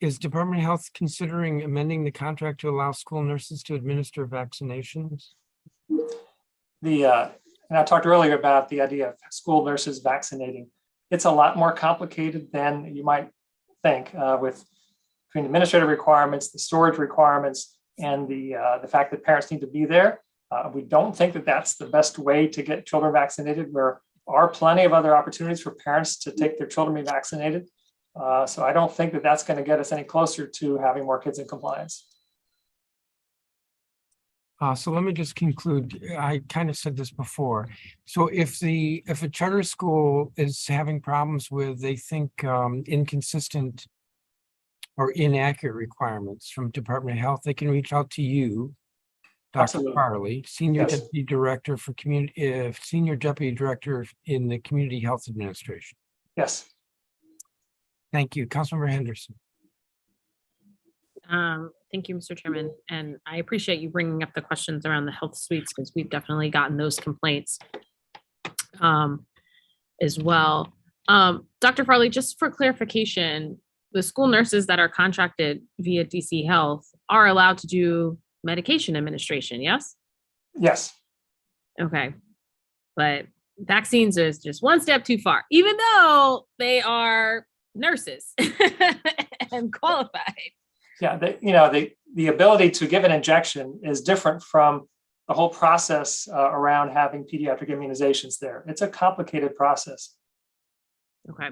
Is Department of Health considering amending the contract to allow school nurses to administer vaccinations? And I talked earlier about the idea of school nurses vaccinating. it's a lot more complicated than you might think between administrative requirements, the storage requirements, and the fact that parents need to be there. We don't think that that's the best way to get children vaccinated. There are plenty of other opportunities for parents to take their children to be vaccinated. So I don't think that that's going to get us any closer to having more kids in compliance. So let me just conclude. I kind of said this before. So if a charter school is having problems with, they think, inconsistent or inaccurate requirements from Department of Health, they can reach out to you, Dr. Absolutely. Farley, Senior Yes. Deputy Director for Senior Deputy Director in the Community Health Administration. Yes. Thank you. Councilmember Henderson. Thank you, Mr. Chairman. And I appreciate you bringing up the questions around the health suites because we've definitely gotten those complaints as well. Dr. Farley, just for clarification, the school nurses that are contracted via DC Health are allowed to do medication administration, yes? Yes. Okay. But vaccines is just one step too far, even though they are nurses and qualified. Yeah, the ability to give an injection is different from the whole process around having pediatric immunizations there. It's a complicated process. Okay.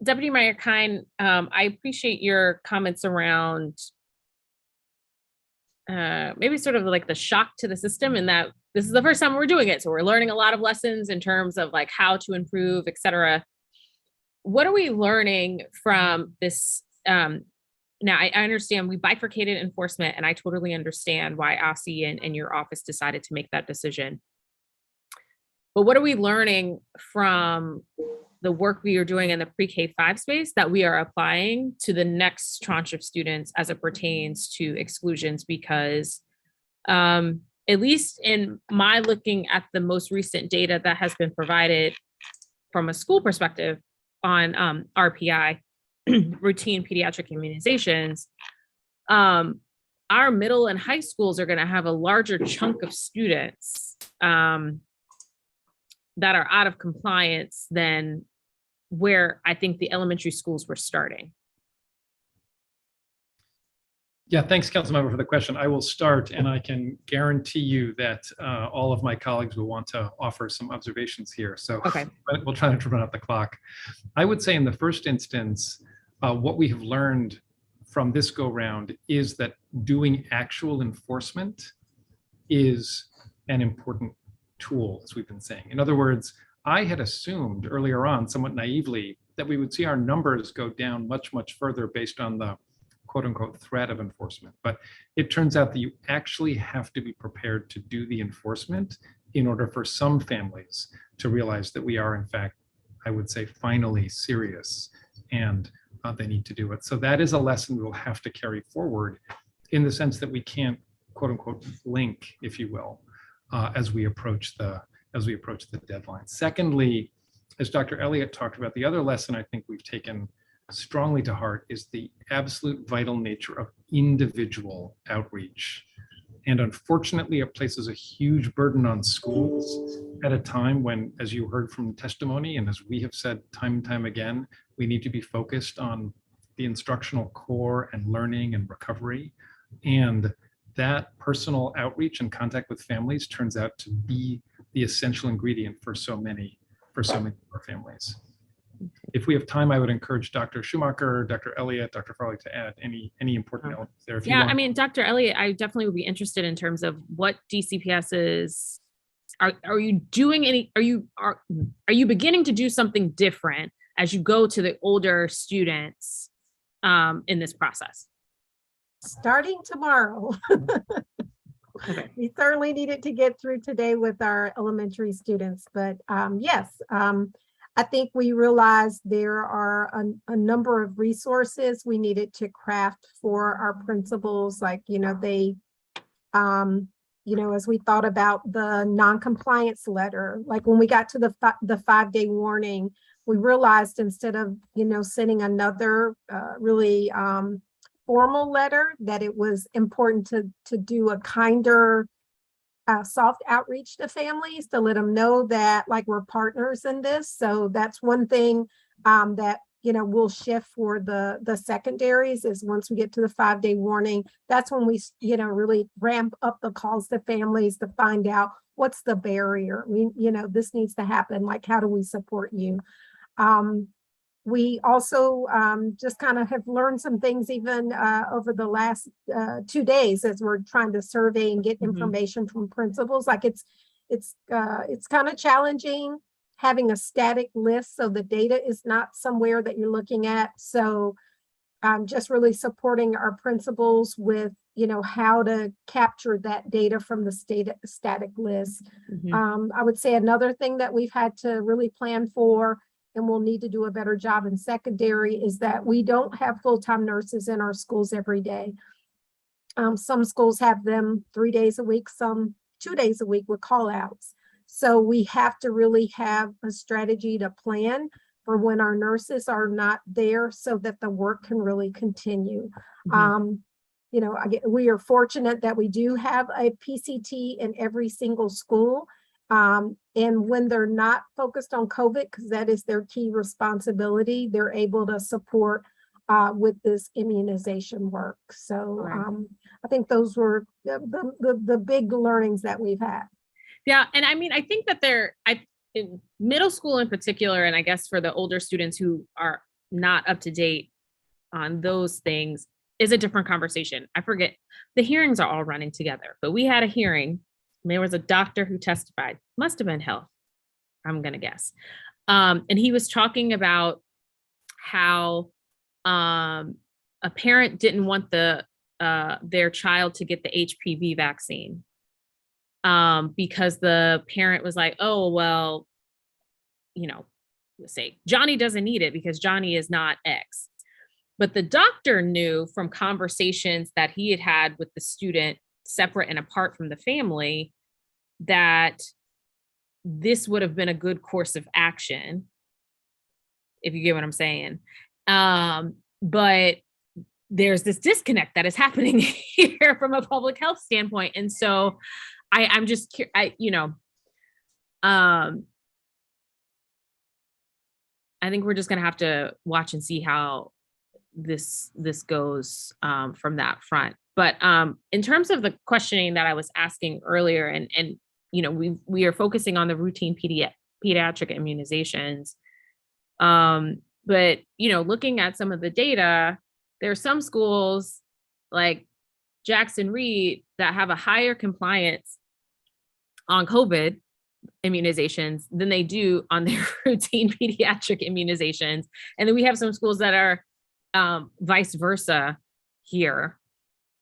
Deputy Mayor Kine, I appreciate your comments around maybe sort of like the shock to the system in that this is the first time we're doing it. So we're learning a lot of lessons in terms of like how to improve, et cetera. What are we learning from this? Now, I understand we bifurcated enforcement, and I totally understand why OSCE and your office decided to make that decision. But what are we learning from the work we are doing in the pre-K-5 space that we are applying to the next tranche of students as it pertains to exclusions? Because at least in my looking at the most recent data that has been provided from a school perspective on RPI, routine pediatric immunizations, our middle and high schools are going to have a larger chunk of students that are out of compliance than where I think the elementary schools were starting. Yeah, thanks, Councilmember, for the question. I will start, and I can guarantee you that all of my colleagues will want to offer some observations here. So Okay. we'll try to run out the clock. I would say in the first instance, what we have learned from this go round is that doing actual enforcement is an important tool, as we've been saying. In other words, I had assumed earlier on, somewhat naively, that we would see our numbers go down much, much further based on the quote unquote threat of enforcement. But it turns out that you actually have to be prepared to do the enforcement in order for some families to realize that we are, in fact, I would say, finally serious, and they need to do it. So that is a lesson we will have to carry forward in the sense that we can't quote unquote blink, if you will, as we approach the deadline. Secondly, as Dr. Elliott talked about, the other lesson I think we've taken strongly to heart is the absolute vital nature of individual outreach. And unfortunately, it places a huge burden on schools at a time when, as you heard from testimony, and as we have said time and time again, we need to be focused on the instructional core and learning and recovery. And that personal outreach and contact with families turns out to be the essential ingredient for so many of our families. If we have time, I would encourage Dr. Schumacher, Dr. Elliott, Dr. Farley to add any important elements there. If you Yeah, want. I mean, Dr. Elliott, I definitely would be interested in terms of what DCPS is. Are you doing any? Are you beginning to do something different as you go to the older students in this process? Starting tomorrow. Okay. We certainly needed to get through today with our elementary students, but yes, I think we realized there are a number of resources we needed to craft for our principals, like, as we thought about the non-compliance letter, like when we got to the 5-day warning, we realized instead of, sending another really formal letter, that it was important to do a kinder soft outreach to families to let them know that like we're partners in this. So that's one thing that, you know, we'll shift for the secondaries is once we get to the 5-day warning, that's when we, you know, really ramp up the calls to families to find out what's the barrier. You know, this needs to happen. Like, how do we support you? We also just kind of have learned some things even over the last 2 days as we're trying to survey and get information from principals. Like it's kind of challenging having a static list, so the data is not somewhere that you're looking at. So just really supporting our principals with, you know, how to capture that data from the static list. I would say another thing that we've had to really plan for, and we'll need to do a better job in secondary, is that we don't have full-time nurses in our schools every day. Some schools have them 3 days a week, some 2 days a week with call-outs. So we have to really have a strategy to plan for when our nurses are not there so that the work can really continue. You know, we are fortunate that we do have a PCT in every single school. And when they're not focused on COVID, because that is their key responsibility, they're able to support with this immunization work. So I think those were the big learnings that we've had. Yeah. And I mean, I think that in middle school in particular, and I guess for the older students who are not up to date on those things, is a different conversation. I forget, the hearings are all running together, but we had a hearing. There was a doctor who testified, must have been health, I'm going to guess. And he was talking about how a parent didn't want their child to get the HPV vaccine because the parent was like, oh, well, you know, say Johnny doesn't need it because Johnny is not X. But the doctor knew from conversations that he had had with the student separate and apart from the family that this would have been a good course of action, if you get what I'm saying. But there's this disconnect that is happening here from a public health standpoint. And so I'm just, you know, I think we're just going to have to watch and see how this goes from that front. But in terms of the questioning that I was asking earlier, and you know, we are focusing on the routine pediatric immunizations. But you know, looking at some of the data, there are some schools like Jackson Reed that have a higher compliance on COVID immunizations than they do on their routine pediatric immunizations. And then we have some schools that are vice versa here.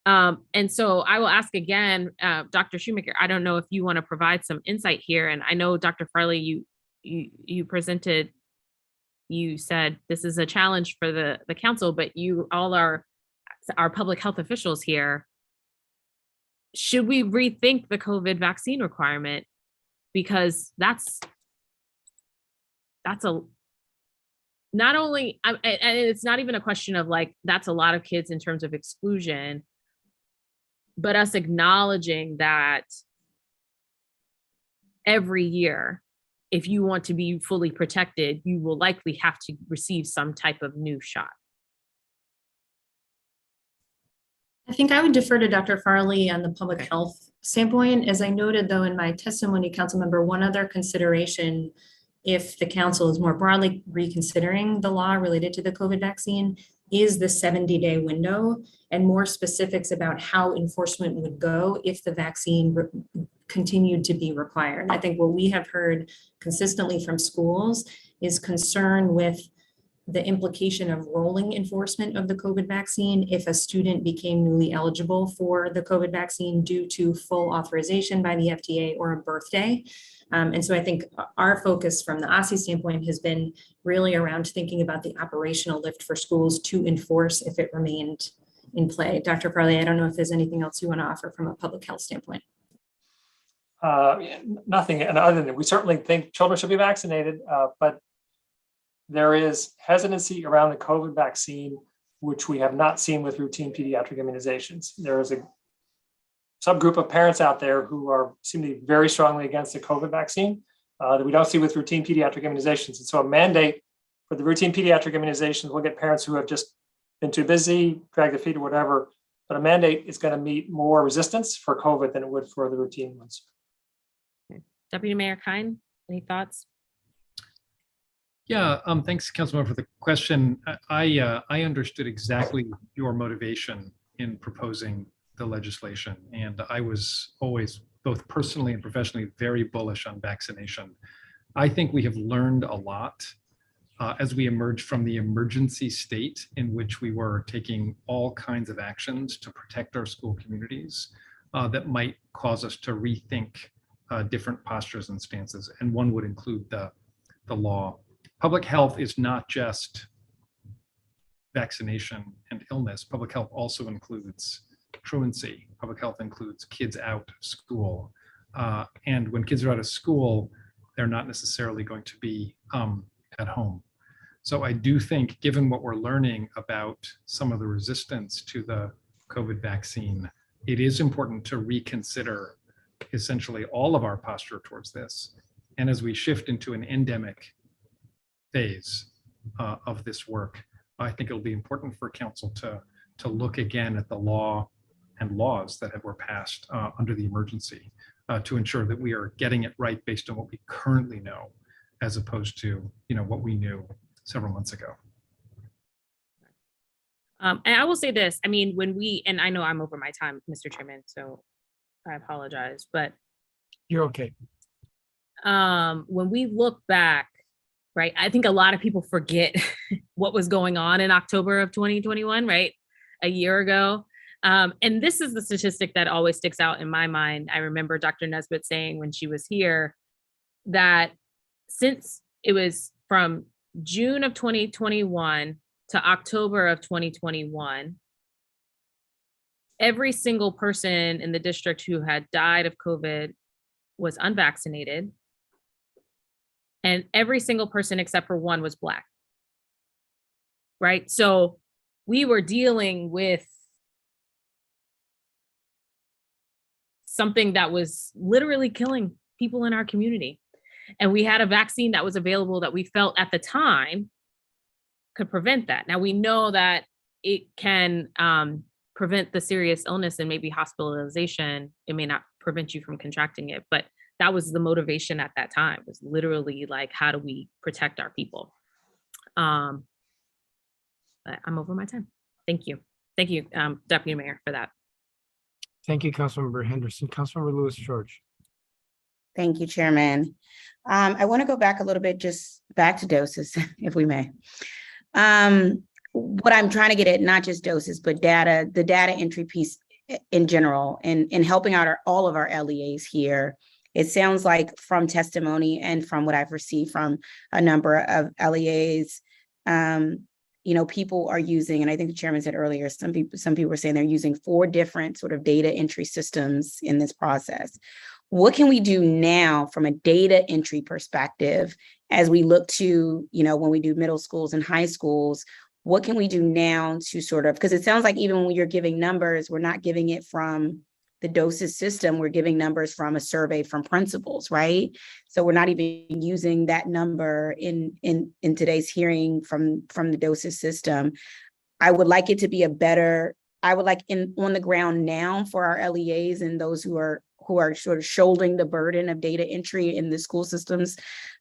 And so I will ask again, Dr. Shoemaker, I don't know if you want to provide some insight here. And I know, Dr. Farley, you presented, you said this is a challenge for the council, but you all are our public health officials here. Should we rethink the COVID vaccine requirement? Because that's a, not only, and it's not even a question of like, that's a lot of kids in terms of exclusion, but us acknowledging that every year, if you want to be fully protected, you will likely have to receive some type of new shot. I think I would defer to Dr. Farley on the public health standpoint. As I noted, though, in my testimony, council member, one other consideration, if the council is more broadly reconsidering the law related to the COVID vaccine, is the 70-day window and more specifics about how enforcement would go if the vaccine continued to be required. I think what we have heard consistently from schools is concern with the implication of rolling enforcement of the COVID vaccine if a student became newly eligible for the COVID vaccine due to full authorization by the FDA or a birthday. And so I think our focus from the OSCE standpoint has been really around thinking about the operational lift for schools to enforce if it remained in play. Dr. Farley, I don't know if there's anything else you want to offer from a public health standpoint. Nothing, and other than we certainly think children should be vaccinated, but there is hesitancy around the COVID vaccine, which we have not seen with routine pediatric immunizations. There is subgroup of parents out there who seem to be very strongly against the COVID vaccine that we don't see with routine pediatric immunizations. And so a mandate for the routine pediatric immunizations will get parents who have just been too busy, drag their feet or whatever, but a mandate is going to meet more resistance for COVID than it would for the routine ones. Deputy Mayor Kine, any thoughts? Yeah, thanks, Councilmember, for the question. I understood exactly your motivation in proposing the legislation, and I was always, both personally and professionally, very bullish on vaccination. I think we have learned a lot as we emerged from the emergency state in which we were taking all kinds of actions to protect our school communities that might cause us to rethink different postures and stances, and one would include the law. Public health is not just vaccination and illness. Public health also includes truancy. Public health includes kids out of school. And when kids are out of school, they're not necessarily going to be at home. So I do think, given what we're learning about some of the resistance to the COVID vaccine, it is important to reconsider essentially all of our posture towards this. And as we shift into an endemic phase of this work, I think it'll be important for council to look again at the law and laws that were passed under the emergency to ensure that we are getting it right based on what we currently know, as opposed to what we knew several months ago. And I will say this, I mean, and I know I'm over my time, Mr. Chairman, so I apologize, but You're okay. when we look back, right, I think a lot of people forget what was going on in October of 2021, right? A year ago. And this is the statistic that always sticks out in my mind. I remember Dr. Nesbitt saying when she was here that since it was from June of 2021 to October of 2021, every single person in the district who had died of COVID was unvaccinated. And every single person except for one was Black. Right? So we were dealing with something that was literally killing people in our community. And we had a vaccine that was available that we felt at the time could prevent that. Now we know that it can prevent the serious illness and maybe hospitalization. It may not prevent you from contracting it, but that was the motivation at that time, was literally like, how do we protect our people? But I'm over my time. Thank you. Thank you, Deputy Mayor, for that. Thank you, Councilmember Henderson. Councilmember Lewis George. Thank you, Chairman. I want to go back a little bit, just back to doses, if we may. What I'm trying to get at, not just doses, but data, the data entry piece in general, and helping out all of our LEAs here. It sounds like from testimony and from what I've received from a number of LEAs, people are using, and I think the chairman said earlier, some people were saying they're using 4 different sort of data entry systems in this process. What can we do now from a data entry perspective as we look to, when we do middle schools and high schools, what can we do now to sort of, because it sounds like even when you're giving numbers, we're not giving it from the doses system, we're giving numbers from a survey from principals, right? So we're not even using that number in today's hearing from the doses system. I would like it to be on the ground now for our LEAs and those who are sort of shouldering the burden of data entry in the school systems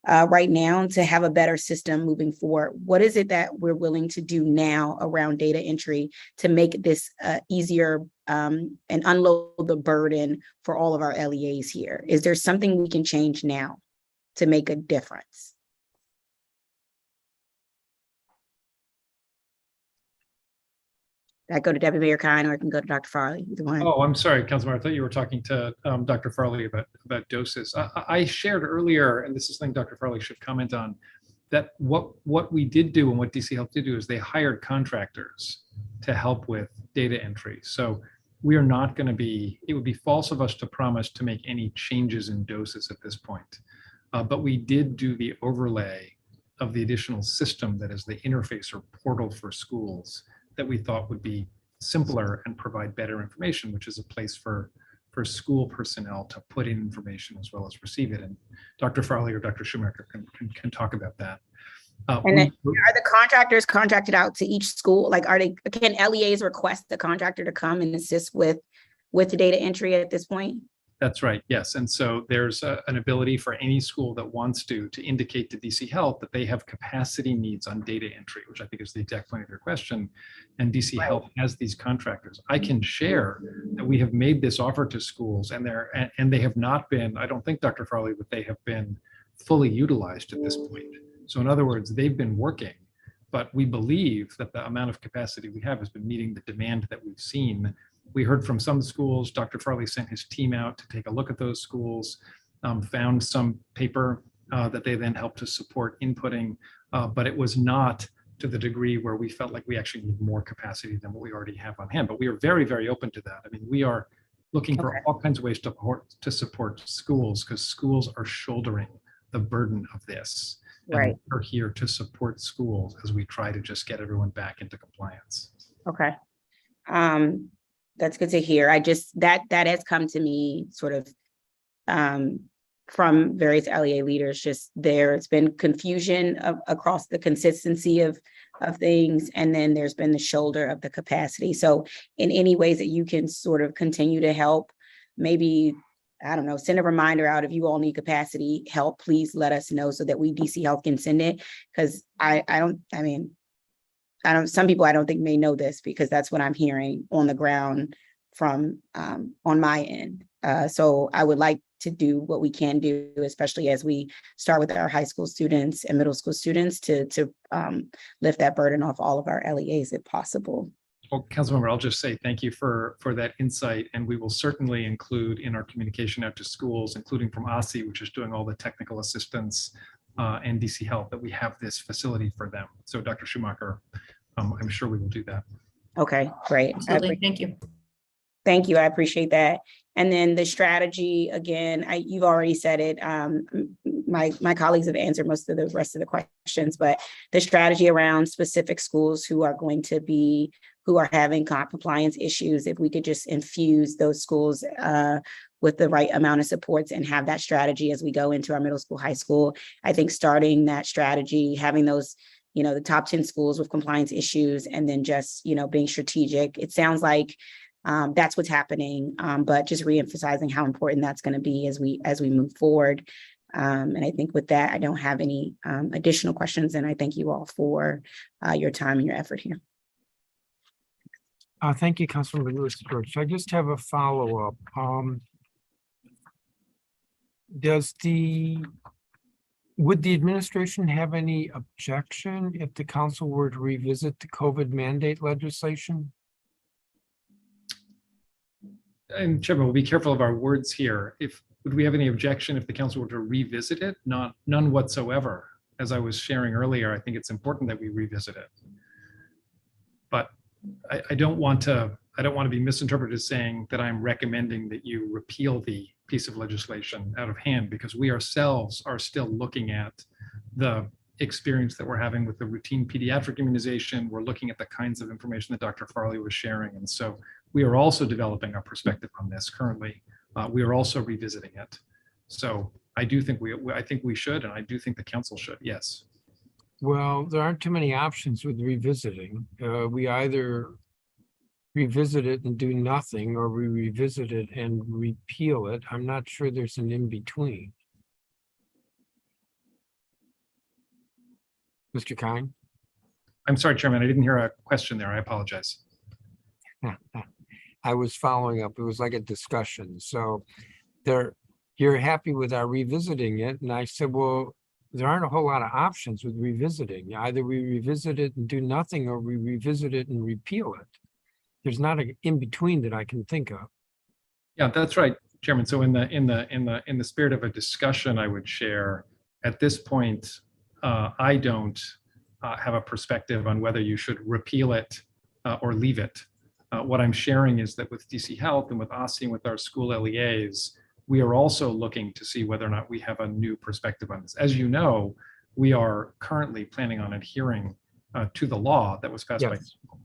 right now, to have a better system moving forward. What is it that we're willing to do now around data entry to make this easier and unload the burden for all of our LEAs here? Is there something we can change now to make a difference? I go to Deputy Mayor Kine, or I can go to Dr. Farley, either one. Oh, I'm sorry, Councilmember. I thought you were talking to Dr. Farley about doses. I shared earlier, and this is something Dr. Farley should comment on, that what we did do and what DC Health did do is they hired contractors to help with data entry. So we are not going to it would be false of us to promise to make any changes in doses at this point. But we did do the overlay of the additional system that is the interface or portal for schools that we thought would be simpler and provide better information, which is a place for for school personnel to put in information as well as receive it. And Dr. Farley or Dr. Schumacher can talk about that. And then are the contractors contracted out to each school? Like, can LEAs request the contractor to come and assist with the data entry at this point? That's right, yes. And so there's an ability for any school that wants to indicate to DC Health that they have capacity needs on data entry, which I think is the exact point of your question. And DC Health has these contractors. I can share that we have made this offer to schools, and they have not been, I don't think, Dr. Farley, that they have been fully utilized at this point. So in other words, they've been working, but we believe that the amount of capacity we have has been meeting the demand that we've seen. We heard from some schools. Dr. Farley sent his team out to take a look at those schools, found some paper that they then helped to support inputting, but it was not to the degree where we felt like we actually need more capacity than what we already have on hand. But we are very, very open to that. I mean, we are looking for all kinds of ways to support schools, because schools are shouldering the burden of this. Right. And we're here to support schools as we try to just get everyone back into compliance. Okay. That's good to hear. That has come to me sort of from various LEA leaders. Just there's been confusion across the consistency of things, and then there's been the shoulder of the capacity. So in any ways that you can sort of continue to help, maybe, I don't know, send a reminder out. If you all need capacity help, please let us know so that we DC Health can send it. Because some people I don't think may know this, because that's what I'm hearing on the ground from on my end. So I would like to do what we can do, especially as we start with our high school students and middle school students, to lift that burden off all of our LEAs if possible. Well, Councilmember, I'll just say thank you for that insight, and we will certainly include in our communication out to schools, including from OSSI, which is doing all the technical assistance, and DC Health, that we have this facility for them. So Dr. Schumacher, I'm sure we will do that. Okay, great. Absolutely. Thank you. Thank you. I appreciate that. And then the strategy, again, you've already said it. My colleagues have answered most of the rest of the questions, but the strategy around specific schools who are having compliance issues, if we could just infuse those schools with the right amount of supports and have that strategy as we go into our middle school, high school. I think starting that strategy, having those, the top 10 schools with compliance issues, and then just, being strategic. It sounds like that's what's happening, but just reemphasizing how important that's going to be as we move forward. And I think with that, I don't have any additional questions, and I thank you all for your time and your effort here. Thank you, Councilmember Lewis-George. I just have a follow-up. Would the administration have any objection if the council were to revisit the COVID mandate legislation? And Chairman, we'll be careful of our words here. Would we have any objection if the council were to revisit it? None whatsoever. As I was sharing earlier, I think it's important that we revisit it. But I don't want to be misinterpreted as saying that I'm recommending that you repeal the piece of legislation out of hand, because we ourselves are still looking at the experience that we're having with the routine pediatric immunization. We're looking at the kinds of information that Dr. Farley was sharing. And so we are also developing our perspective on this currently. We are also revisiting it. So I do think I think we should, and I do think the council should, yes. Well, there aren't too many options with revisiting. We either revisit it and do nothing, or we revisit it and repeal it. I'm not sure there's an in-between. Mr. Kine? I'm sorry, Chairman, I didn't hear a question there. I apologize. I was following up. It was like a discussion. So you're happy with our revisiting it. And I said, well, there aren't a whole lot of options with revisiting. Either we revisit it and do nothing, or we revisit it and repeal it. There's not an in-between that I can think of. Yeah, that's right, Chairman. So in the spirit of a discussion, I would share at this point, I don't have a perspective on whether you should repeal it or leave it. What I'm sharing is that with DC Health and with OSSI and with our school LEAs, we are also looking to see whether or not we have a new perspective on this. As you know, we are currently planning on adhering to the law that was passed by school.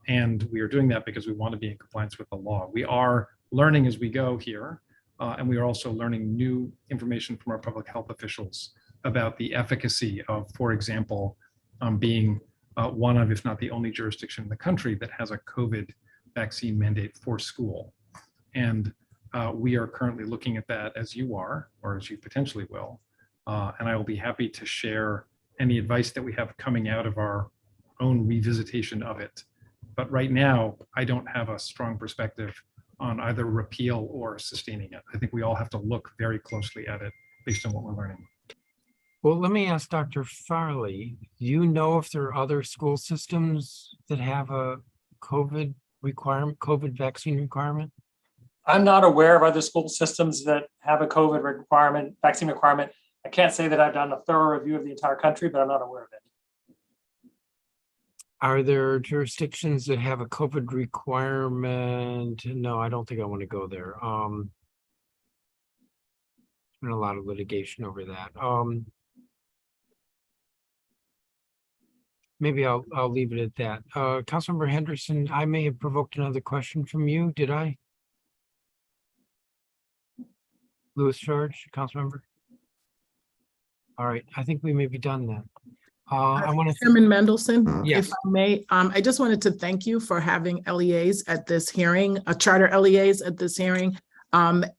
And we are doing that because we want to be in compliance with the law. We are learning as we go here. And we are also learning new information from our public health officials about the efficacy of, for example, being one of, if not the only jurisdiction in the country that has a COVID vaccine mandate for school. And we are currently looking at that as you are, or as you potentially will. And I will be happy to share any advice that we have coming out of our own revisitation of it. But right now, I don't have a strong perspective on either repeal or sustaining it. I think we all have to look very closely at it based on what we're learning. Well, let me ask Dr. Farley, do you know if there are other school systems that have a COVID requirement, COVID vaccine requirement? I'm not aware of other school systems that have a COVID requirement, vaccine requirement. I can't say that I've done a thorough review of the entire country, but I'm not aware of it. Are there jurisdictions that have a COVID requirement? No, I don't think I want to go there. There's been a lot of litigation over that. Maybe I'll leave it at that. Councilmember Henderson, I may have provoked another question from you. Did I? Louis George, Councilmember. All right, I think we may be done then. I want to. Chairman Mendelson, Yes. if I may, I just wanted to thank you for having LEAs at this hearing, charter LEAs at this hearing.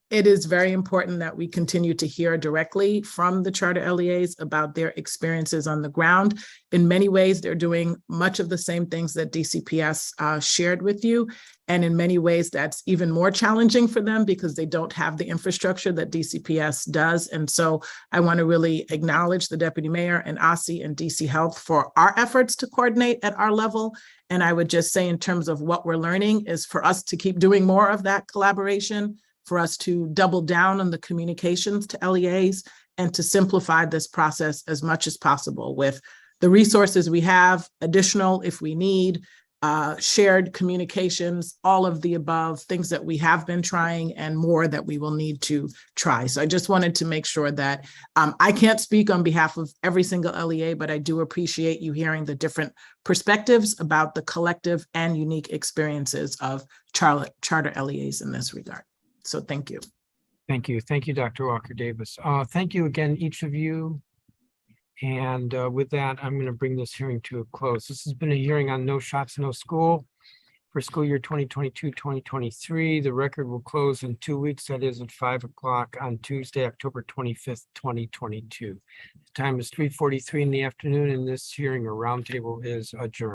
It is very important that we continue to hear directly from the charter LEAs about their experiences on the ground. In many ways, they're doing much of the same things that DCPS shared with you. And in many ways, that's even more challenging for them because they don't have the infrastructure that DCPS does. And so I want to really acknowledge the Deputy Mayor and OSSI and DC Health for our efforts to coordinate at our level. And I would just say in terms of what we're learning is for us to keep doing more of that collaboration, for us to double down on the communications to LEAs and to simplify this process as much as possible with the resources we have, additional if we need, shared communications, all of the above, things that we have been trying and more that we will need to try. So I just wanted to make sure that I can't speak on behalf of every single LEA, but I do appreciate you hearing the different perspectives about the collective and unique experiences of charter LEAs in this regard. So thank you. Thank you. Thank you, Dr. Walker Davis. Thank you again, each of you. And with that, I'm going to bring this hearing to a close. This has been a hearing on No Shots, No School for school year 2022-2023. The record will close in 2 weeks. That is at 5 o'clock on Tuesday, October 25th, 2022. The time is 3:43 in the afternoon, and this hearing or roundtable is adjourned.